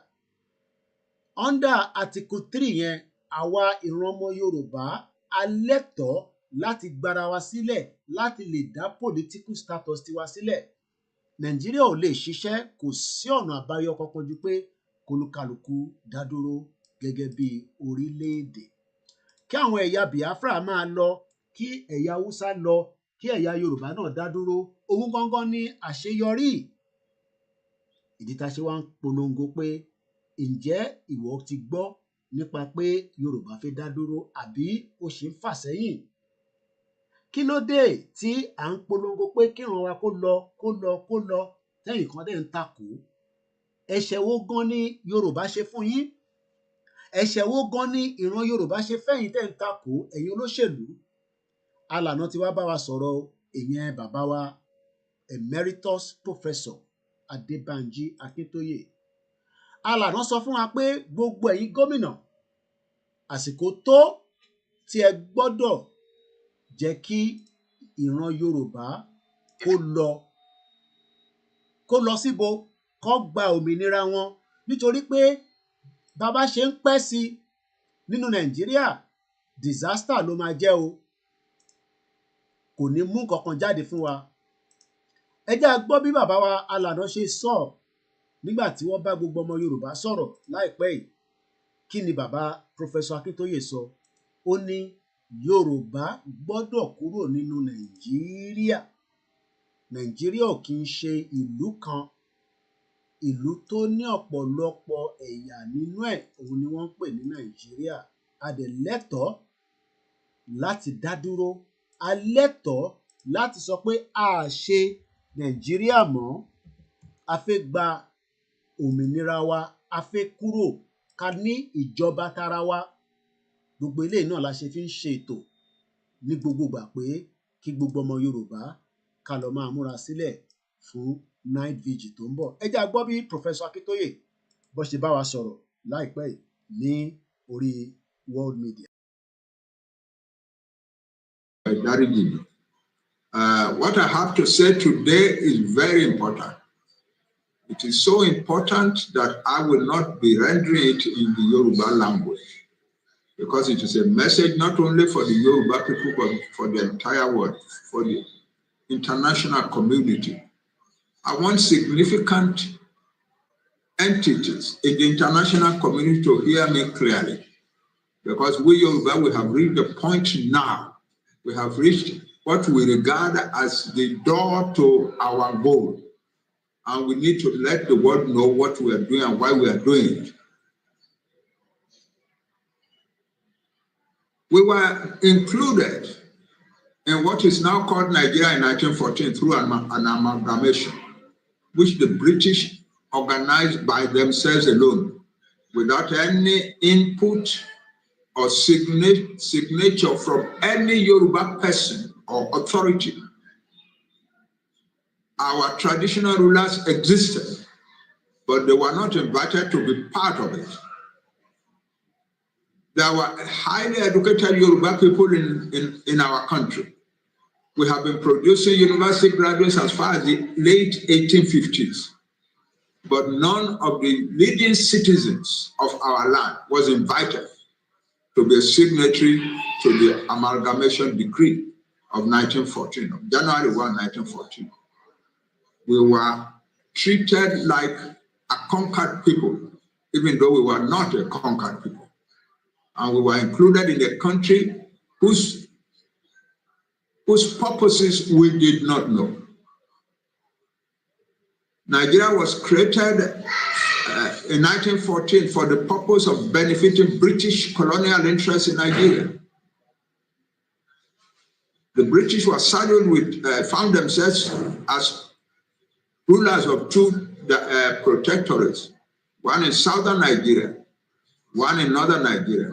under Article 3 yẹn àwa ìran ọmọ Yorùbá a lẹ́tọ̀ọ́ láti gbara wa sílẹ̀ láti lè dá political status tiwa sílẹ̀ Nàìjíríà ò lè ṣiṣẹ́ kò sí ọ̀nà àbáyọ kankan ju pé kólúkálùkù dá dúró gẹ́gẹ́ bí orílẹ̀-èdè kí àwọn ẹ̀yà Biafra máa lọ kí ẹ̀yà Haúsá lọ kí ẹ̀yà Yorùbá náà dá dúró òun gangan ní àṣeyọrí ìdí tá a ṣe wá ń polongo pé ǹjẹ́ ìwọ ti gbọ́ nípa pé Yorùbá fẹ́ dá dúró àbí ó ṣe ń fà sẹ́yìn kí ló dé tí à ń polongo pé kíran wa kó lọ tẹ́yìn kan dẹ̀ ń takò ẹ̀ṣẹ̀ wo gan ni Yorùbá ṣe fún yín ẹ̀ṣẹ̀ wo gan ni ìran Yorùbá ṣe fẹ́yìn tẹ́ ń takò ẹ̀yin olóṣèlú alànà tí wàá bá wa sọ̀rọ̀ ìyẹn bàbá wa emeritus professor Adébanji Akntoye alànà sọ fún wa pé gbogbo ẹ̀yin gómìnà àsìkò tó tí ẹ gbọ́dọ̀ jẹ́ kí ìran Yorùbá kó lọ síbo kó gba òmìnira wọn nítorí pé bàbá ṣe ń pẹ́ sí nínú Nàìjíríà disaster ló máa jẹ́ o kò ní mú kankan jáde fún wa ẹ jẹ́ a gbọ́ bí bàbá wa alànà ṣe sọ nígbà tí wọ́n bá gbogbo ọmọ Yorùbá sọ̀rọ̀ láìpẹ́ yìí kí ni bàbá Professor Akntoye sọ ó ní Yorùbá gbọ́dọ̀ kúrò nínú Nàìjíríà Nàìjíríà ò kì í ṣe ìlú kan ìlú tó ní ọ̀pọ̀lọpọ̀ ẹ̀yà nínú ẹ̀ òun ni wọ́n ń pè ní Nàìjíríà a dẹ̀ lẹ́tọ̀ọ́ láti dá dúró a lẹ́tọ̀ọ́ láti sọ pé a ṣe Nàìjíríà mọ́ a fẹ́ gba òmìnira wa a fẹ́ kúrò ká ní ìjọba tara wa gbogbo eléyìí náà la ṣe fi ń ṣe ètò ní gbogbo ìgbà pé kí gbogbo ọmọ Yorùbá ká lọ máa múra sílẹ̀ fún night vigil tó ń bọ̀ ẹ jẹ́ a gbọ́ bí Professor Akntoye bó ṣe bá wa sọ̀rọ̀ láìpẹ́ yìí ní orí world media. What I have to say today is very important. It is so important that I will not be rendering it in the Yoruba language because it is a message not only for the Yoruba people but for the entire world, for the international community. I want significant entities in the international community to hear me clearly because we Yoruba, we have reached the point now, we have reached what we regard as the door to our goal. And we need to let the world know what we are doing and why we are doing it. We were included in what is now called Nigeria in 1914 through an amalgamation, which the British organized by themselves alone, without any input or signature from any Yoruba person or authority. Our traditional rulers existed, but they were not invited to be part of it. There were highly educated Yoruba people in our country. We have been producing university graduates as far as the late 1850s, but none of the leading citizens of our land was invited to be a signatory to the amalgamation decree of 1914, of January 1, 1914. We were treated like a conquered people, even though we were not a conquered people. And we were included in a country whose purposes we did not know. Nigeria was created in 1914 for the purpose of benefiting British colonial interests in Nigeria. The British were saddled with, found themselves as rulers of two protectorates, one in southern Nigeria, one in northern Nigeria.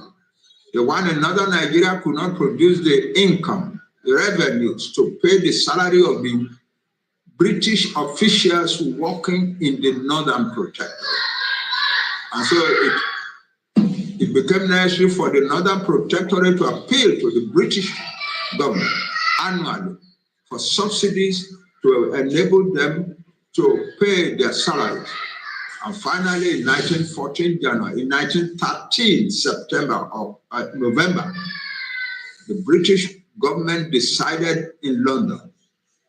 The one in northern Nigeria could not produce the income revenues to pay the salary of the British officials working in the Northern Protectorate. And so it became necessary for the Northern Protectorate to appeal to the British government annually for subsidies to enable them to pay their salaries. And finally, in 1914 January, in 1913 September or November, the British government decided in London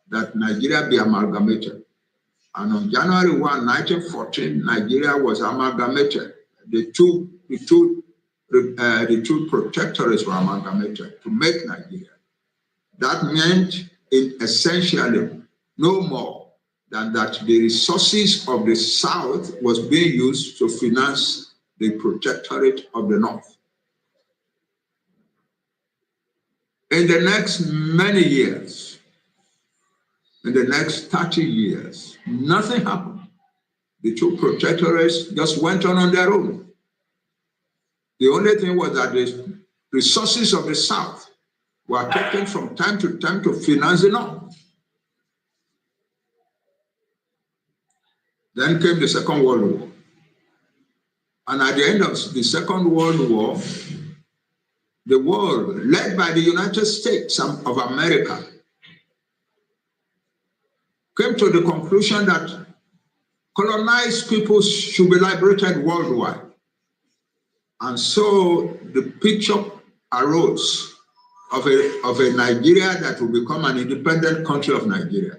that Nigeria be amalgamated. And on January 1, 1914, Nigeria was amalgamated. The two protectorates were amalgamated to make Nigeria. That meant essentially no more than that the resources of the South was being used to finance the protectorate of the North. In the next many years, in the next 30 years, nothing happened. The two protectorates just went on their own. The only thing was that the resources of the South were taken from time to time to finance the North. Then came the Second World War. And at the end of the Second World War, the world, led by the United States of America, came to the conclusion that colonized people should be liberated worldwide. And so the picture arose of a Nigeria that will become an independent country of Nigeria.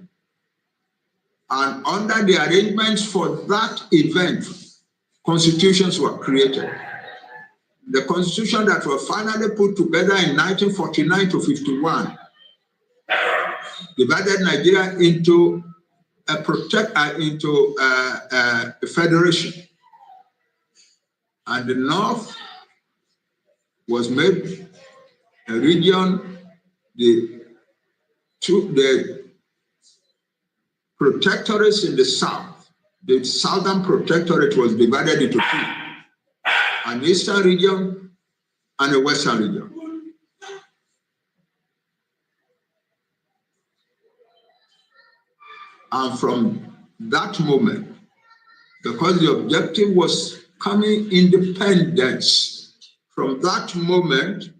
And under the arrangements for that event, constitutions were created. The constitution that was finally put together in 1949 to 51 divided Nigeria into a federation. And the North was made a region, the protectorates in the South. The Southern Protectorate was divided into two, an Eastern region and a Western region. And from that moment, because the objective was coming independence, from that moment,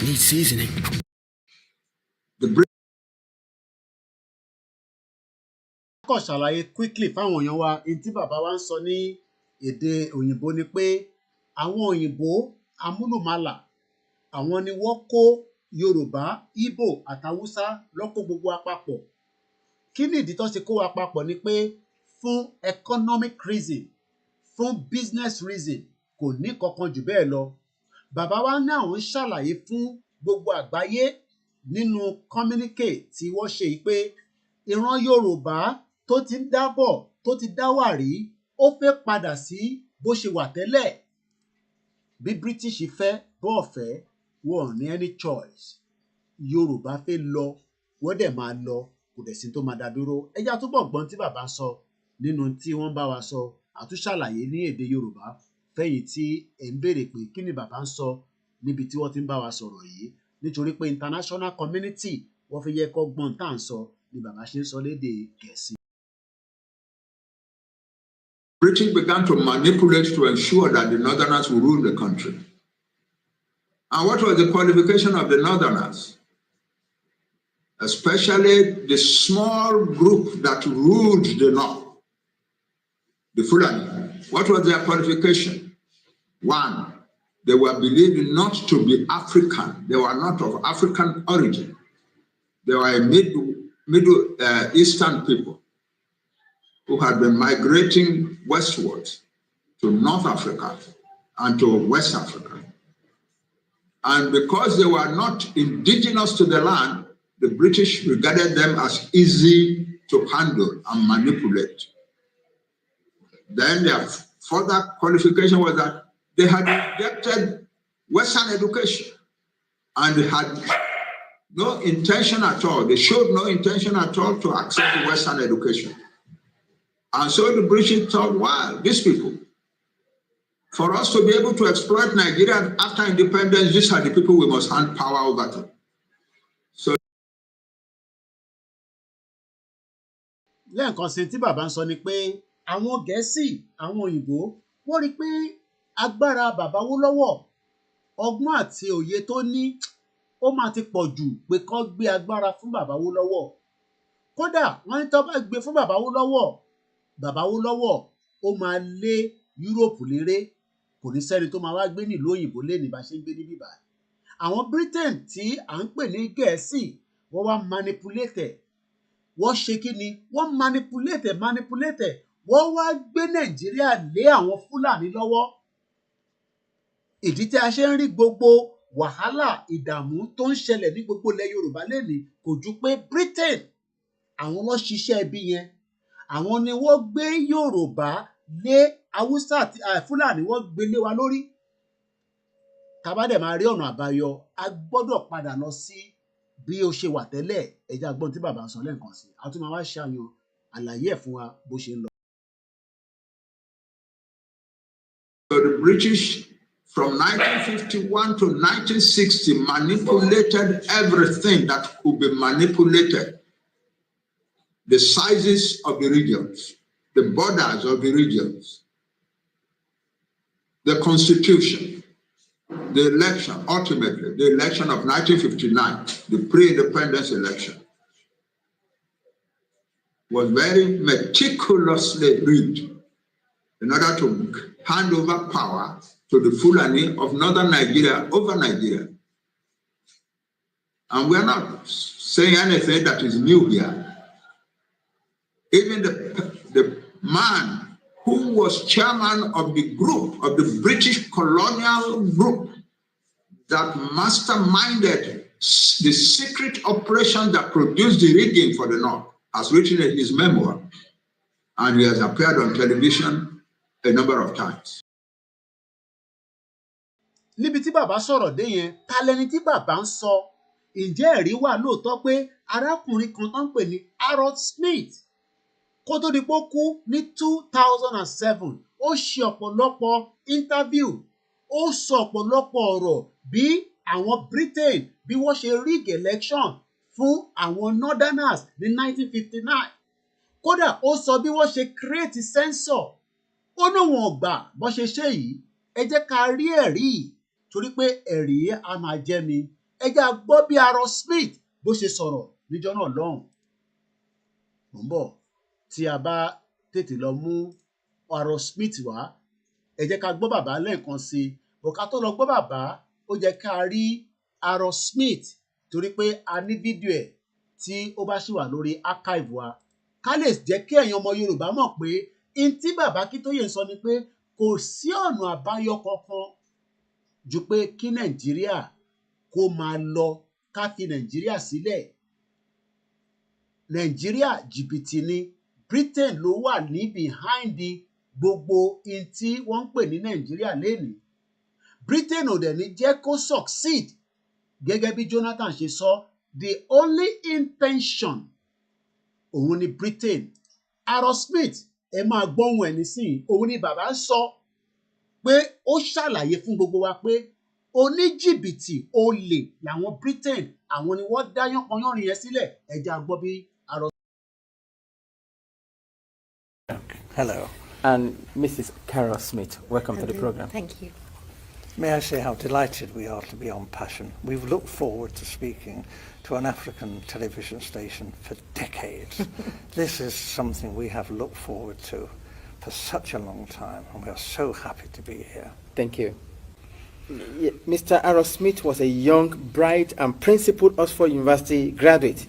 need seasoning. Kọ́ ṣàlàyé quickly fáwọn èèyàn wa èyí tí bàbá wa ń sọ ní èdè òyìnbó ni pé àwọn òyìnbó amúlùmálà àwọn ni wọ́n kó Yorùbá, Ìgbò àtàwùsá lọ́kọ̀ gbogbo àpapọ̀. Kí ni ìdí tó ṣe kó wa papọ̀ ni pé fún economic reason, fún business reason, kò ní kankan jù bẹ́ẹ̀ lọ. Bàbá wa ní àwọn ń ṣàlàyé fún gbogbo àgbáyé nínú communique tí wọ́n ṣe pé ìran Yorùbá tó ti ń dábọ̀ tó ti dáwà rí ó fẹ́ padà sí bó ṣe wà tẹ́lẹ̀. Bí British fẹ́ bọ́ọ̀ fẹ́ wọn ò ní any choice. Yorùbá fẹ́ lọ wọ́n dẹ̀ máa lọ kò dẹ̀ sí tó máa dá dúró. Ẹ jẹ́ á túbọ̀ gbọ́n tí bàbá ń sọ nínú tí wọ́n bá wa sọ àtúnṣàlàyé ní èdè Yorùbá fẹ́yìn tí ẹ̀ ń béèrè pé kí ni bàbá ń sọ níbi tí wọ́n ti ń bá wa sọ̀rọ̀ yìí nítorí pé international community wọ́n fi yẹ kó gbọ́n tá à ń sọ ni bàbá ṣe ń sọ lédè Gẹ̀ẹ́sì. Britain began to manipulate to ensure that the Northerners would rule the country. And what was the qualification of the Northerners? Especially the small group that ruled the North, the Fulani. What was their qualification? One, they were believed not to be African. They were not of African origin. They were a Middle Eastern people who had been migrating westwards to North Africa and to West Africa. And because they were not indigenous to the land, the British regarded them as easy to handle and manipulate. Then their further qualification was that they had rejected Western education and no intention at all. They showed no intention at all to accept Western education. And so the British thought, wow, these people, for us to be able to exploit Nigeria after independence, these are the people we must hand power over to. So, lẹ́ẹ̀kan sí tí bàbá ń sọ ni pé àwọn Gẹ̀ẹ́sì àwọn òyìnbó wọ́n rí pé agbára bàbá Awólọ́wọ̀ ọgbọ́n àti òye tó ní ó máa ti pọ̀ jù pé kán gbé agbára fún bàbá Awólọ́wọ̀. Kódà wọ́n ní tó bá gbé fún bàbá Awólọ́wọ̀ ó máa lé Yúróòpù léré, kò ní sẹ́ni tó máa wá gbé nílùú òyìnbó lé ní bá ṣe ń gbé níbí báyìí. Àwọn Britain tí à ń pè ní Gẹ̀ẹ́sì wọ́n wá manipulate, wọ́n ṣe kí ni wọ́n manipulate wọ́n wá gbé Nàìjíríà lé àwọn Fúlàní lọ́wọ́. Ìdí tí a ṣe ń rí gbogbo wàhálà ìdààmú tó ń ṣẹlẹ̀ ní gbogbo ilẹ̀ Yorùbá lénìí kò ju pé Britain àwọn ló ṣiṣẹ́ ibi yẹn, àwọn ni wọ́n gbé Yorùbá lé Haúsá àti Fúlàní wọ́n gbé lé wa lórí. Tá bá dẹ̀ máa rí ọ̀nà àbáyọ a gbọ́dọ̀ padà lọ sí bí ó ṣe wà tẹ́lẹ̀. Ẹ jẹ́ agbọ́n tí bàbá sọ lẹ́ẹ̀kan sí, a tún máa wá ṣàyàn àlàyé ẹ̀ fún wa bó ṣe ń lọ. So the British from 1951 to 1960 manipulated everything that could be manipulated. The sizes of the regions, the borders of the regions, the constitution, the election, ultimately, the election of 1959, the pre-independence election, was very meticulously rigged in order to hand over power to the Fulani of northern Nigeria over Nigeria. And we're not saying anything that is new here. Even the man who was chairman of the group, of the British colonial group that masterminded the secret operation that produced the rigging for the North, has written in his memoir, and he has appeared on television a number of times. Níbi tí bàbá sọ̀rọ̀ dé yẹn, ta lẹni tí bàbá ń sọ? Ǹjẹ́ ẹ̀rí wà lóòótọ́ pé arákùnrin kan tó ń pè ní Harold Smith kó tó di pé ó kú ní 2007 ó ṣe ọ̀pọ̀lọpọ̀ interview, ó sọ ọ̀pọ̀lọpọ̀ ọ̀rọ̀ bí àwọn Britain bí wọ́n ṣe rig election fún àwọn Northerners ní 1959. Kódà ó sọ bí wọ́n ṣe create censor. Ó ní wọn ò gbà bó ṣe ṣe yìí. Ẹ jẹ́ ká rí ẹ̀rí torí pé ẹ̀rí a máa jẹ́ mi. Ẹ jẹ́ a gbọ́ bí Harold Smith bó ṣe sọ̀rọ̀ níjọ́ náà lọ́hùn. Mo ń bọ̀ tí a bá tètè lọ mú Harold Smith wá, ẹ jẹ́ ká gbọ́ bàbá lẹ́ẹ̀kan sí i. Bó ká tó lọ gbọ́ bàbá, ó jẹ́ ká rí Harold Smith torí pé a ní fídíò ẹ̀ tí ó bá ṣì wà lórí archive wa. Ká lè jẹ́ kí ẹ̀yin ọmọ Yorùbá mọ̀ pé in tí bàbá Akíntóyè sọ ni pé kò sí ọ̀nà àbáyọ kankan ju pé kí Nàìjíríà kó máa lọ, ká fi Nàìjíríà sílẹ̀. Nàìjíríà jìbìtì ni, Britain ló wà ní behind gbogbo in tí wọ́n ń pè ní Nàìjíríà lénìí. Britain ò dẹ̀ ní jẹ́ kó succeed gẹ́gẹ́ bí Jonathan ṣe sọ. The only intention òun ni Britain. Harold Smith ẹ máa gbọ́hùn ẹ̀ nísìnyí, òun ni bàbá ń sọ pé ó ṣàlàyé fún gbogbo wa pé oníjìbìtì olè làwọn Britain, àwọn ni wọ́n dá yánpọnyánrin yẹn sílẹ̀. Ẹ jẹ́ a gbọ́ bí Harold. Hello, and Mrs. Carol Smith, welcome to the program. Thank you. May I say how delighted we are to be on Passion. We've looked forward to speaking to an African television station for decades. This is something we have looked forward to for such a long time, and we are so happy to be here. Thank you. Mr. Harold Smith was a young, bright, and principled Oxford University graduate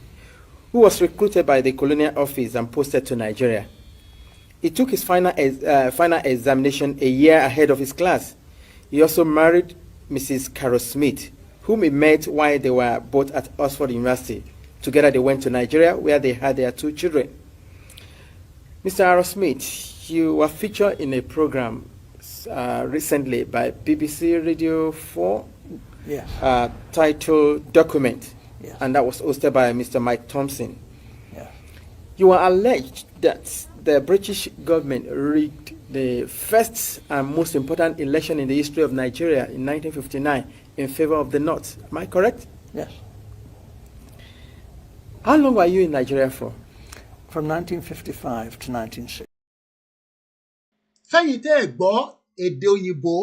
who was recruited by the Colonial Office and posted to Nigeria. He took his final examination a year ahead of his class. He also married Mrs. Carol Smith, whom he met while they were both at Oxford University. Together they went to Nigeria, where they had their 2 children. Mr. Harold Smith, you were featured in a program recently by BBC Radio 4 yes. Titled Document. Yes. And that was hosted by Mr. Mike Thompson. Yes. You are alleged that the British government rigged the first and most important election in the history of Nigeria in 1959 in favor of the North. Am I correct? Yes. How long were you in Nigeria for? From 1955 to 1960. fẹ́yìn tẹ́ ẹ̀ gbọ́ èdè òyìnbó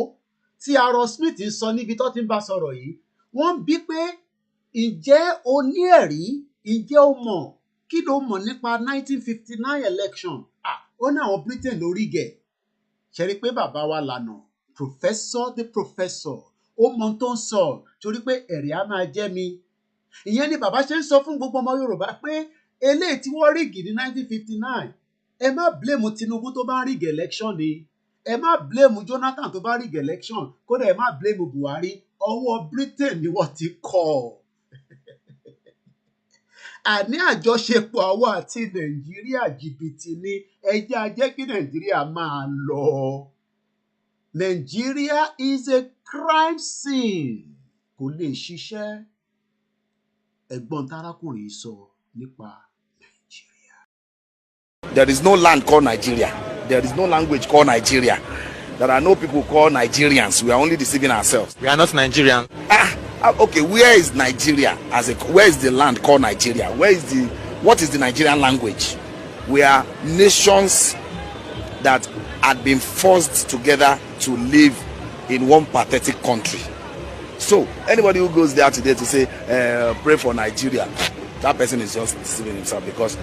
tí Aaron Smith ń sọ níbi tó ti ń bá sọ̀rọ̀ yìí wọ́n bí pé ǹjẹ́ o ní ẹ̀rí ǹjẹ́ o mọ̀ kí ló mọ̀ nípa 1959 election ó ní àwọn Britain lórí gẹ̀ ṣe rí pé bàbá wa lànà professor ó mọ tó ń sọ torí pé ẹ̀rí á máa jẹ́ mi ìyẹn ni bàbá ṣe ń sọ fún gbogbo ọmọ Yorùbá pé eléyìí tí wọ́n rígì ní 1959 ẹ má blame Tinubu tó bá rígì election ni ẹ má blame Jonathan tó bá rígì election kódà ẹ má blame Buhari ọwọ́ Britain ni wọ́n ti kọ́ àní àjọṣepọ̀ àwa àti Nàìjíríà jìbìtì ni ẹ jẹ́ á jẹ́ kí Nàìjíríà máa lọ. Nigeria is a crime scene kò lè ṣiṣẹ́ ẹ̀gbọ́n tarakùnrin sọ nípa Nigeria. There is no land called Nigeria. There is no language called Nigeria. There are no people called Nigerians. We are only deceiving ourselves. We are not Nigerian. Okay, where is Nigeria where is the land called Nigeria? What is the Nigerian language? We are nations that had been forced together to live in one pathetic country. So anybody who goes there today to say pray for Nigeria, that person is just deceiving himself, because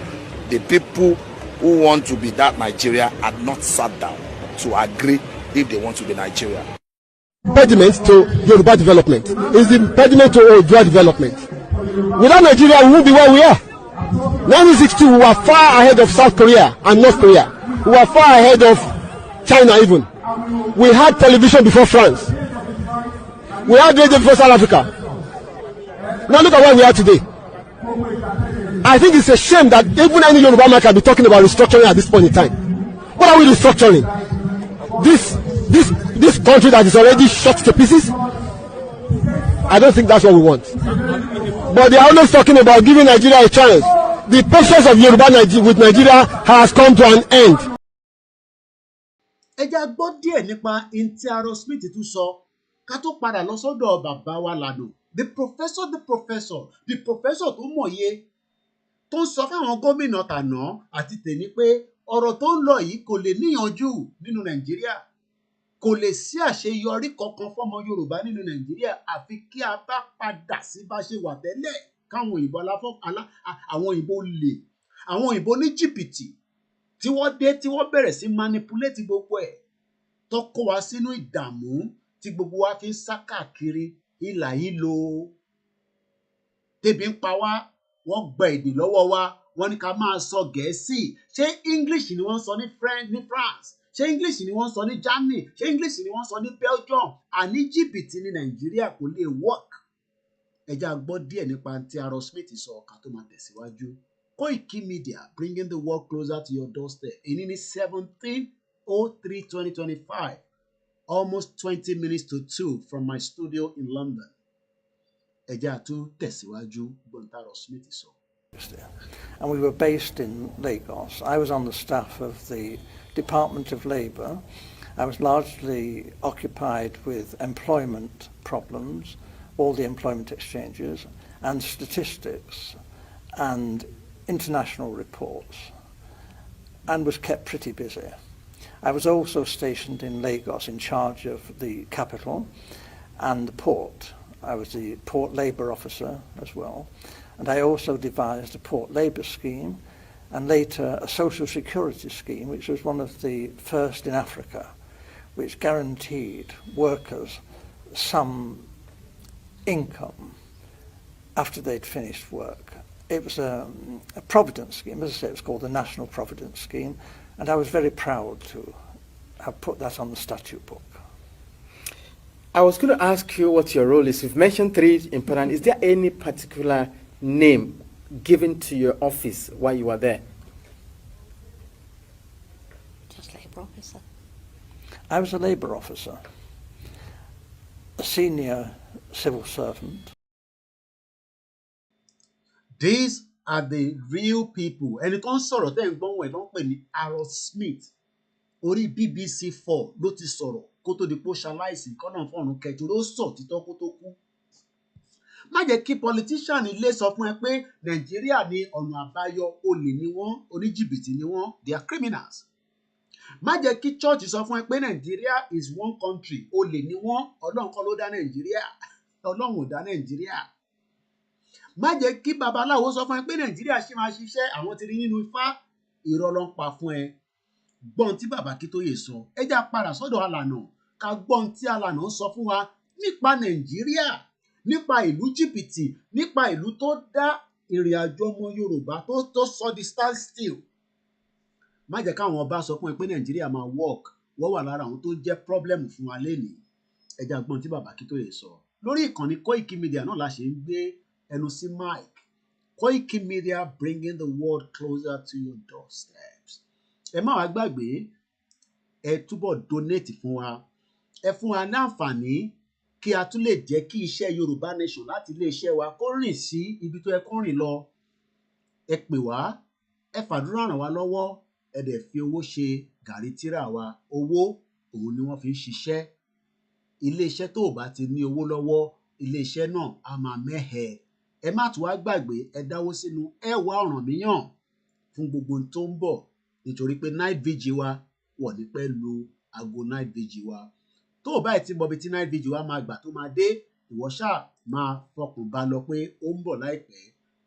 the people who want to be that Nigeria had not sat down to agree if they want to be Nigeria. Impediment to Yoruba development is the impediment to Odua development. Without Nigeria, we won't be where we are. 1962, we were far ahead of South Korea and North Korea. We were far ahead of China even. We had television before France. We had radio before South Africa. Now look at where we are today. I think it's a shame that even any Yoruba man can be talking about restructuring at this point in time. What are we restructuring? This country that is already shot to pieces? I don't think that's what we want. But they are always talking about giving Nigeria a chance. The patience of Yoruba with Nigeria has come to an end. ẹ jẹ́ gbọ́ díẹ̀ nípa ntí Aaron Smith tún sọ ká tó padà lọ sọ́dọ̀ bàbá wa lànà the professor tó mọ̀ye tó ń sọ fáwọn gómìnà tàná àti tèmi pé ọ̀rọ̀ tó ń lọ yìí kò lè níyanjú nínú Nàìjíríà kò lè sí àṣeyọrí kankan fọ́mọ Yorùbá nínú Nàìjíríà àfi kí a bá padà sí bá ṣe wà tẹ́lẹ̀ káwọn òyìnbó àwọn òyìnbó lè àwọn òyìnbó ní jìbìtì tí wọ́n dé tí wọ́n bẹ̀rẹ̀ sí manipulate gbogbo ẹ̀ tó kó wa sínú ìdààmú tí gbogbo wa fi ń sá káàkiri ìlà ìlò tẹ́bi ń pa wá wọ́n gba èdè lọ́wọ́ wa wọ́n ní ká máa sọ Gẹ̀ẹ́sì ṣé English ni wọ́n sọ ní France ṣé English ni wọ́n sọ ní Germany ṣé English ni wọ́n sọ ní Belgium àní jìbìtì ní Nàìjíríà kò lè work ẹ jẹ́ á gbọ́ díẹ̀ nípa tí Aaron Smith sọ ká tó máa tẹ̀síwájú. Koiki Media, bringing the world closer to your doorstep. In 17/03/2025, almost 20 minutes to 2 from my studio in London. Ẹ jẹ́ á tún tẹ̀síwájú gbọ́n tí Aaron Smith sọ. And we were based in Lagos. I was on the staff of the Department of Labour. I was largely occupied with employment problems, all the employment exchanges, and statistics, and international reports, and was kept pretty busy. I was also stationed in Lagos in charge of the capital and the port. I was the port labour officer as well, and I also devised a port labour scheme and later a social security scheme, which was one of the first in Africa, which guaranteed workers some income after they'd finished work. It was a providence scheme. As I say, it was called the National Providence Scheme, and I was very proud to have put that on the statute book. I was going to ask you what your role is. You've mentioned 3 important. Is there any particular name given to your office while you were there? Just labour officer. I was a labour officer, a senior civil servant. These are the real people. Ẹni tó ń sọ̀rọ̀ tẹ́ ń gbọ́n wọ̀nyí ló ń pè ní Harold Smith. Orí BBC 4 ló ti sọ̀rọ̀ kó tó di pé ó ṣaláìsí kọ́nà fọ́ọ̀rùn kẹjọ ló sọ títọ́ kó tó kú. Má jẹ́ kí politician ilé sọ fún ẹ pé Nàìjíríà ní ọ̀nà àbáyọ, olè ni wọ́n, oníjìbìtì ni wọ́n, they are criminals. Má jẹ́ kí church sọ fún ẹ pé Nàìjíríà is one country, olè ni wọ́n, Ọlọ́run kọ́ ló dá Nàìjíríà, Ọlọ́run ò dá Nàìjíríà. Má jẹ́ kí babaláwo sọ fún ẹ pé Nàìjíríà ṣì máa ṣiṣẹ́, àwọn ti rí nínú Ifá, irọ́ ló ń pa fún ẹ. Gbọ́n tí bàbá Akíntóyè sọ, ẹ já padà sọ́dọ̀ Alànà ká gbọ́n tí Alànà sọ fún wa nípa Nàìjíríà, nípa ìlú jìbìtì, nípa ìlú tó dá ìrìn àjò ọmọ Yorùbá tó sọ di stand still. Má jẹ́ káwọn ọba sọ fún ẹ pé Nàìjíríà máa work, wọ́n wà lára àwọn tó jẹ́ problem fún wa lénìí. Ẹ já gbọ́n tí bàbá Akíntóyè sọ. Lórí ìkànnì Koiki Media náà la ṣe ń gbé ẹnu sí mic. Koiki Media bringing the world closer to your doorsteps. Ẹ má wá gbàgbé, ẹ túbọ̀ donate fún wa. Ẹ fún wa ní àǹfààní kí a tún lè jẹ́ kí iṣẹ́ Yorùbá Nation láti ilé iṣẹ́ wa kó rìn sí ibi tó yẹ kó rìn lọ. Ẹ pè wá, ẹ fàdúrà ràn wá lọ́wọ́, ẹ dẹ̀ fi owó ṣe gàrí tírà wa. Owó òun ni wọ́n fi ń ṣiṣẹ́. Ilé iṣẹ́ tó bá ti ní owó lọ́wọ́, ilé iṣẹ́ náà á máa mẹ́hẹ̀. Ẹ má tún wá gbàgbé, ẹ dáwó sínú ẹ̀wà Ọ̀rànmíyàn fún gbogbo tó ń bọ̀, nítorí pé night vigil wa wọ̀ ní pẹ́ lu aago night vigil wa. Tó o báyìí ti mọ ibi tí night vigil wa máa gbà tó máa dé, ìwọ ṣáà máa fọkàn bá lọ pé ó ń bọ̀ láìpẹ́.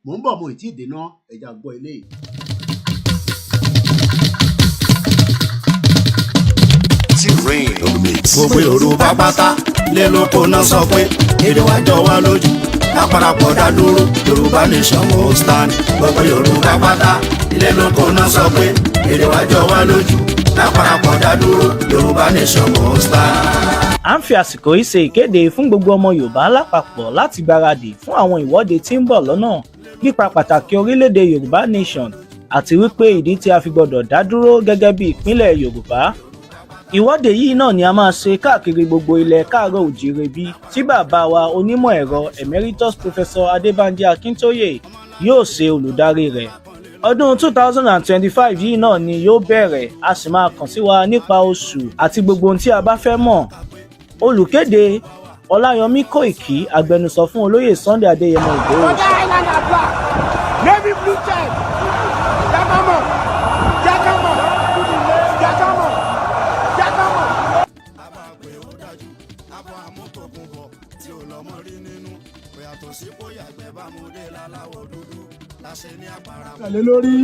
Mò ń bọ̀, mo ì tí ì dènà, ẹja gbọ́ ilé yìí. Rain on the mix. Gbogbo Yorùbá pátá lé lóko náà sọ pé èdè wa jọ wá lójú, lápárapọ̀ dá dúró, Yorùbá Nation will stand. Gbogbo Yorùbá pátá lé lóko náà sọ pé èdè wa jọ wá lójú, lápárapọ̀ dá dúró, Yorùbá Nation will stand. À ń fi àsìkò yìí ṣe ìkéde fún gbogbo ọmọ Yorùbá lápapọ̀ láti gbáradì fún àwọn ìwọ́de tí ń bọ̀ lọ́nà nípa pàtàkì orílẹ̀-èdè Yorùbá Nation àti wípé ìdí tí a fi gbọdọ̀ dá dúró gẹ́gẹ́ bí ìpínlẹ̀ Yorùbá. Ìwọ́de yìí náà ni a máa ṣe káàkiri gbogbo ilẹ̀ káàárọ̀ òjíire bí tí bàbá wa onímọ̀ ẹ̀rọ Emeritus Professor Banji Akntoye yóò ṣe olùdarí rẹ̀. Ọdún 2025 yìí náà ni yóò bẹ̀rẹ̀, a sì máa kàn sí wa nípa oṣù àti gbogbo ohun tí a bá fẹ́ mọ̀. Olùkéde Ọláyọmí Kóìkí, agbẹnusọ fún olóyè Sunday Adéyẹmọ Ìgbòho. Tẹ̀lé lórí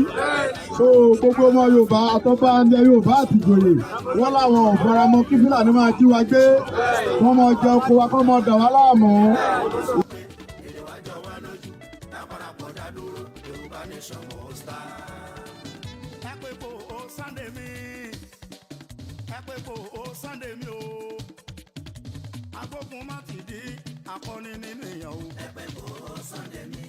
so gbogbo ọmọ Yorùbá àtọ́bá ilẹ̀ Yorùbá àti ìjòyè wọ́n láwọn ọ̀gbọ́ra mọ́ kí Fúlàní máa jí wa gbé, wọ́n mọ jẹ oko wa kọ́ mọ dà wá láàmú. Akọni nínú ìyàwó. Ẹgbẹ́ kò Sunday mi.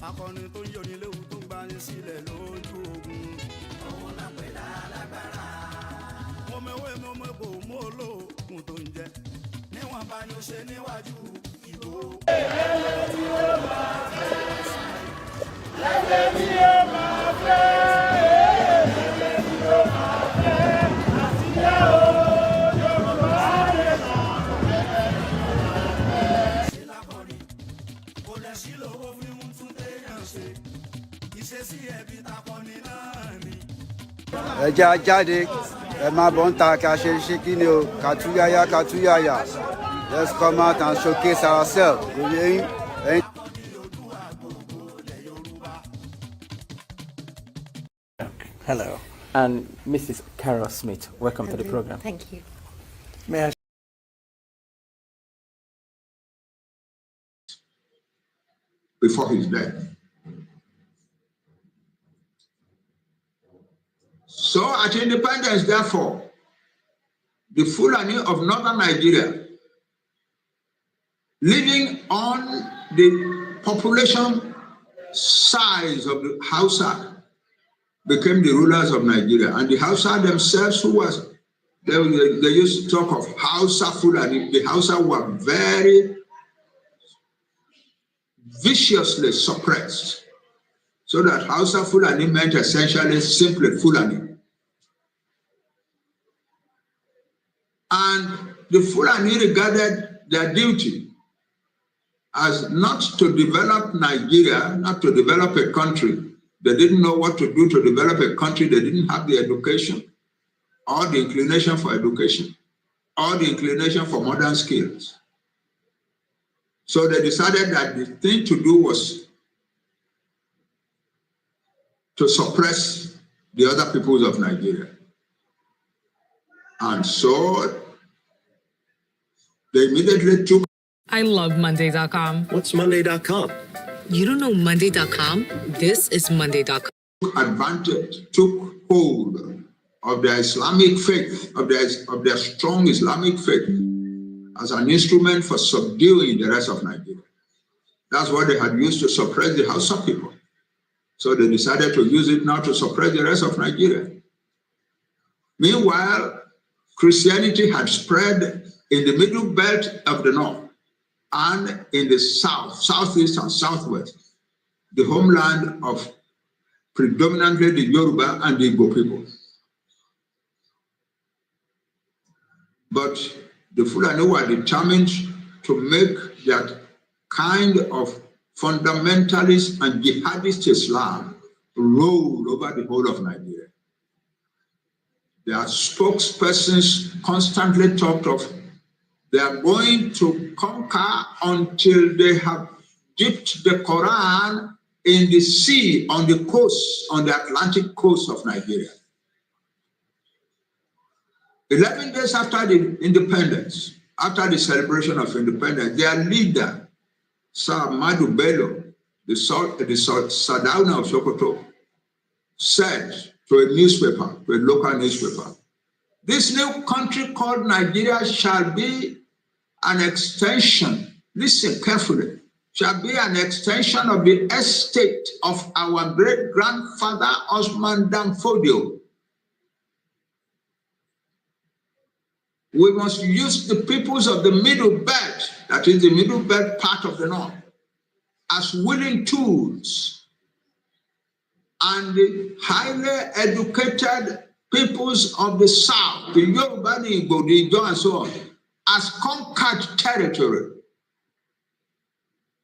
Akọni tó ń yọni léwu tó ń gbani sílẹ̀ lójú ogun. Òun náà pè lálágbára. Mo mẹ́wé mo mẹ́bò mo lóògùn tó ń jẹ. Níwọ̀n bá ní o ṣe níwájú ìbò. Lẹ́lẹ́ tí ó máa fẹ́. Lẹ́lẹ́ tí ó máa fẹ́. Lẹ́lẹ́ tí ó máa fẹ́. Àtìyá o. Ẹ já jáde, ẹ máa bọ̀ ń ta ká ṣe ṣe kí ni o, ká túyáyá. Let's come out and showcase ourselves. Hello. And Mrs. Carol Smith, welcome to the program. Thank you. May I before his death. So at independence, therefore, the Fulani of northern Nigeria, living on the population size of the Hausa, became the rulers of Nigeria. And the Hausa themselves, they used to talk of Hausa Fulani. The Hausa were very, viciously suppressed, so that Hausa Fulani meant essentially simply Fulani. And the Fulani regarded their duty as not to develop Nigeria, not to develop a country. They didn't know what to do to develop a country. They didn't have the education or the inclination for education or the inclination for modern skills. So they decided that the thing to do was to suppress the other peoples of Nigeria. And so they immediately took... I love Monday.com. What's Monday.com? You don't know Monday.com? This is Monday.com. Advantage, took hold of their Islamic faith, of their strong Islamic faith, as an instrument for subduing the rest of Nigeria. That's what they had used to suppress the Hausa people. So they decided to use it now to suppress the rest of Nigeria. Meanwhile, Christianity had spread in the middle belt of the north and in the south, southeast and southwest, the homeland of predominantly the Yoruba and the Igbo people. But the Fulani were determined to make that kind of fundamentalist and jihadist Islam roll over the whole of Nigeria. Their spokespersons constantly talked of they are going to conquer until they have dipped the Quran in the sea, on the coast, on the Atlantic coast of Nigeria. 11 days after the independence, after the celebration of independence, their leader, Sir Madu Bello, the Sardauna of Sokoto, said to a newspaper, to a local newspaper, this new country called Nigeria shall be an extension, listen carefully, shall be an extension of the estate of our great-grandfather Osman Danfodio. We must use the peoples of the middle belt, that is the middle belt part of the north, as willing tools. And the highly educated peoples of the south, the Yoruba, the Igbo, the Ijo, and so on, as conquered territory.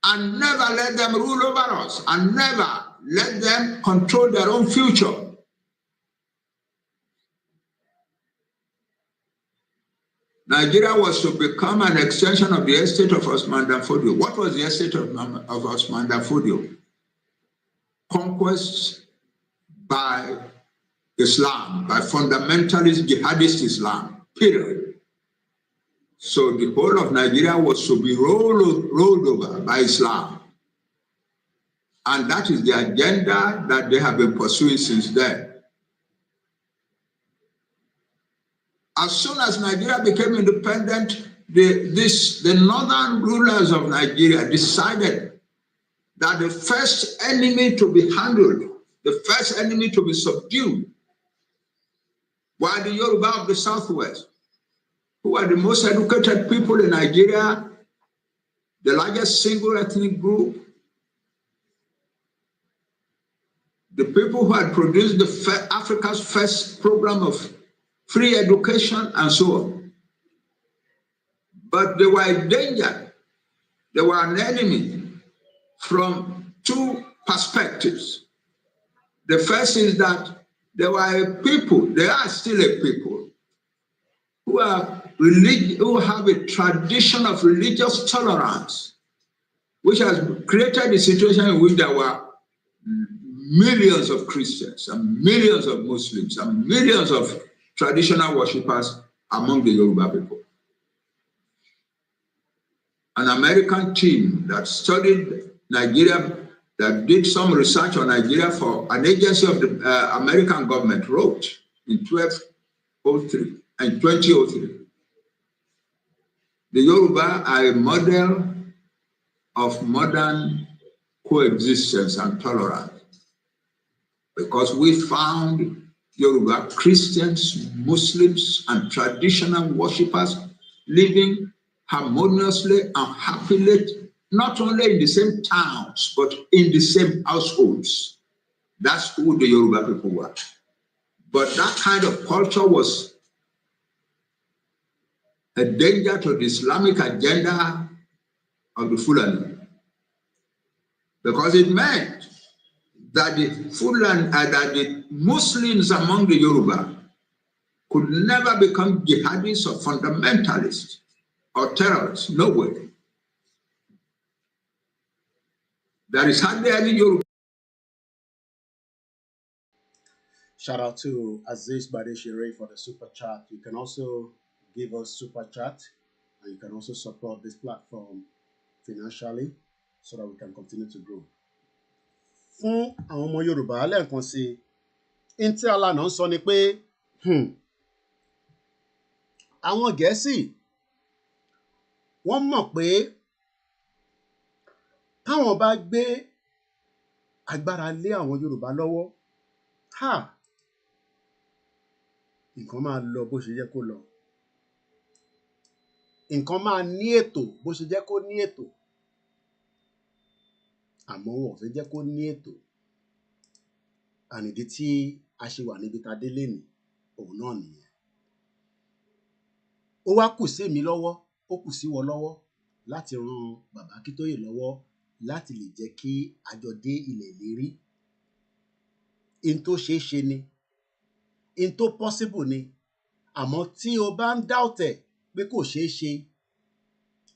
And never let them rule over us, and never let them control their own future. Nigeria was to become an extension of the estate of Osman Danfodio. What was the estate of Osman Danfodio? Conquest by Islam, by fundamentalist jihadist Islam, period. So the whole of Nigeria was to be rolled over by Islam. And that is the agenda that they have been pursuing since then. As soon as Nigeria became independent, the northern rulers of Nigeria decided that the first enemy to be handled, the first enemy to be subdued, were the Yoruba of the southwest, who are the most educated people in Nigeria, the largest single ethnic group, the people who had produced Africa's first program of free education, and so on. But they were in danger. They were an enemy from two perspectives. The first is that they were a people, they are still a people, who have a tradition of religious tolerance, which has created a situation in which there were millions of Christians and millions of Muslims and millions of traditional worshippers among the Yoruba people. An American team that studied Nigeria, that did some research on Nigeria for an agency of the American government, wrote in 2003. The Yoruba are a model of modern coexistence and tolerance, because we found Yoruba Christians, Muslims, and traditional worshippers living harmoniously and happily not only in the same towns, but in the same households. That's who the Yoruba people were. But that kind of culture was a danger to the Islamic agenda of the Fulani. Because it meant that the Fulani, that the Muslims among the Yoruba could never become jihadists or fundamentalists or terrorists. No way. There is hardly any Yoruba. Shout out to Aziz Badeshire for the super chat. You can also give us super chat, and you can also support this platform financially so that we can continue to grow. Fún àwọn ọmọ Yorùbá lẹ́ẹ̀kan sí i, ntí alànà ń sọ ni pé àwọn Gẹ̀ẹ́sì wọ́n mọ̀ pé táwọn bá gbé agbára lé àwọn Yorùbá lọ́wọ́, nǹkan máa lọ bó ṣe jẹ́ kó lọ. Nǹkan máa ní ètò bó ṣe jẹ́ kó ní ètò. Àmọ́ wọn ò fẹ́ jẹ́ kó ní ètò. Ànídí tí a ṣe wà níbi tá a dé lénìí, òun náà nìyẹn. Ó wá kù sí mi lọ́wọ́, ó kù sí wọ lọ́wọ́ láti ran bàbá Akíntóyè lọ́wọ́ láti lè jẹ́ kí a jọ dé ilẹ̀ ìlérí. In tó ṣeé ṣe ni, in tó possible ni, àmọ́ tí o bá ń doubt ẹ̀ pé kò ṣeé ṣe,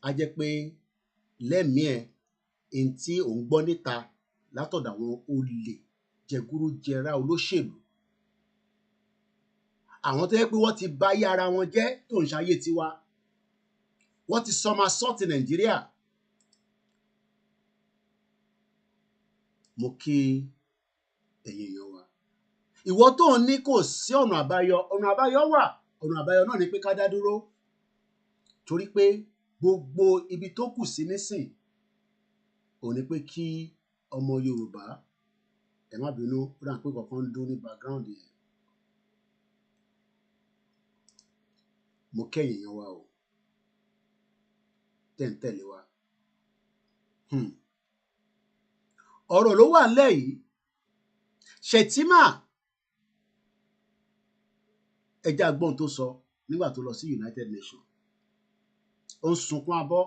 a jẹ́ pé lẹ́mìí ẹ̀ in tí ò ń gbọ́ níta látọ̀dọ̀ àwọn olè jẹgúrújẹrá olóṣèlú. Àwọn tó yẹ pé wọ́n ti bá ayé ara wọn jẹ́ tó ń ṣayé tiwa. Wọ́n ti somersault Nàìjíríà. Mo kí ẹ̀yin èèyàn wa. Ìwọ tó ń ní kò sí ọ̀nà àbáyọ wà. Ọ̀nà àbáyọ náà ni pé ká dá dúró. Torí pé gbogbo ibi tó kù sí nísìn, òun ni pé kí ọmọ Yorùbá, ẹ má bínú, ó dà pé kankan ń dún ní background yẹn. Mo kẹ́yìn èèyàn wa o. Tẹ̀lé wa. Ọ̀rọ̀ ló wà nílẹ̀ yìí. Shettima, ẹja gbọ́n tó sọ nígbà tó lọ sí United Nations. Ó ń sunkún abọ́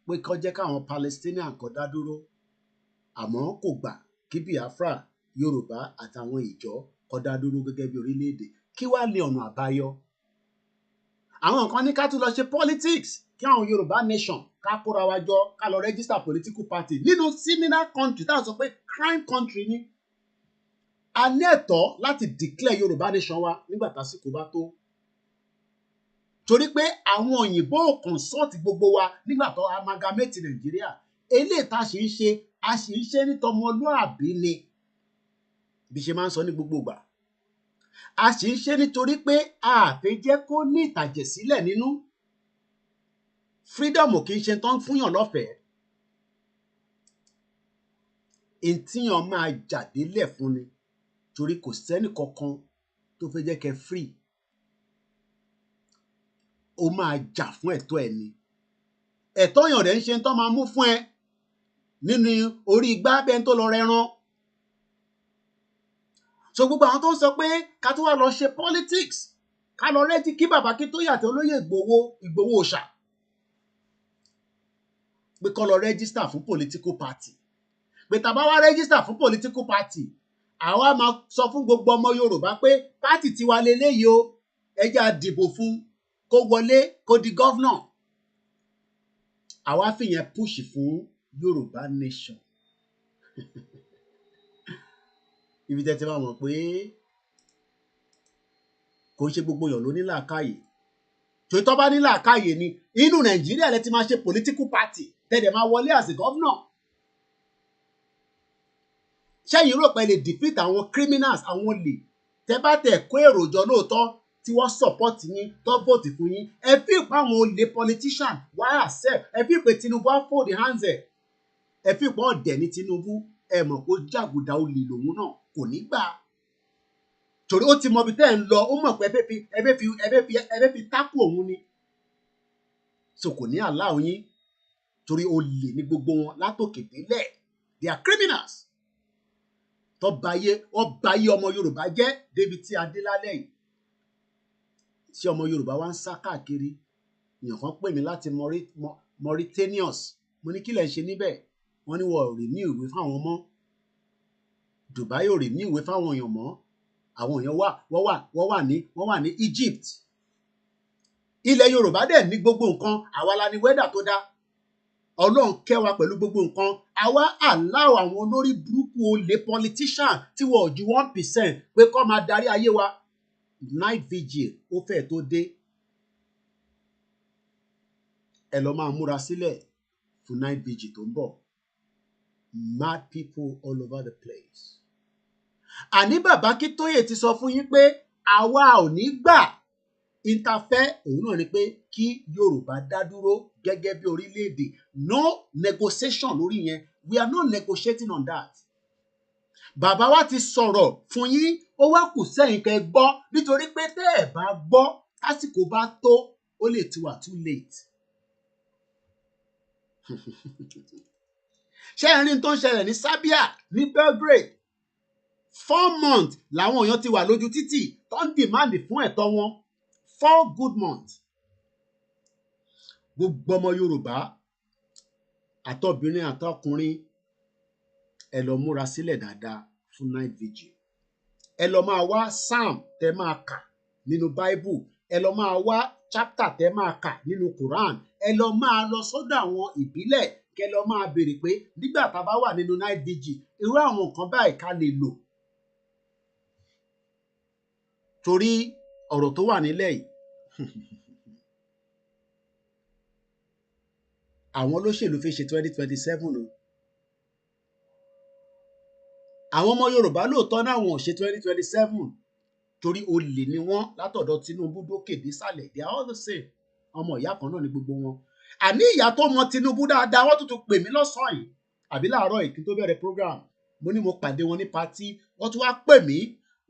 pé kó jẹ́ káwọn Palestinian kó dá dúró. Àmọ́ kò gbà kí Biafra, Yorùbá àtàwọn ìjọ kó dá dúró gẹ́gẹ́ bí orílẹ̀-èdè. Kí wá ní ọ̀nà àbáyọ? Àwọn kan ní ká tún lọ ṣe politics kí àwọn Yorùbá nation ká kóra wa jọ ká lọ register political party nínú similar country táwọn sọ pé crime country ni. A ní ẹ̀tọ́ láti declare Yorùbá nation wa nígbà tásìkò bá tó. Torí pé àwọn òyìnbó ò consult gbogbo wa nígbà tó amalgamate Nàìjíríà. Eléyìí tá a sì ń ṣe ní tọmọlúàbí ni. Bí ṣe máa ń sọ ní gbogbo ìgbà. A sì ń ṣe nítorí pé a fẹ́ jẹ́ kó ní ìtàjẹ̀sílẹ̀ nínú. Freedom ò kì í ṣe tán fúnyàn lọ́fẹ̀ẹ́. Ìtìyàn máa jàdélẹ̀ fún ni. Torí kò sẹ́ni kankan tó fẹ́ jẹ́ kẹ́ free. Ó máa jà fún ẹ̀tọ́ ẹ ni. Ẹ̀tọ́ yàn rẹ̀ ń ṣe tán máa mú fún ẹ nínú orí igbá bẹ́ẹ̀ tó lọ rẹran. So gbogbo àwọn tó ń sọ pé ká tó wá lọ ṣe politics, ká lọ rẹ́jí kí bàbá Akíntóyè àti olóyè Ìgbòho Òòṣà pé kó lọ register fún political party. Pé tá bá wá register fún political party, àwa máa sọ fún gbogbo ọmọ Yorùbá pé party tiwa leléyìí o, ẹ jẹ́ á dìbò fún kó wọlé kó di governor. Àwa fìyẹn push fún Yorùbá nation. Ibi tẹ́ ti máa mọ̀ pé kò ń ṣe gbogbo èèyàn ló ní làákàyè. Torí tó bá ní làákàyè ni inú Nàìjíríà lẹ ti máa ṣe political party tẹ́lẹ̀ máa wọlé as a governor. Ṣẹ́yìn rò pé lè defeat àwọn criminals, àwọn olè tẹ́ bá tẹ̀ kó èrò jọ lóòótọ́ tí wọ́n support yín tó vote fún yín. Ẹ fi ìpá àwọn olè politician wá accept. Ẹ fi ìpè Tinubu á fold hands ẹ̀. Ẹ fi ìpá ọ̀dẹ̀ ní Tinubu. Ẹ mọ̀ pé jàgùdà olè lòun náà kò ní gbà. Torí ó ti mọ ibi tẹ́ ẹ̀ ń lọ, ó mọ̀ pé ẹ fẹ́ fi tákù òun ni. So kò ní allow yín. torí olè ní gbogbo wọn látòkè délẹ̀. They are criminals. Tó bayé ọmọ Yorùbá jẹ́ débi tí a dé lálẹ́ yìí. Ṣé ọmọ Yorùbá wá ń sá káàkiri? Èèyàn kan pè mí láti Mauritanians. Mo ní kí lẹ̀ ń ṣe níbẹ̀? Wọ́n ní wọ́n ò rí ní ìwé fáwọn mọ́. Dubai ò rí ní ìwé fáwọn èèyàn mọ́. Àwọn èèyàn wọ́n wà ní Egypt. Ilẹ̀ Yorùbá dẹ̀ ní gbogbo nǹkan. Àwa la ní wẹ́dà tó dá. Ọlọ́run kẹ́ wa pẹ̀lú gbogbo nǹkan. Àwa allow àwọn olórí burúkú olè politician tí wọ́n ò ju 1% pé kó máa darí ayé wa. Night vigil ó fẹ́ tó dé. Ẹ lọ máa múra sílẹ̀ fún night vigil tó ń bọ̀. Mad people all over the place. Àní bàbá Akíntóyè ti sọ fún yín pé àwa ò ní gbà. Ìtafẹ́ òun náà ni pé kí Yorùbá dá dúró gẹ́gẹ́ bí orílẹ̀-èdè. No negotiation lórí yẹn. We are not negotiating on that. Bàbá wa ti sọ̀rọ̀ fún yín, ó wá kù sẹ́yìn kẹ́ gbọ́ nítorí pé tẹ́ ẹ̀ bá gbọ́ tásìkò bá tó ó lè ti wà too late. Ṣé ẹ rí n tó ń ṣẹlẹ̀ ní Serbia ní Belgrade? 4 months làwọn èèyàn ti wà lójú títì tó ń demand fún ẹ̀tọ́ wọn. 4 good months. Gbogbo ọmọ Yorùbá àtọbìnrin àtọkùnrin ẹ lọ múra sílẹ̀ dáadáa fún night vigil. Ẹ lọ máa wá psalm tẹ máa kà nínú Bible. Ẹ lọ máa wá chapter tẹ máa kà nínú Quran. Ẹ lọ máa lọ sọ́dọ̀ àwọn ìbílẹ̀ kẹ lọ máa béèrè pé nígbà tá a bá wà nínú night vigil irú àwọn nǹkan báyìí ká lè lò. Torí ọ̀rọ̀ tó wà nílẹ̀ yìí àwọn olóṣèlú fi ṣe 2027 o. Àwọn ọmọ Yorùbá lóòótọ́ náà wọn ò ṣe 2027 torí olè ni wọ́n látọ̀dọ̀ Tinubu dókè désàlẹ̀. They are all the same. Ọmọ ìyá kan náà ni gbogbo wọn. Àní ìyá tó mọ Tinubu dáadáa wọ́n tún pè mí lọ́sàn-án yìí àbí láàárọ̀ yìí kí n tó bẹ̀rẹ̀ program. Mo ní mo pàdé wọn ní party wọ́n tún wá pè mí.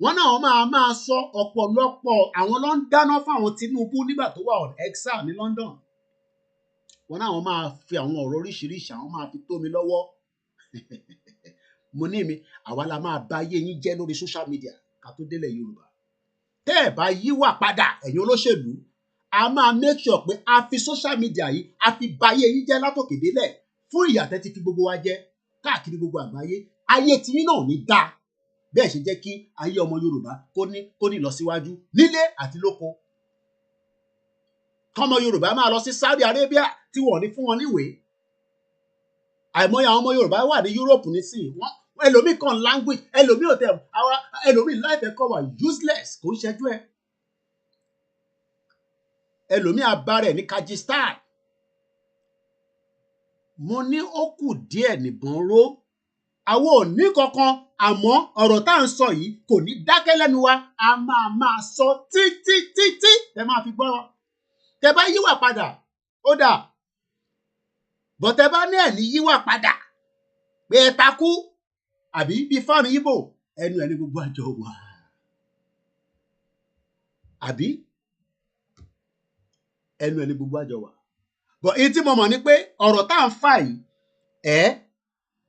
Wọ́n náà máa sọ ọ̀pọ̀lọpọ̀ àwọn ló ń dáná fún àwọn Tinubu nígbà tó wà on exile ní London. Wọ́n náà máa fi àwọn ọ̀rọ̀ oríṣiríṣi àwọn máa fi tó mi lọ́wọ́. Mo ní àwa la máa bá ayé yín jẹ́ lórí social media ká tó délẹ̀ Yorùbá. Tẹ́ ẹ̀ bá yíwà padà ẹ̀yin olóṣèlú, a máa make sure pé a fi social media yìí a fi bá ayé yín jẹ́ látòkè délẹ̀ fún ìyà tẹ́ ti fi gbogbo wa jẹ káàkiri gbogbo àgbáyé. Ayé tiyín náà ò ní dá bẹ́ẹ̀ ṣe jẹ́ kí ayé ọmọ Yorùbá kó ní lọ síwájú nílé àti lóko. Kọ́mọ Yorùbá máa lọ sí Saudi Arabia tí wọ́n ní fún wọn níwèé. Àìmọye àwọn ọmọ Yorùbá wà ní Europe nísìnyí. Ẹlòmíì kan language ẹlòmíì ò tẹ ẹlòmíì life ẹ̀kọ́ wà useless kò ń ṣẹ́jú ẹ̀. Ẹlòmíì abárẹ̀ ní Kyrgyzstan. Mo ní ó kù díẹ̀ nìbọn ró. Àwọn ò ní kankan àmọ́ ọ̀rọ̀ tá à ń sọ yìí kò ní dákẹ́ lẹ́nu wa. A máa sọ títí tẹ máa fi gbọ́. Tẹ bá yíwà padà ó dà. Bọ̀ tẹ bá ní ẹ̀ ní yíwà padà pé ẹ takú àbí bí fáànù Ìgbò ẹnu ẹ̀ ní gbogbo àjọ wà. Àbí ẹnu ẹ̀ ní gbogbo àjọ wà. Bọ̀ èyí tí mo mọ̀ ni pé ọ̀rọ̀ tá à ń fà yìí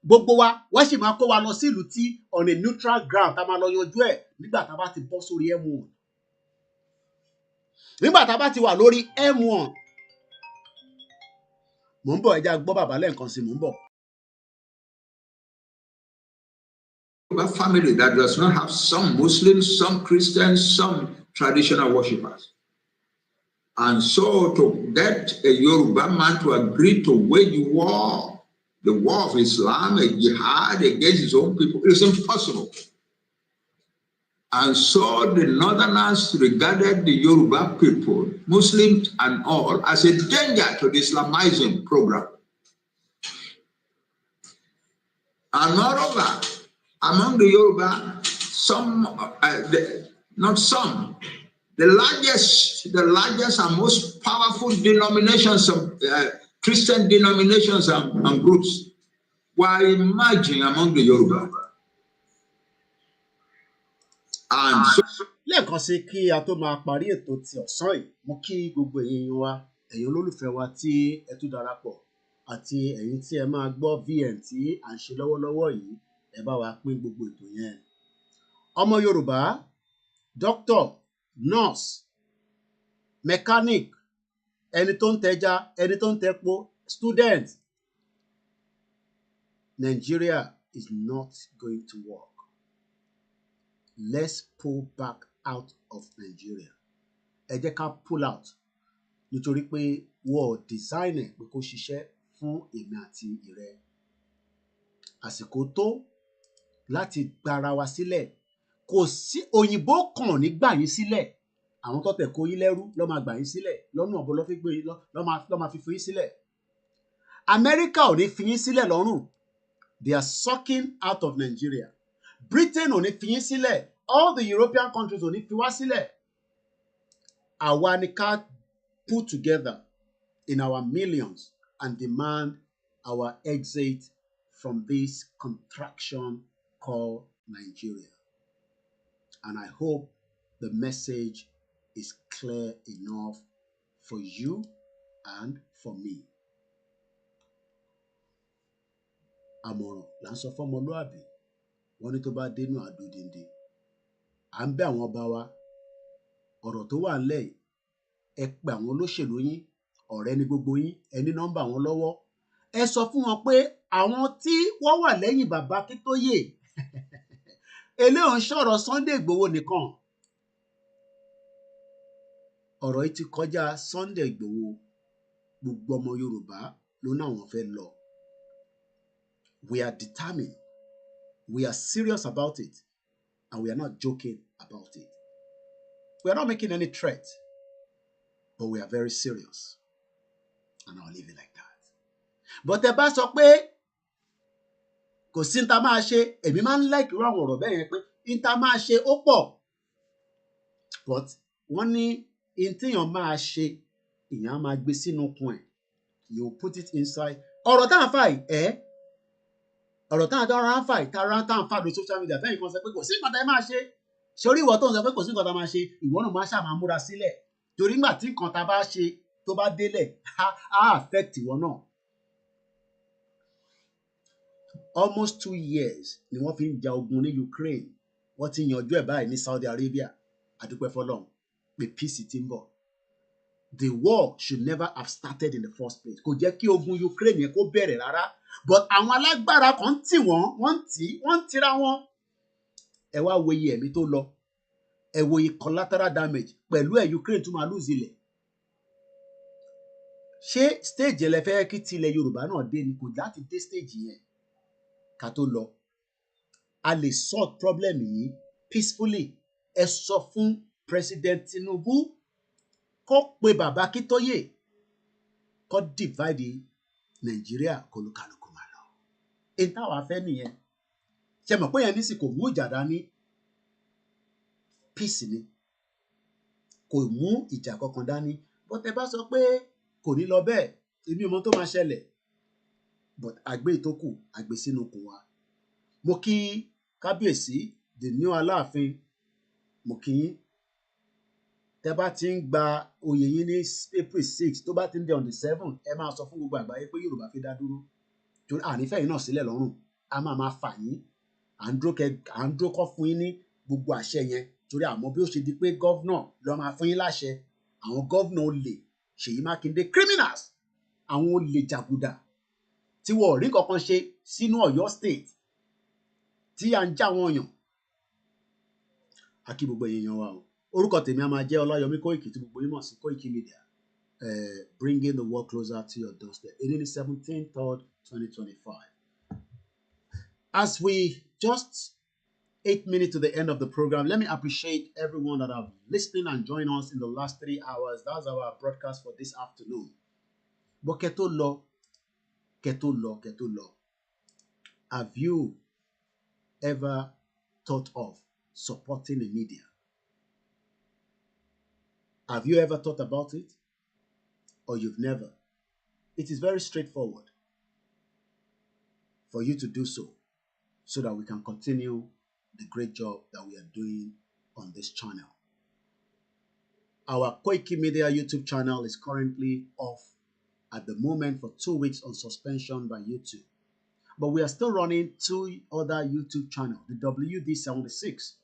gbogbo wa wọ́n sì máa kó wa lọ sí ìlú tí on a neutral ground tá a máa lọ yanjú ẹ̀ nígbà tá a bá ti bọ́ sórí M1. Nígbà tá a bá ti wà lórí M1. Mò ń bọ̀ ẹja gbọ́ bàbá lẹ́ẹ̀kan sí mò ń bọ̀. A family that does not have some Muslims, some Christians, some traditional worshippers. And so to get a Yoruba man to agree to wage war, the war of Islam, a jihad against his own people, is impossible. And so the Northerners regarded the Yoruba people, Muslims and all, as a danger to the Islamizing program. And moreover, among the Yoruba, the largest and most powerful denominations of Christian denominations and groups were emerging among the Yoruba. And so, lẹ́ẹ̀kan sí kí a tó máa parí ètò ti ọ̀sán yìí mo kí gbogbo èèyàn wa ẹ̀yin olólùfẹ́ wa tí ẹ tún darapọ̀ àti ẹ̀yin tí ẹ máa gbọ́ VN tí à ń ṣe lọ́wọ́lọ́wọ́ yìí, ẹ bá wa pín gbogbo ètò yẹn. Ọmọ Yorùbá, doctor, nurse, mechanic, ẹni tó ń tẹja, ẹni tó ń tẹpo, student. Nigeria is not going to work. Let's pull back out of Nigeria. Ẹ jẹ́ ká pull out nítorí pé wọ́n design ẹ̀ pé kó ṣiṣẹ́ fún èmi àti ìrẹ. Àsìkò tó láti gbara wa sílẹ̀. Kò sí òyìnbó kan ní gbà yín sílẹ̀. Àwọn tó tẹ̀ kó yín lẹ́rú ló máa gbà yín sílẹ̀. Lọ́nà ọ̀bọ ló fi gbé yín ló máa fi yín sílẹ̀. Amẹ́ríkà ò ní fi yín sílẹ̀ lọ́rùn. They are sucking out of Nigeria. Britain ò ní fi yín sílẹ̀. All the European countries ò ní fi wá sílẹ̀. Àwa ni ká put together in our millions and demand our exit from this contraction called Nigeria. And I hope the message is clear enough for you and for me. Àmọ̀ràn là ń sọ fọ́mọlúàbí. Wọ́n ní tó bá dénú àdódìndé. À ń bẹ̀ àwọn ọba wa. Ọ̀rọ̀ tó wà ńlẹ̀ yìí, ẹ pe àwọn olóṣèlú yín, ọ̀rẹ́ ní gbogbo yín, ẹ ní nọ́mbà wọn lọ́wọ́. Ẹ sọ fún wọn pé àwọn tí wọ́n wà lẹ́yìn bàbá Akíntóyè eléyìí ń sọ̀rọ̀ Sunday Igboho nìkan. Ọ̀rọ̀ yìí ti kọjá Sunday Igboho. Gbogbo ọmọ Yorùbá ló náà wọ́n fẹ́ lọ. We are determined. We are serious about it. And we are not joking about it. We are not making any threat. But we are very serious. And I'll leave it like that. But ẹ bá sọ pé kò sí ní ta máa ṣe, èmi máa ń like irú àwọn ọ̀rọ̀ bẹ́ẹ̀ yẹn pé ní ta máa ṣe ó pọ̀. But wọ́n ní ní téèyàn máa ṣe, èèyàn á máa gbé sínú okùn ẹ̀. You put it inside. Ọ̀rọ̀ tá à ń fà yìí, ọ̀rọ̀ tá à ń fà yìí, tá à ń fà lórí social media, fẹ́yìn kan sọ pé kò sí nǹkan tá ẹ máa ṣe. Sórí ìwọ tó ń sọ pé kò sí nǹkan tá a máa ṣe, ìwọ náà máa ṣáà múra sílẹ̀. Torí nígbà tí nǹkan tá a bá ṣe tó bá délẹ̀, á affect ìwọ náà. Almost 2 years ni wọ́n fi ń ja ogun ní Ukraine. Wọ́n ti yanjú ẹ̀ báyìí ní Saudi Arabia. Adúpẹ́ fọlọ́run pé peace ti ń bọ̀. The war should never have started in the first place. Kò jẹ́ kí ogun Ukraine yẹn kó bẹ̀rẹ̀ rárá. But àwọn alágbára kan tì wọ́n ń tira wọn. Ẹ wá wo iye ẹ̀mí tó lọ. Ẹ wo iye collateral damage. Pẹ̀lú ẹ̀ Ukraine tún máa lose ilẹ̀. Ṣé stage ẹ̀ lẹ fẹ́ kí tilẹ̀ Yorùbá náà dé ni? Kò láti dé stage yẹn ká tó lọ. A lè solve problem yìí peacefully. Ẹ sọ fún President Tinubu kó pe bàbá Akíntóyè kó divide Nàìjíríà kó lùkàlùkù máa lọ. Èyí táwa fẹ́ nìyẹn. Ṣé mọ̀ pé yẹn ní sì kò mú ìjà dání? Peace ni. Kò mú ìjà kankan dání. But ẹ bá sọ pé kò ní lọ bẹ́ẹ̀, èmi ò mọ̀ tó máa ṣẹlẹ̀. But àgbé ìtókù àgbé sínú okùn wa. Mo kí kábíyèsí the new Aláàfin. Mo kí yín. Tẹ́ bá ti ń gba oyè yín ní April 6 tó bá ti ń dé on the 7th, ẹ máa sọ fún gbogbo àgbáyé pé Yorùbá fi dá dúró. Torí ànífẹ́ yìí náà sílẹ̀ lọ́rùn. A máa fà yín. À ń dúró kọ́ fún yín ní gbogbo àṣẹ yẹn. Torí àmọ́ bí ó ṣe di pé gọ́vnọ̀ ló máa fún yín láṣẹ. Àwọn gọ́vnọ̀ olè, Ṣèyí Mákindé, criminals, àwọn olè jàgùdà tí wọ́n ò rí kankan ṣe sínú Ọ̀yọ́ state tí à ń já wọn yàn. A kí gbogbo èèyàn wa o. Orúkọ tèmi a máa jẹ́ Ọláyọmí Kóìkì tí gbogbo yín mọ̀ sí Kóìkì Media. Bringing the world closer to your doorstep. It is 17/3, 2025. As we just 8 minutes to the end of the program, let me appreciate everyone that have listened and joined us in the last 3 hours. That's our broadcast for this afternoon. But kẹ́ tó lọ. Have you ever thought of supporting the media? Have you ever thought about it? Or you've never? It is very straightforward for you to do so that we can continue the great job that we are doing on this channel. Our Koiki Media YouTube channel is currently off at the moment for 2 weeks on suspension by YouTube. But we are still running 2 other YouTube channels, the WD76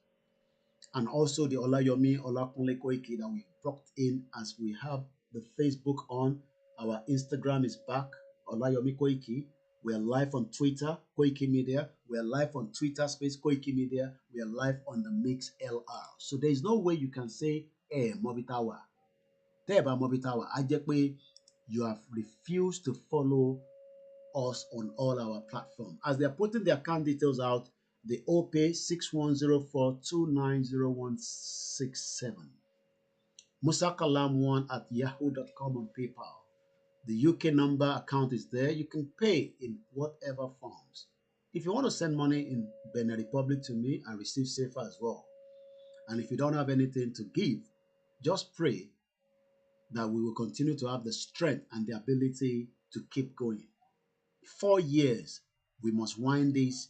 and also the Olayomi Olakunle Koiki that we brought in as we have the Facebook on. Our Instagram is back, Olayomi Koiki. We are live on Twitter, Koiki Media. We are live on Twitter space, Koiki Media. We are live on the Mix LR. So there is no way you can say, hey, Mobitawa. Teba Mobitawa. Ajekwe, you have refused to follow us on all our platforms. As they are putting their account details out, the OPay 6104290167. Musa Kalam1 at yahoo.com on PayPal. The UK number account is there. You can pay in whatever forms. If you want to send money in Benin Republic to me, I receive safer as well. And if you don't have anything to give, just pray that we will continue to have the strength and the ability to keep going. 4 years, we must wind this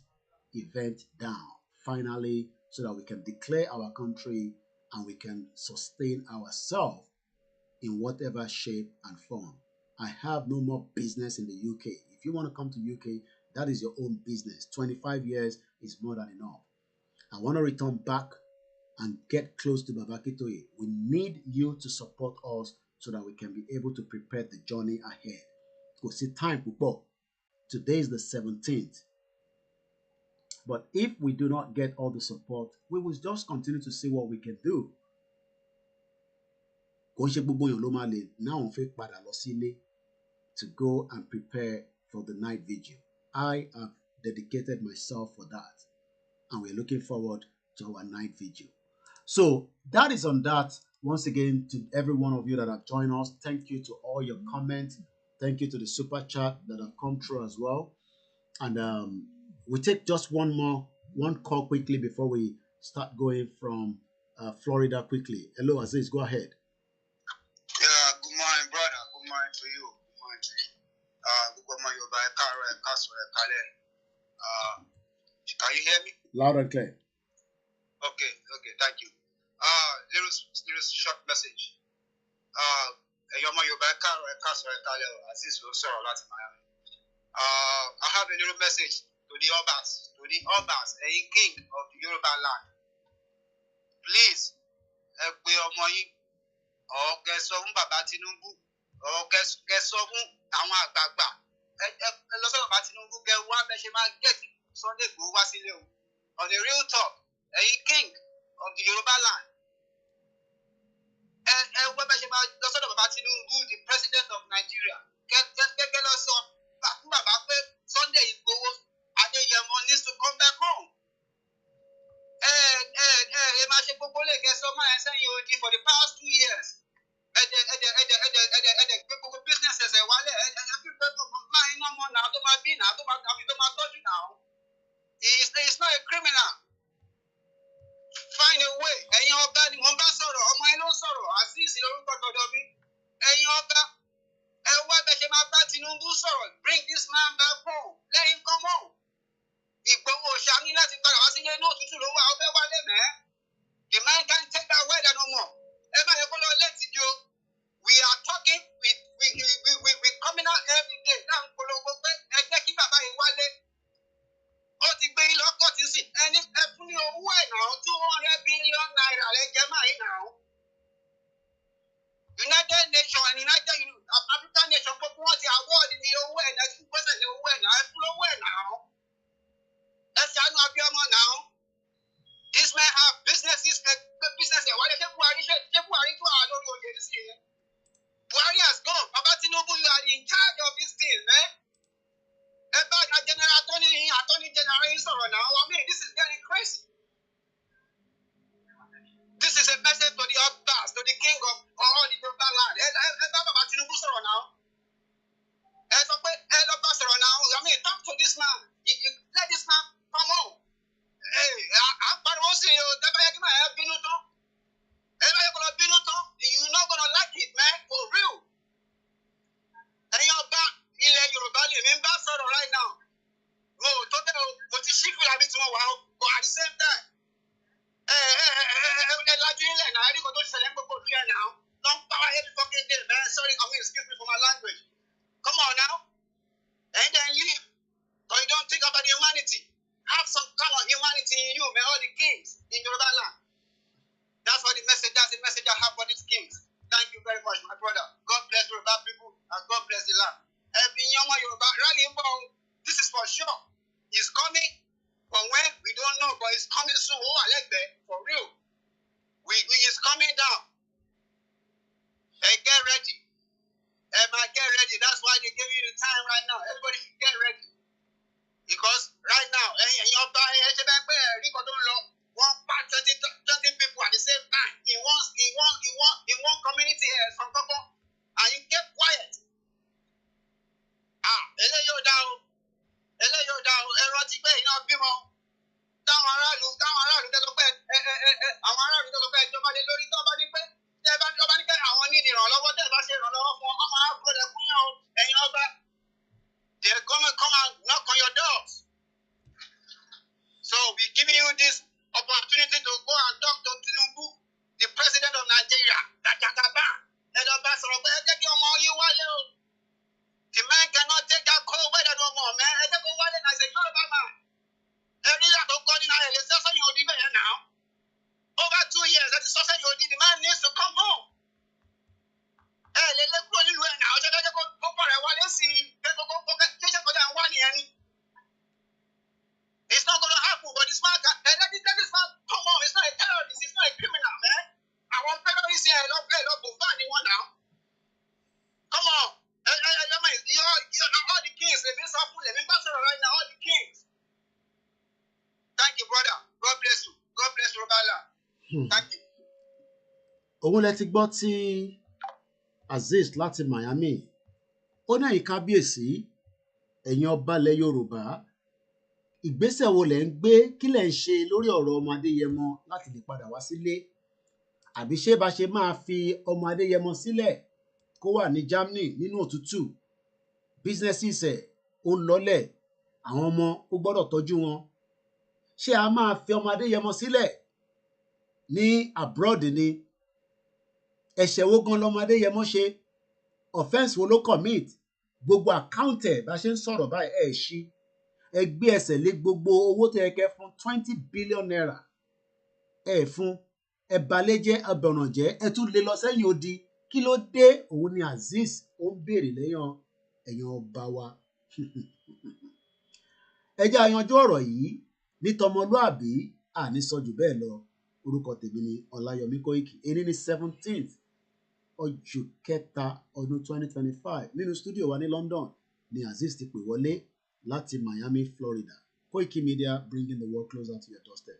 event down finally so that we can declare our country and we can sustain ourselves in whatever shape and form. I have no more business in the UK. If you want to come to UK, that is your own business. 25 years is more than enough. I want to return back and get close to Baba Akintoye. We need you to support us so that we can be able to prepare the journey ahead. Because it's time, people. Today is the 17th. But if we do not get all the support, we will just continue to see what we can do. Now to go and prepare for the night vigil. I have dedicated myself for that. And we're looking forward to our night vigil. So that is on that. Once again, to every one of you that have joined us, thank you to all your comments. Thank you to the super chat that have come through as well. And we take just one call quickly before we start going from Florida quickly. Hello, Aziz, go ahead. Yeah, good morning, brother. Good morning to you. Good morning to you. Good morning, can you hear me? Loud and clear. Okay, thank you. Little short message. I have a little message to the Obas, a king of the Yoruba land. Please, Baba Tinubu, on the real talk, a king of the Yoruba land. The president of Nigeria. Sunday IGBOHO needs to come back home. For the past 2 years. Businesses it's not a criminal. Find a way. Bring this man back home. Let him come home. The man can't take that weather no more. We are talking, we coming out every day. And if every now, 200 billion naira, now. United Nations and African Nations want the award in the awareness, now. Now. This man have businesses, Buhari has gone. Baba Tinubu, you are in charge of this thing, man. Attorney General now. I mean, this is getting crazy. This is a message to the Obas, to the king of all the Yoruba land. Baba Tinubu now. I mean, talk to this man. Let this man come home. Hey, you're not gonna like it, man, for real. And you're back in Yoruba right now. But at the same time, don't power every fucking day, man. Sorry, excuse me for my language. for real. We is coming down. Get ready. Get ready. That's why they give you the time right now. Everybody should get ready. Because right now, one part 20 people at the same time in one community here from Koko, and you get quiet. Eléyìí ò dá o. Ẹ̀rọ ti pé iná bímọ. Táwọn aráàlú tẹ́tọ́ pé àwọn aráàlú tẹ́tọ́ pé ìjọba lé lórí tó bá ní pé ọba ní pé àwọn ní ìrànlọ́wọ́ tẹ́ bá ṣe ìrànlọ́wọ́ fún ọmọ àgbọ̀dẹ fún yàn o ẹ̀yin ọba. They're going to come and knock on your doors. So we're giving you this opportunity to go and talk to Tinubu, the president of Nigeria. The man cannot take that cold weather no more, man. I go Wale and I say, Yoruba man. Every year to go in now. Over 2 years, that is something the man needs to come home. It's not going to happen, but this man, let this man come on. It's not a terrorist, it's not a criminal, man. I want terrorists here, I don't anyone now. Come on. All the kings, let me right now, all the kings. Thank you, brother. God bless you. God bless you, Robala. Thank you. Òun lẹ ti gbọ́ tí Azeez láti Miami. Ó ní ẹ̀yin kábíyèsí, ẹ̀yin ọba ilẹ̀ Yorùbá. Ìgbésẹ̀ wo lẹ̀ ń gbé, kí lẹ̀ ń ṣe lórí ọ̀rọ̀ ọmọ Adéyẹmọ láti lè padà wá sílé? Àbí ṣé bá ṣe máa fi ọmọ Adéyẹmọ sílẹ̀ kó wà ní Germany nínú òtútù? Businesses ẹ̀ ó ń lọ́lẹ̀, àwọn ọmọ ó gbọ́dọ̀ tọ́jú wọn. Ṣé a máa fi ọmọ Adéyẹmọ sílẹ̀ ní abroad ni? Ẹ̀ṣẹ̀ wo gan lọmọ Adéyẹmọ ṣe? Offence wo ló commit? Gbogbo account ẹ̀ bá ṣe ń sọ̀rọ̀ báyìí ẹ̀ ṣí. Ẹ gbé ẹsẹ̀ lé gbogbo owó tó yẹ kẹ́ fún 20 billion naira. Ẹ fún, ẹ balẹ̀ jẹ́, ẹ bọ̀nà jẹ́, ẹ tún lè lọ sẹ́yìn odi. Kí ló dé? Òun ni Azeez ó ń béèrè lẹ́yìn ẹ̀yin ọba wa. Ẹ jẹ́ àyanjú ọ̀rọ̀ yìí ní tọmọlúàbí, àní sọ jù bẹ́ẹ̀ lọ. Orúkọ tèmi ni Ọláyọmí Kóìkì. Èní ní 17th oṣù kẹta ọdún 2025 nínú studio wa ní London ni Azeez ti pè wọlé láti Miami, Florida. Koiki Media, bringing the world closer to your doorstep.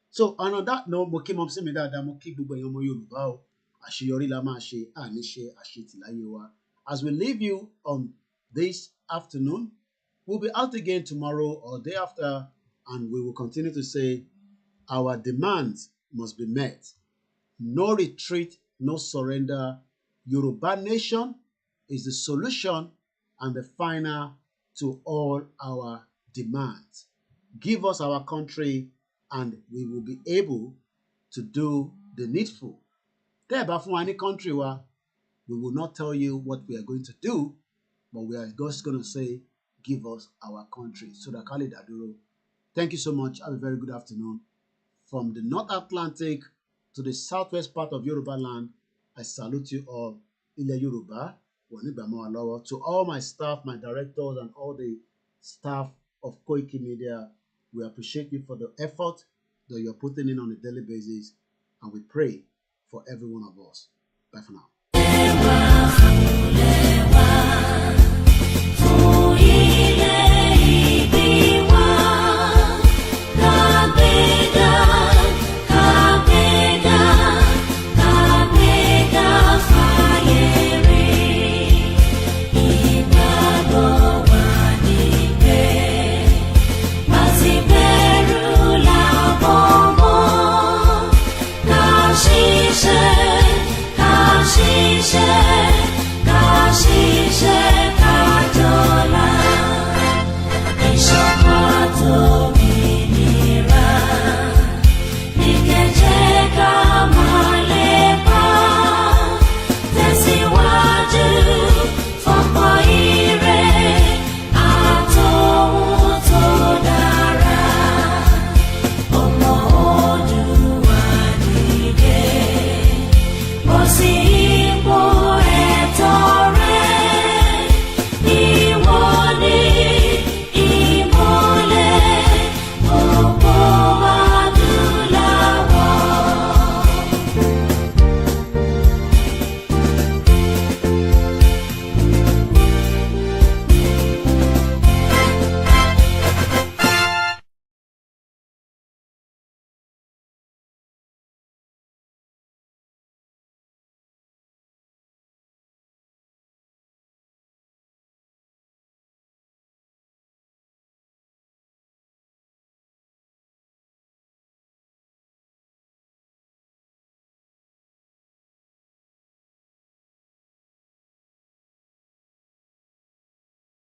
So on that note, mo kí mọ sí mi dáadáa, mo kí gbogbo ẹ̀yin ọmọ Yorùbá o. Àṣeyọrí la máa ṣe, àní ṣe àṣetìláyé wa. As we leave you on this afternoon, we'll be out again tomorrow or day after, and we will continue to say our demands must be met. No retreat, no surrender. Yoruba nation is the solution and the final to all our demands. Give us our country and we will be able to do the needful. Tẹ́ ẹ bá fún wa ní country wa, we will not tell you what we are going to do, but we are just going to say, give us our country. So that Khalid Aduro. Thank you so much. Have a very good afternoon. From the North Atlantic to the southwest part of Yoruba land, I salute you all. Ilẹ̀ Yorùbá, to all my staff, my directors, and all the staff of Koiki Media, we appreciate you for the effort that you're putting in on a daily basis, and we pray for every one of us. Bye for now.